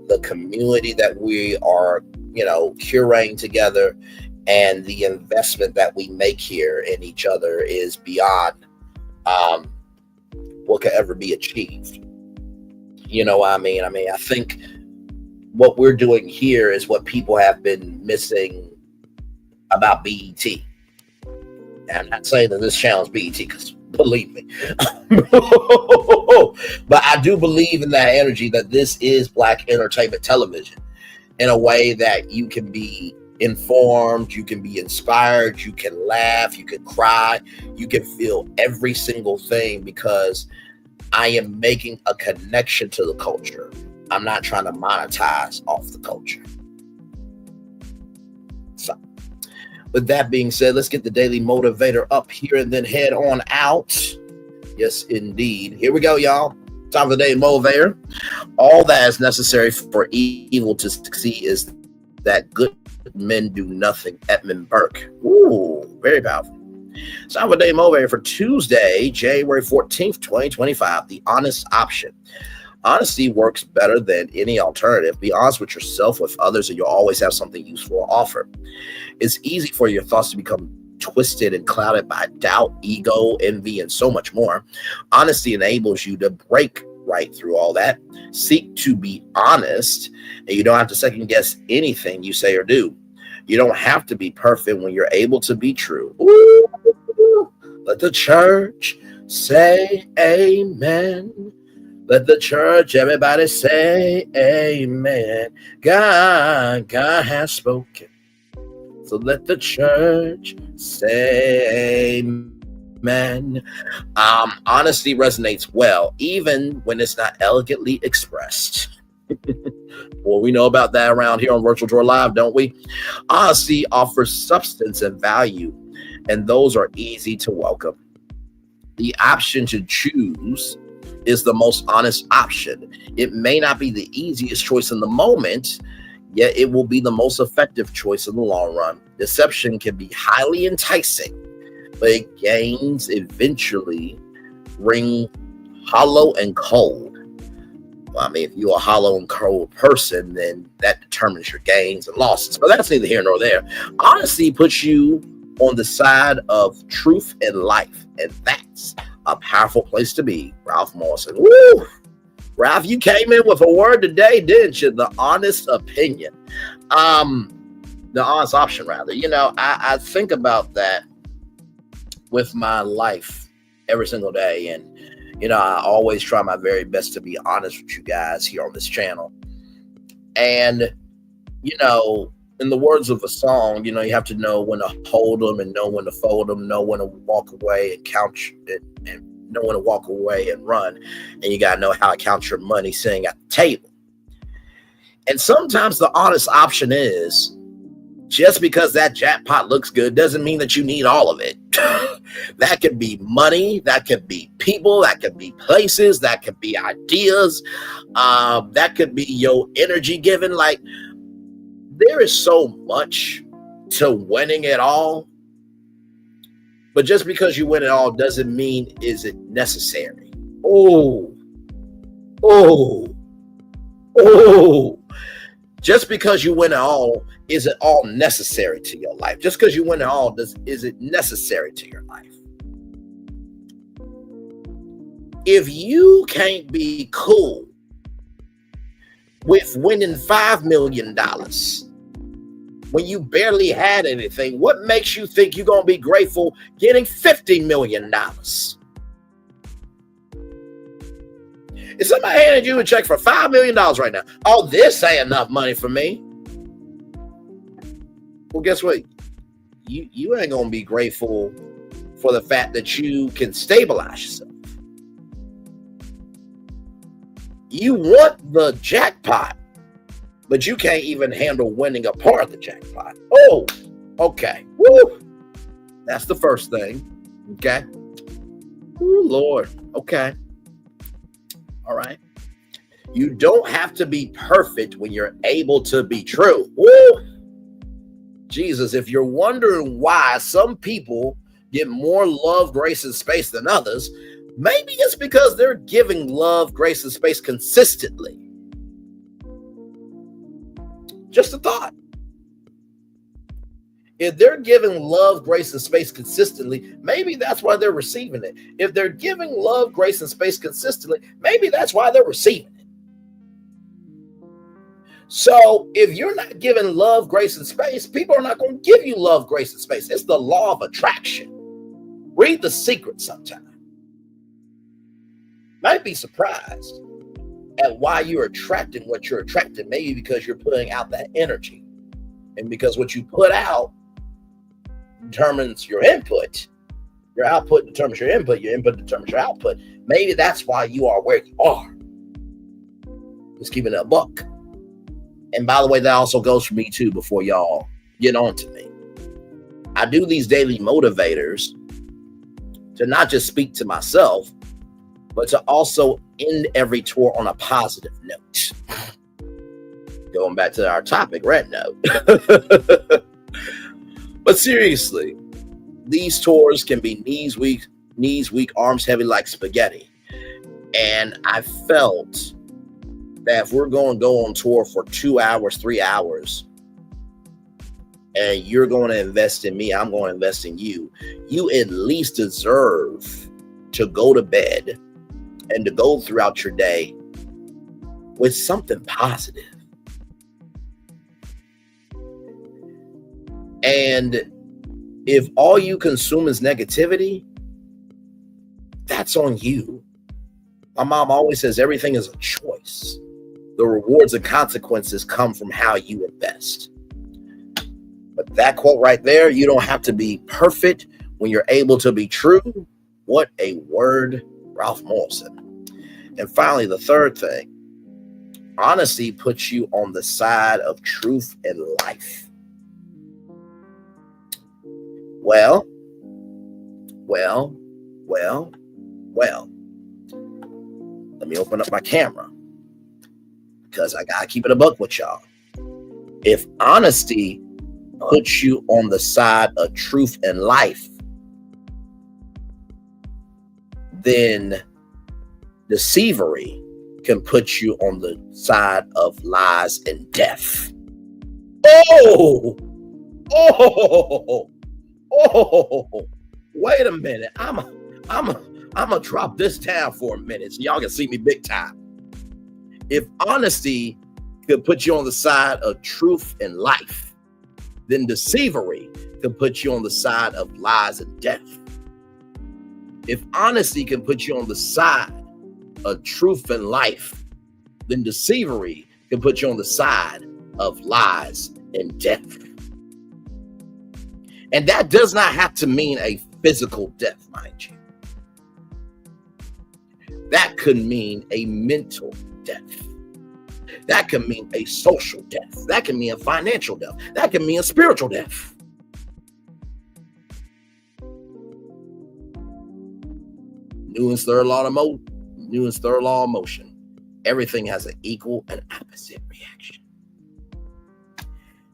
the community that we are, you know, curating together, and the investment that we make here in each other is beyond what could ever be achieved. You know what I mean? I think what we're doing here is what people have been missing about BET. And I'm not saying that this channel is BET, because believe me, But I do believe in that energy that this is Black entertainment television in a way that you can be informed, you can be inspired, you can laugh, you can cry, you can feel every single thing because I am making a connection to the culture. I'm not trying to monetize off the culture. So, with that being said, let's get the Daily Motivator up here and then head on out. Yes, indeed. Here we go, y'all. Time for the Daily Motivator. All that is necessary for evil to succeed is that good men do nothing. Edmund Burke. Ooh, very powerful. So I'm a Daily Motivator for Tuesday, January 14th, 2025. The honest option. Honesty works better than any alternative. Be honest with yourself, with others, and you'll always have something useful to offer. It's easy for your thoughts to become twisted and clouded by doubt, ego, envy, and so much more. Honesty enables you to break right through all that. Seek to be honest, and you don't have to second guess anything you say or do. You don't have to be perfect when you're able to be true. Ooh, let the church say amen. Let the church, everybody say amen. God has spoken. So let the church say amen. Honesty resonates well, even when it's not elegantly expressed. Well, we know about that around here on Virtual Tour Live, don't we? Honesty offers substance and value, and those are easy to welcome. The option to choose is the most honest option. It may not be the easiest choice in the moment, yet it will be the most effective choice in the long run. Deception can be highly enticing, but gains eventually ring hollow and cold. Well, I mean, if you're a hollow and cold person, then that determines your gains and losses, but that's neither here nor there. Honesty puts you on the side of truth and life, and that's a powerful place to be. Ralph Morrison. Woo! Ralph, you came in with a word today, didn't you? The honest opinion. The honest option, rather. You know, I think about that with my life every single day. And, you know, I always try my very best to be honest with you guys here on this channel. And, you know, in the words of a song, you know, you have to know when to hold them and know when to fold them, know when to walk away and count it, and know when to walk away and run. And you got to know how to count your money sitting at the table. And sometimes the honest option is just because that jackpot looks good doesn't mean that you need all of it. That could be money, that could be people, that could be places, that could be ideas, that could be your energy given. Like, there is so much to winning it all, but just because you win it all doesn't mean is it necessary. Just because you win it all, is it all necessary to your life? Just because you win it all, is it necessary to your life? If you can't be cool with winning $5 million when you barely had anything, what makes you think you're going to be grateful getting $50 million? If somebody handed you a check for $5 million right now, oh, this ain't enough money for me. Well, guess what? You ain't going to be grateful for the fact that you can stabilize yourself. You want the jackpot, but you can't even handle winning a part of the jackpot. Oh, okay. Woo. That's the first thing. Okay. Ooh, Lord. Okay. All right. You don't have to be perfect when you're able to be true. Woo. Jesus, if you're wondering why some people get more love, grace, and space than others, maybe it's because they're giving love, grace, and space consistently. Just a thought. If they're giving love, grace, and space consistently, maybe that's why they're receiving it. If they're giving love, grace, and space consistently, maybe that's why they're receiving it. So if you're not giving love, grace, and space, people are not going to give you love, grace, and space. It's the law of attraction. Read The Secret sometime. might be surprised at why you're attracting what you're attracting. Maybe because you're putting out that energy. And because what you put out determines your input. Your output determines your input determines your output. Maybe that's why you are where you are. Just keeping it a buck. And by the way, that also goes for me too, before y'all get on to me. I do these daily motivators to not just speak to myself, but to also end every tour on a positive note. Going back to our topic, red note. But seriously, these tours can be knees weak, arms heavy like spaghetti. And I felt that if we're going to go on tour for 2 hours, 3 hours, and you're going to invest in me, I'm going to invest in you, you at least deserve to go to bed and to go throughout your day with something positive. And if all you consume is negativity, that's on you. My mom always says everything is a choice. The rewards and consequences come from how you invest. But that quote right there, you don't have to be perfect when you're able to be true. What a word, Ralph Morrison. And finally, the third thing, honesty puts you on the side of truth and life. Well. Let me open up my camera because I gotta keep it a buck with y'all. If honesty puts you on the side of truth and life, then deceivery can put you on the side of lies and death. Oh, wait a minute. I'm gonna drop this down for a minute so y'all can see me big time. If honesty could put you on the side of truth and life, then deceivery can put you on the side of lies and death. If honesty can put you on the side of truth and life, then deceivery can put you on the side of lies and death. And that does not have to mean a physical death, mind you. That could mean a mental death. That can mean a social death. That can mean a financial death. That can mean a spiritual death. Newton's third law of motion. Everything has an equal and opposite reaction.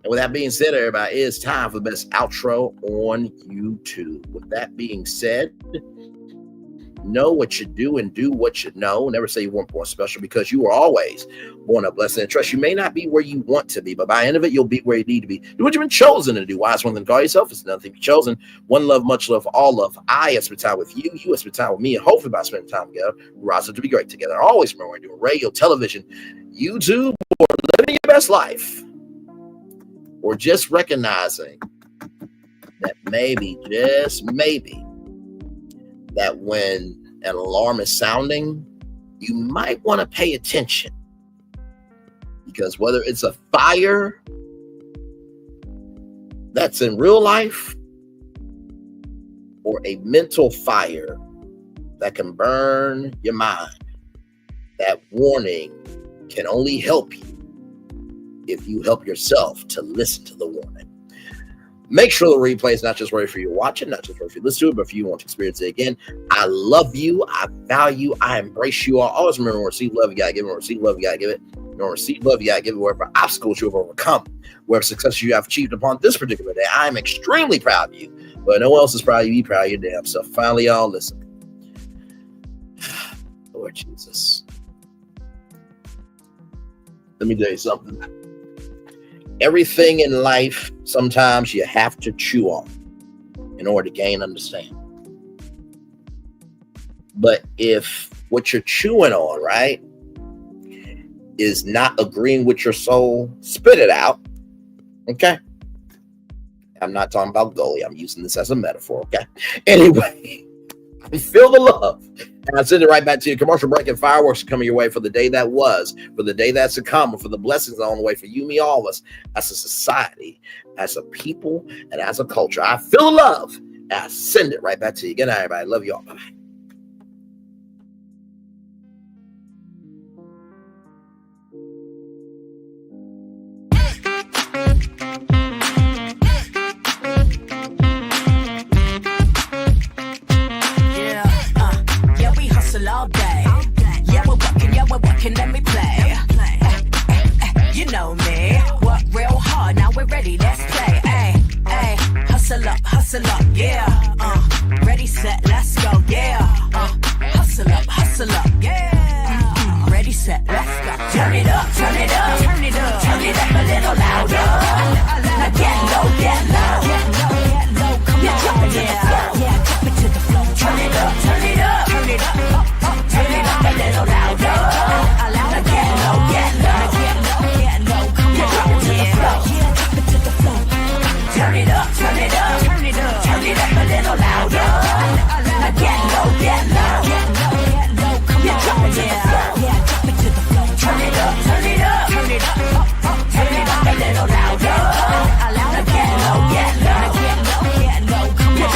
And with that being said, everybody, it's time for the best outro on YouTube. With that being said, know what you do and do what you know. Never say you weren't born special, because you were always born a blessing and trust. You may not be where you want to be, but by the end of it, you'll be where you need to be. Do what you've been chosen to do. Why is one thing to call yourself? It's another thing to be chosen. One love, much love, all love. I have spent time with you. You have spent time with me. And hopefully by spending time together, we rise up to be great together. Always remember, we're doing radio, television, YouTube, or living your best life. Or just recognizing that maybe, just maybe, that when an alarm is sounding, you might want to pay attention. Because whether it's a fire that's in real life or a mental fire that can burn your mind, that warning can only help you if you help yourself to listen to the warning. Make sure the replay is not just ready for you to watch it, not just ready for you to listen to it, but if you want to experience it again. I love you. I value. I embrace you all. Always remember, receive love, you gotta give it. Receive love, you gotta give it. Receive love, you gotta give it. Wherever obstacles you have overcome, wherever success you have achieved upon this particular day, I am extremely proud of you. But no one else is proud of you. Be proud of your damn self. Finally, y'all, listen. Lord Jesus. Let me tell you something. Everything in life, sometimes you have to chew on in order to gain understanding. But if what you're chewing on, right, is not agreeing with your soul, spit it out. Okay? I'm not talking about goalie. I'm using this as a metaphor. Okay? Anyway, I feel the love. And I send it right back to you. Commercial break and fireworks are coming your way for the day that was, for the day that's to come, for the blessings on the way for you, me, all of us, as a society, as a people, and as a culture. I feel the love. And I send it right back to you. Good night, everybody. Love you all. Bye-bye. All day. Yeah, we're working, let me play. You know me. Work real hard, now we're ready, let's play. Hey, hustle up, yeah. Ready, set, let's go, yeah. Hustle up, yeah. Ready, set, let's go. Turn it up, turn it up, turn it up, turn it up a little louder. Now get low, come on, yeah. Yeah, drop it to the floor. Turn it up, turn it up, turn it up. Turn it up a little louder. Now get low, come on, yeah. Drop it to the floor. Turn it up, turn it up, turn it up, turn it up a little louder. Now get low, come on, yeah. Drop it to the floor. Turn it up, turn it up, turn it up, turn it up a little louder. Now get low, come on, yeah. Drop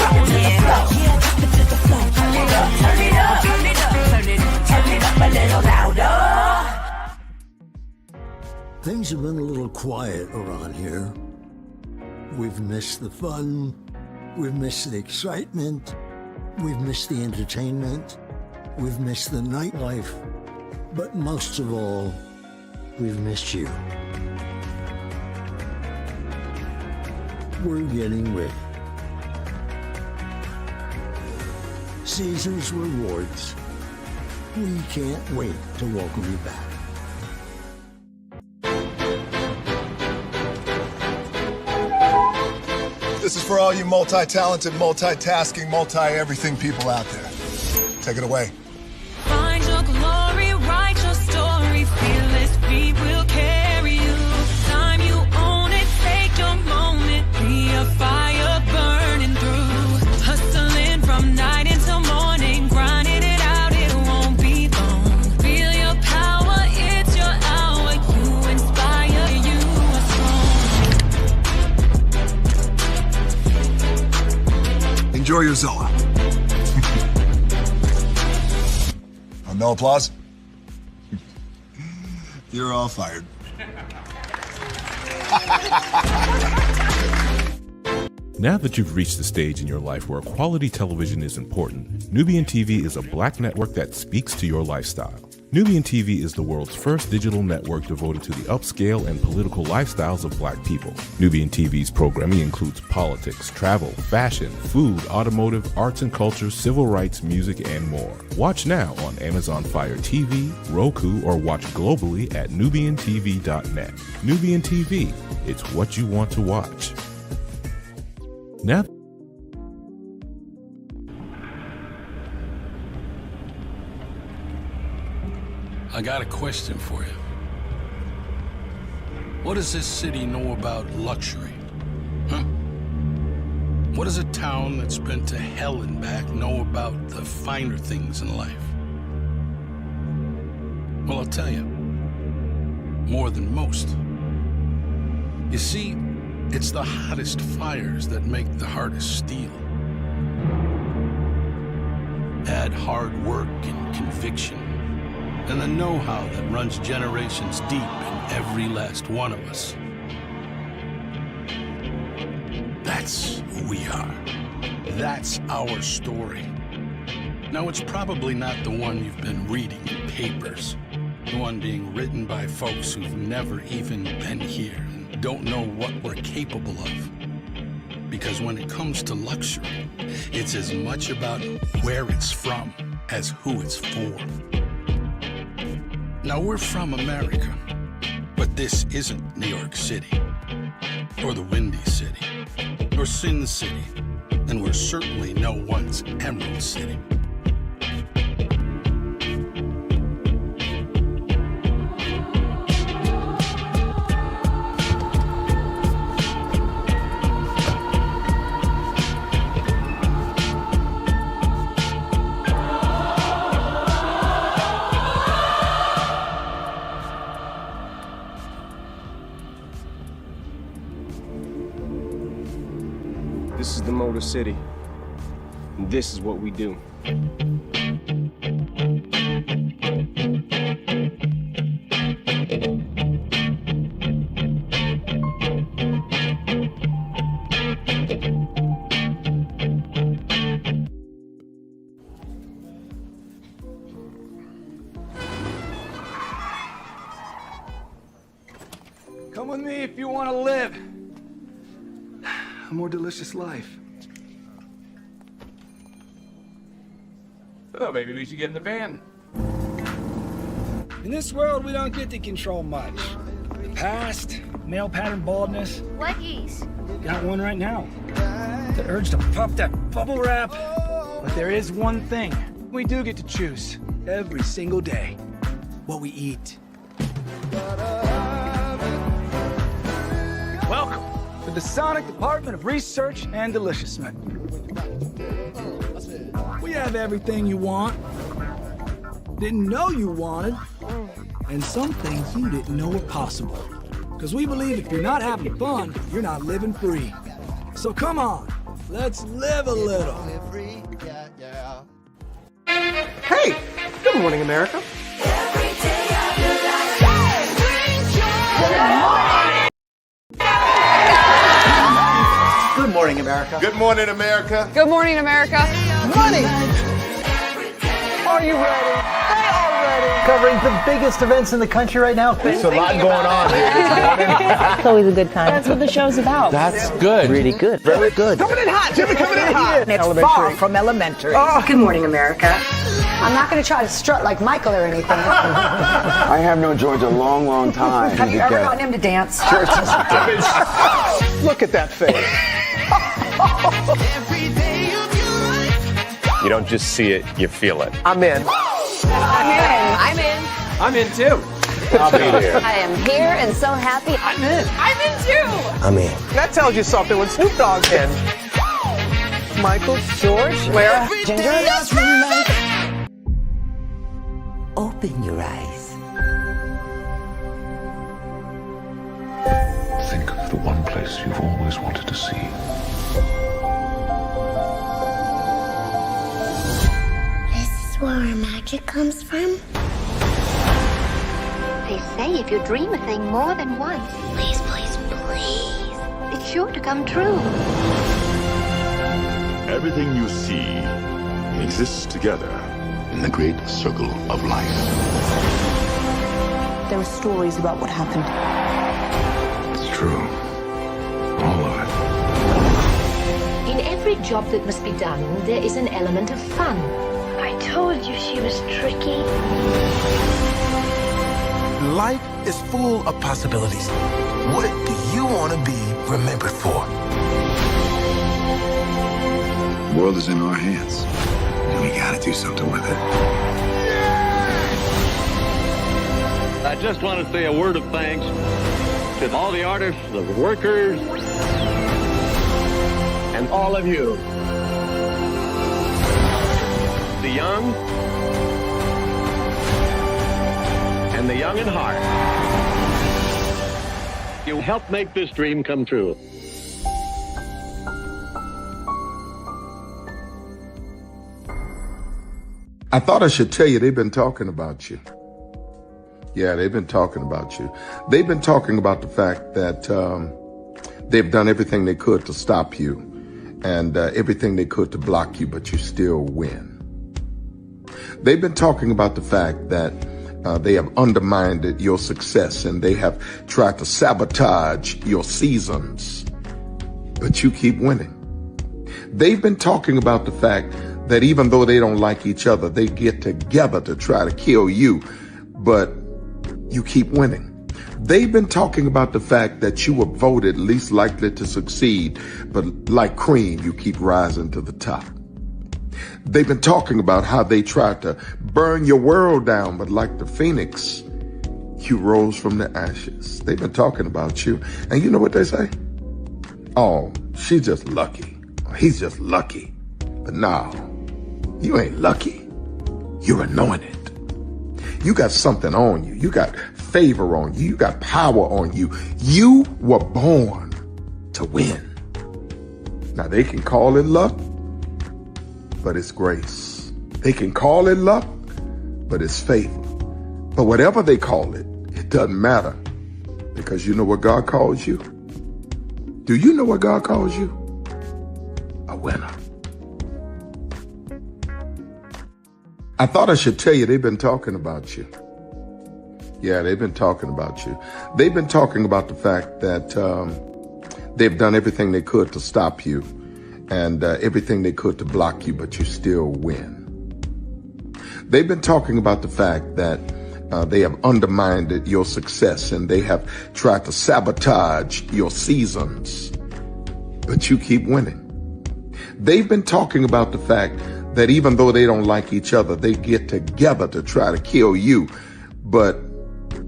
it to the floor. Turn it up, turn it up, turn it up. Turn it up a little louder. Things have been a little quiet around here. We've missed the fun. We've missed the excitement. We've missed the entertainment. We've missed the nightlife. But most of all, we've missed you. We're getting ready. Caesar's Rewards. We can't wait to welcome you back. This is for all you multi-talented, multitasking, multi-everything people out there. Take it away. Find your glory, write your story, fearless feet will carry you. Time you own it, take your moment, be a fire burning through. Hustling from night until morning, grinding it out, it won't be long. Feel your power, it's your hour, you inspire, you are strong. Enjoy your Zola. No applause? You're all fired. Now that you've reached the stage in your life where quality television is important, Nubian TV is a black network that speaks to your lifestyle. Nubian TV is the world's first digital network devoted to the upscale and political lifestyles of black people. Nubian TV's programming includes politics, travel, fashion, food, automotive, arts and culture, civil rights, music, and more. Watch now on Amazon Fire TV, Roku, or watch globally at nubiantv.net. Nubian TV, it's what you want to watch. Now, I got a question for you. What does this city know about luxury? Huh? What does a town that's been to hell and back know about the finer things in life? Well, I'll tell you. More than most. You see, it's the hottest fires that make the hardest steel. Add hard work and conviction, and the know-how that runs generations deep in every last one of us. That's who we are. That's our story. Now, it's probably not the one you've been reading in papers, the one being written by folks who've never even been here and don't know what we're capable of. Because when it comes to luxury, it's as much about where it's from as who it's for. Now, we're from America, but this isn't New York City, or the Windy City, or Sin City, and we're certainly no one's Emerald City. Motor City. And this is what we do. Come with me if you want to live a more delicious life. Oh, maybe we should get in the van. In this world, we don't get to control much. Past, male pattern baldness. Leggies. Got one right now. The urge to puff that bubble wrap. But there is one thing we do get to choose every single day. What we eat. Welcome to the Sonic Department of Research and Deliciousment. We have everything you want, didn't know you wanted, and some things you didn't know were possible. Because we believe if you're not having fun, you're not living free. So come on, let's live a little. Hey, good morning, America. Good morning, America. Good morning, America. Good morning, America. Money! Are you ready? They are ready. Covering the biggest events in the country right now. There's a lot going on here this morning. It's always a good time. That's what the show's about. That's good. Really good. Very good. Coming in hot, Jimmy, coming in hot. It's far from elementary. Oh, good morning, America. I'm not going to try to strut like Michael or anything. I have known George a long, long time. Have you ever gotten him to dance? Church is Look at that face. You don't just see it, you feel it. I'm in. I'm in. I'm in too. I'll be here. I am here and so happy. I'm in. I'm in too. I'm in. That tells you something when Snoop Dogg's in. Michael, George, where? Ginger. Open your eyes. Think of the one place you've always wanted to see. This is where our magic comes from. They say if you dream a thing more than once, Please, please, please. it's sure to come true. Everything you see exists together in the great circle of life. There were stories about what happened. It's true. All of it. In every job that must be done, there is an element of fun. I told you she was tricky. Life is full of possibilities. What do you want to be remembered for? The world is in our hands, and we gotta do something with it. I just want to say a word of thanks to all the artists, the workers, and all of you. The young and the young in heart. You helped make this dream come true. I thought I should tell you they've been talking about you. Yeah, they've been talking about you. They've been talking about the fact that they've done everything they could to stop you and everything they could to block you, but you still win. They've been talking about the fact that they have undermined your success and they have tried to sabotage your seasons, but you keep winning. They've been talking about the fact that even though they don't like each other, they get together to try to kill you, but you keep winning. They've been talking about the fact that you were voted least likely to succeed, but like cream, you keep rising to the top. They've been talking about how they tried to burn your world down, but like the phoenix, you rose from the ashes. They've been talking about you. And you know what they say? Oh, she's just lucky. He's just lucky. But no, you ain't lucky. You're anointed. You got something on you. You got favor on you. You got power on you. You were born to win. Now, they can call it luck, but it's grace. They can call it luck, but it's favor. But whatever they call it, it doesn't matter, because you know what God calls you? Do you know what God calls you? A winner. I thought I should tell you they've been talking about you. Yeah, they've been talking about you. They've been talking about the fact that they've done everything they could to stop you and everything they could to block you, but you still win. They've been talking about the fact that they have undermined your success and they have tried to sabotage your seasons, but you keep winning. They've been talking about the fact that even though they don't like each other, they get together to try to kill you, but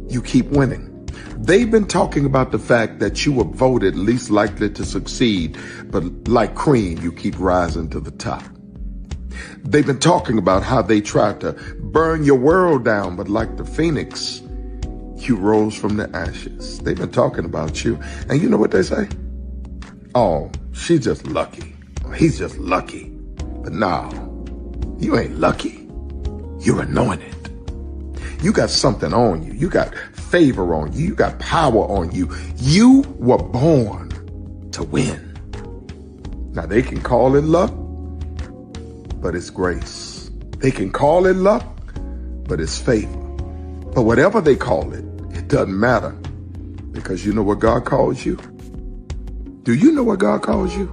you keep winning. They've been talking about the fact that you were voted least likely to succeed, but like cream, you keep rising to the top. They've been talking about how they tried to burn your world down, but like the phoenix, you rose from the ashes. They've been talking about you, and you know what they say? Oh, she's just lucky. He's just lucky. But no, you ain't lucky. You're anointed. You got something on you. You got favor on you. You got power on you. You were born to win. Now, they can call it luck, but it's grace. They can call it luck, but it's favor. But whatever they call it, it doesn't matter, because you know what God calls you? Do you know what God calls you?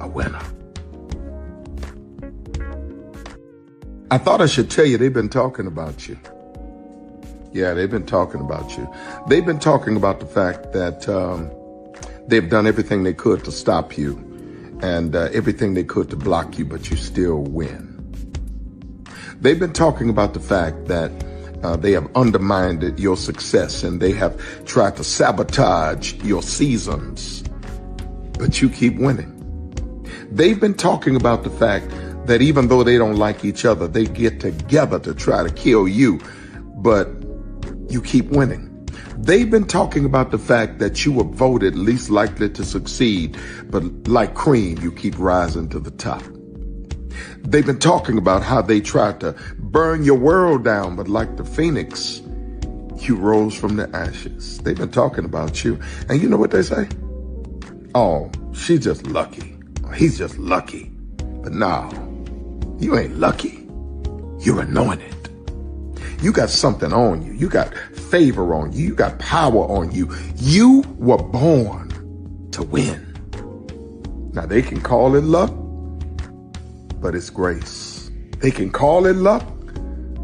A winner. I thought I should tell you they've been talking about you. Yeah, they've been talking about you. They've been talking about the fact that they've done everything they could to stop you and everything they could to block you, but you still win. They've been talking about the fact that they have undermined your success and they have tried to sabotage your seasons, but you keep winning. They've been talking about the fact that even though they don't like each other, they get together to try to kill you, but you keep winning. They've been talking about the fact that you were voted least likely to succeed, but like cream, you keep rising to the top. They've been talking about how they tried to burn your world down, but like the phoenix, you rose from the ashes. They've been talking about you, and you know what they say? Oh, she's just lucky. He's just lucky. But no, you ain't lucky. You're anointed. You got something on you. You got favor on you. You got power on you. You were born to win. Now, they can call it luck, but it's grace. They can call it luck,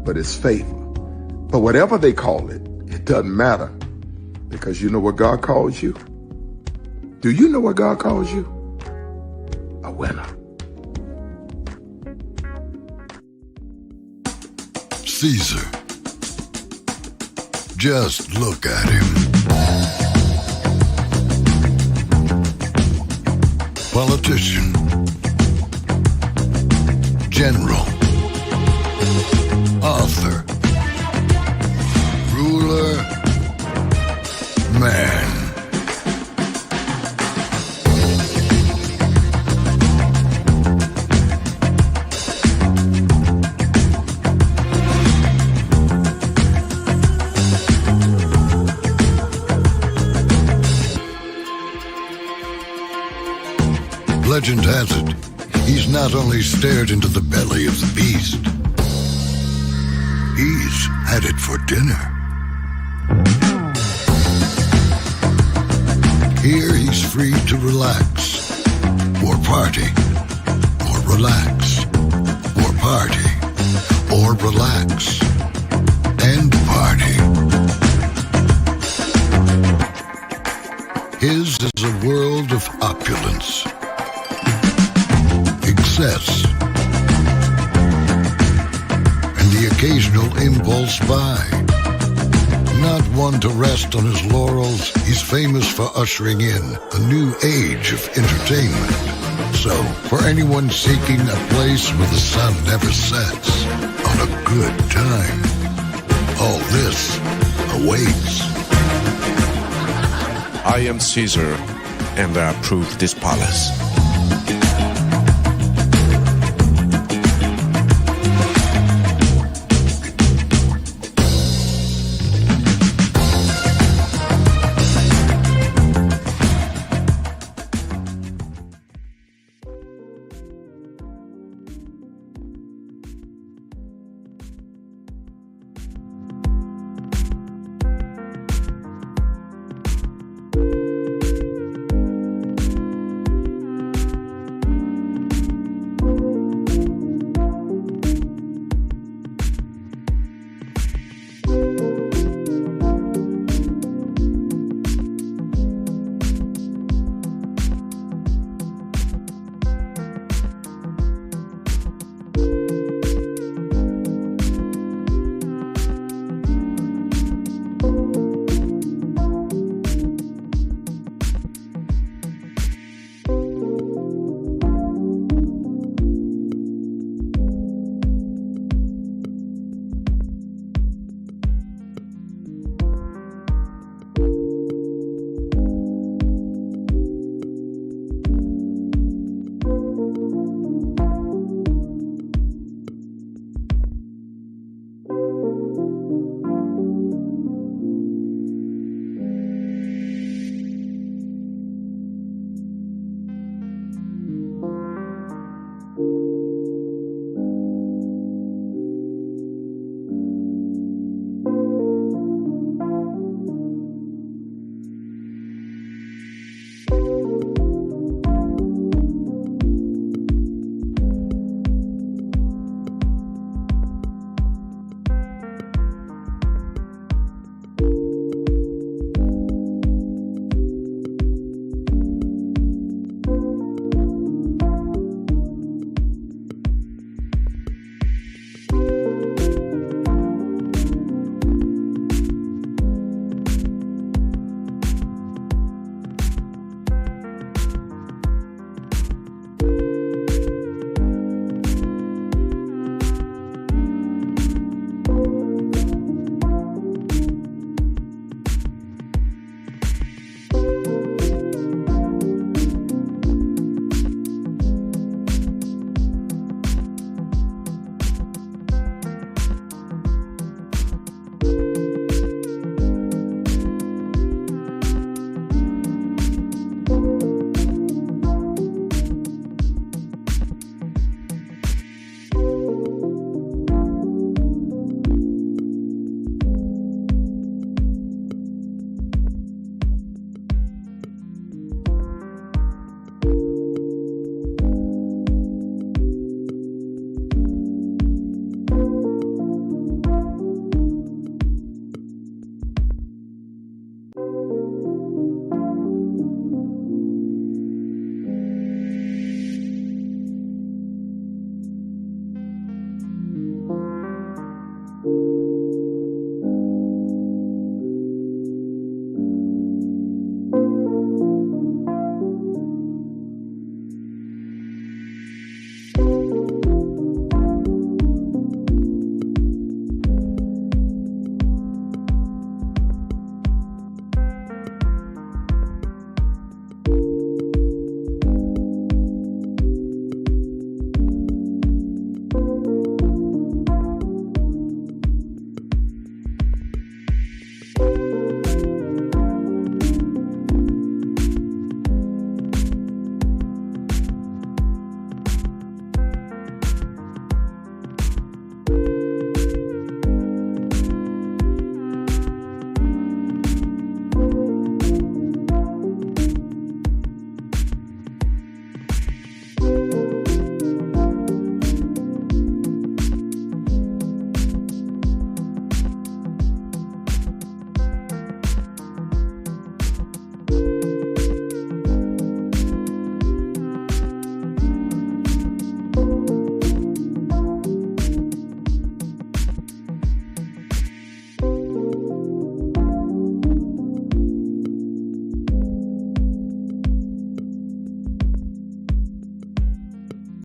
but it's favor. But whatever they call it, it doesn't matter, because you know what God calls you? Do you know what God calls you? A winner. Caesar. Just look at him. Politician. General. Author. Ruler. Man. Legend has it, he's not only stared into the belly of the beast, he's had it for dinner. Here he's free to relax, or party, or relax, or party, or relax, and party. His is a world of opulence, excess, and the occasional impulse buy. Not one to rest on his laurels, he's famous for ushering in a new age of entertainment. So, for anyone seeking a place where the sun never sets on a good time, all this awaits. I am Caesar, and I approve this palace.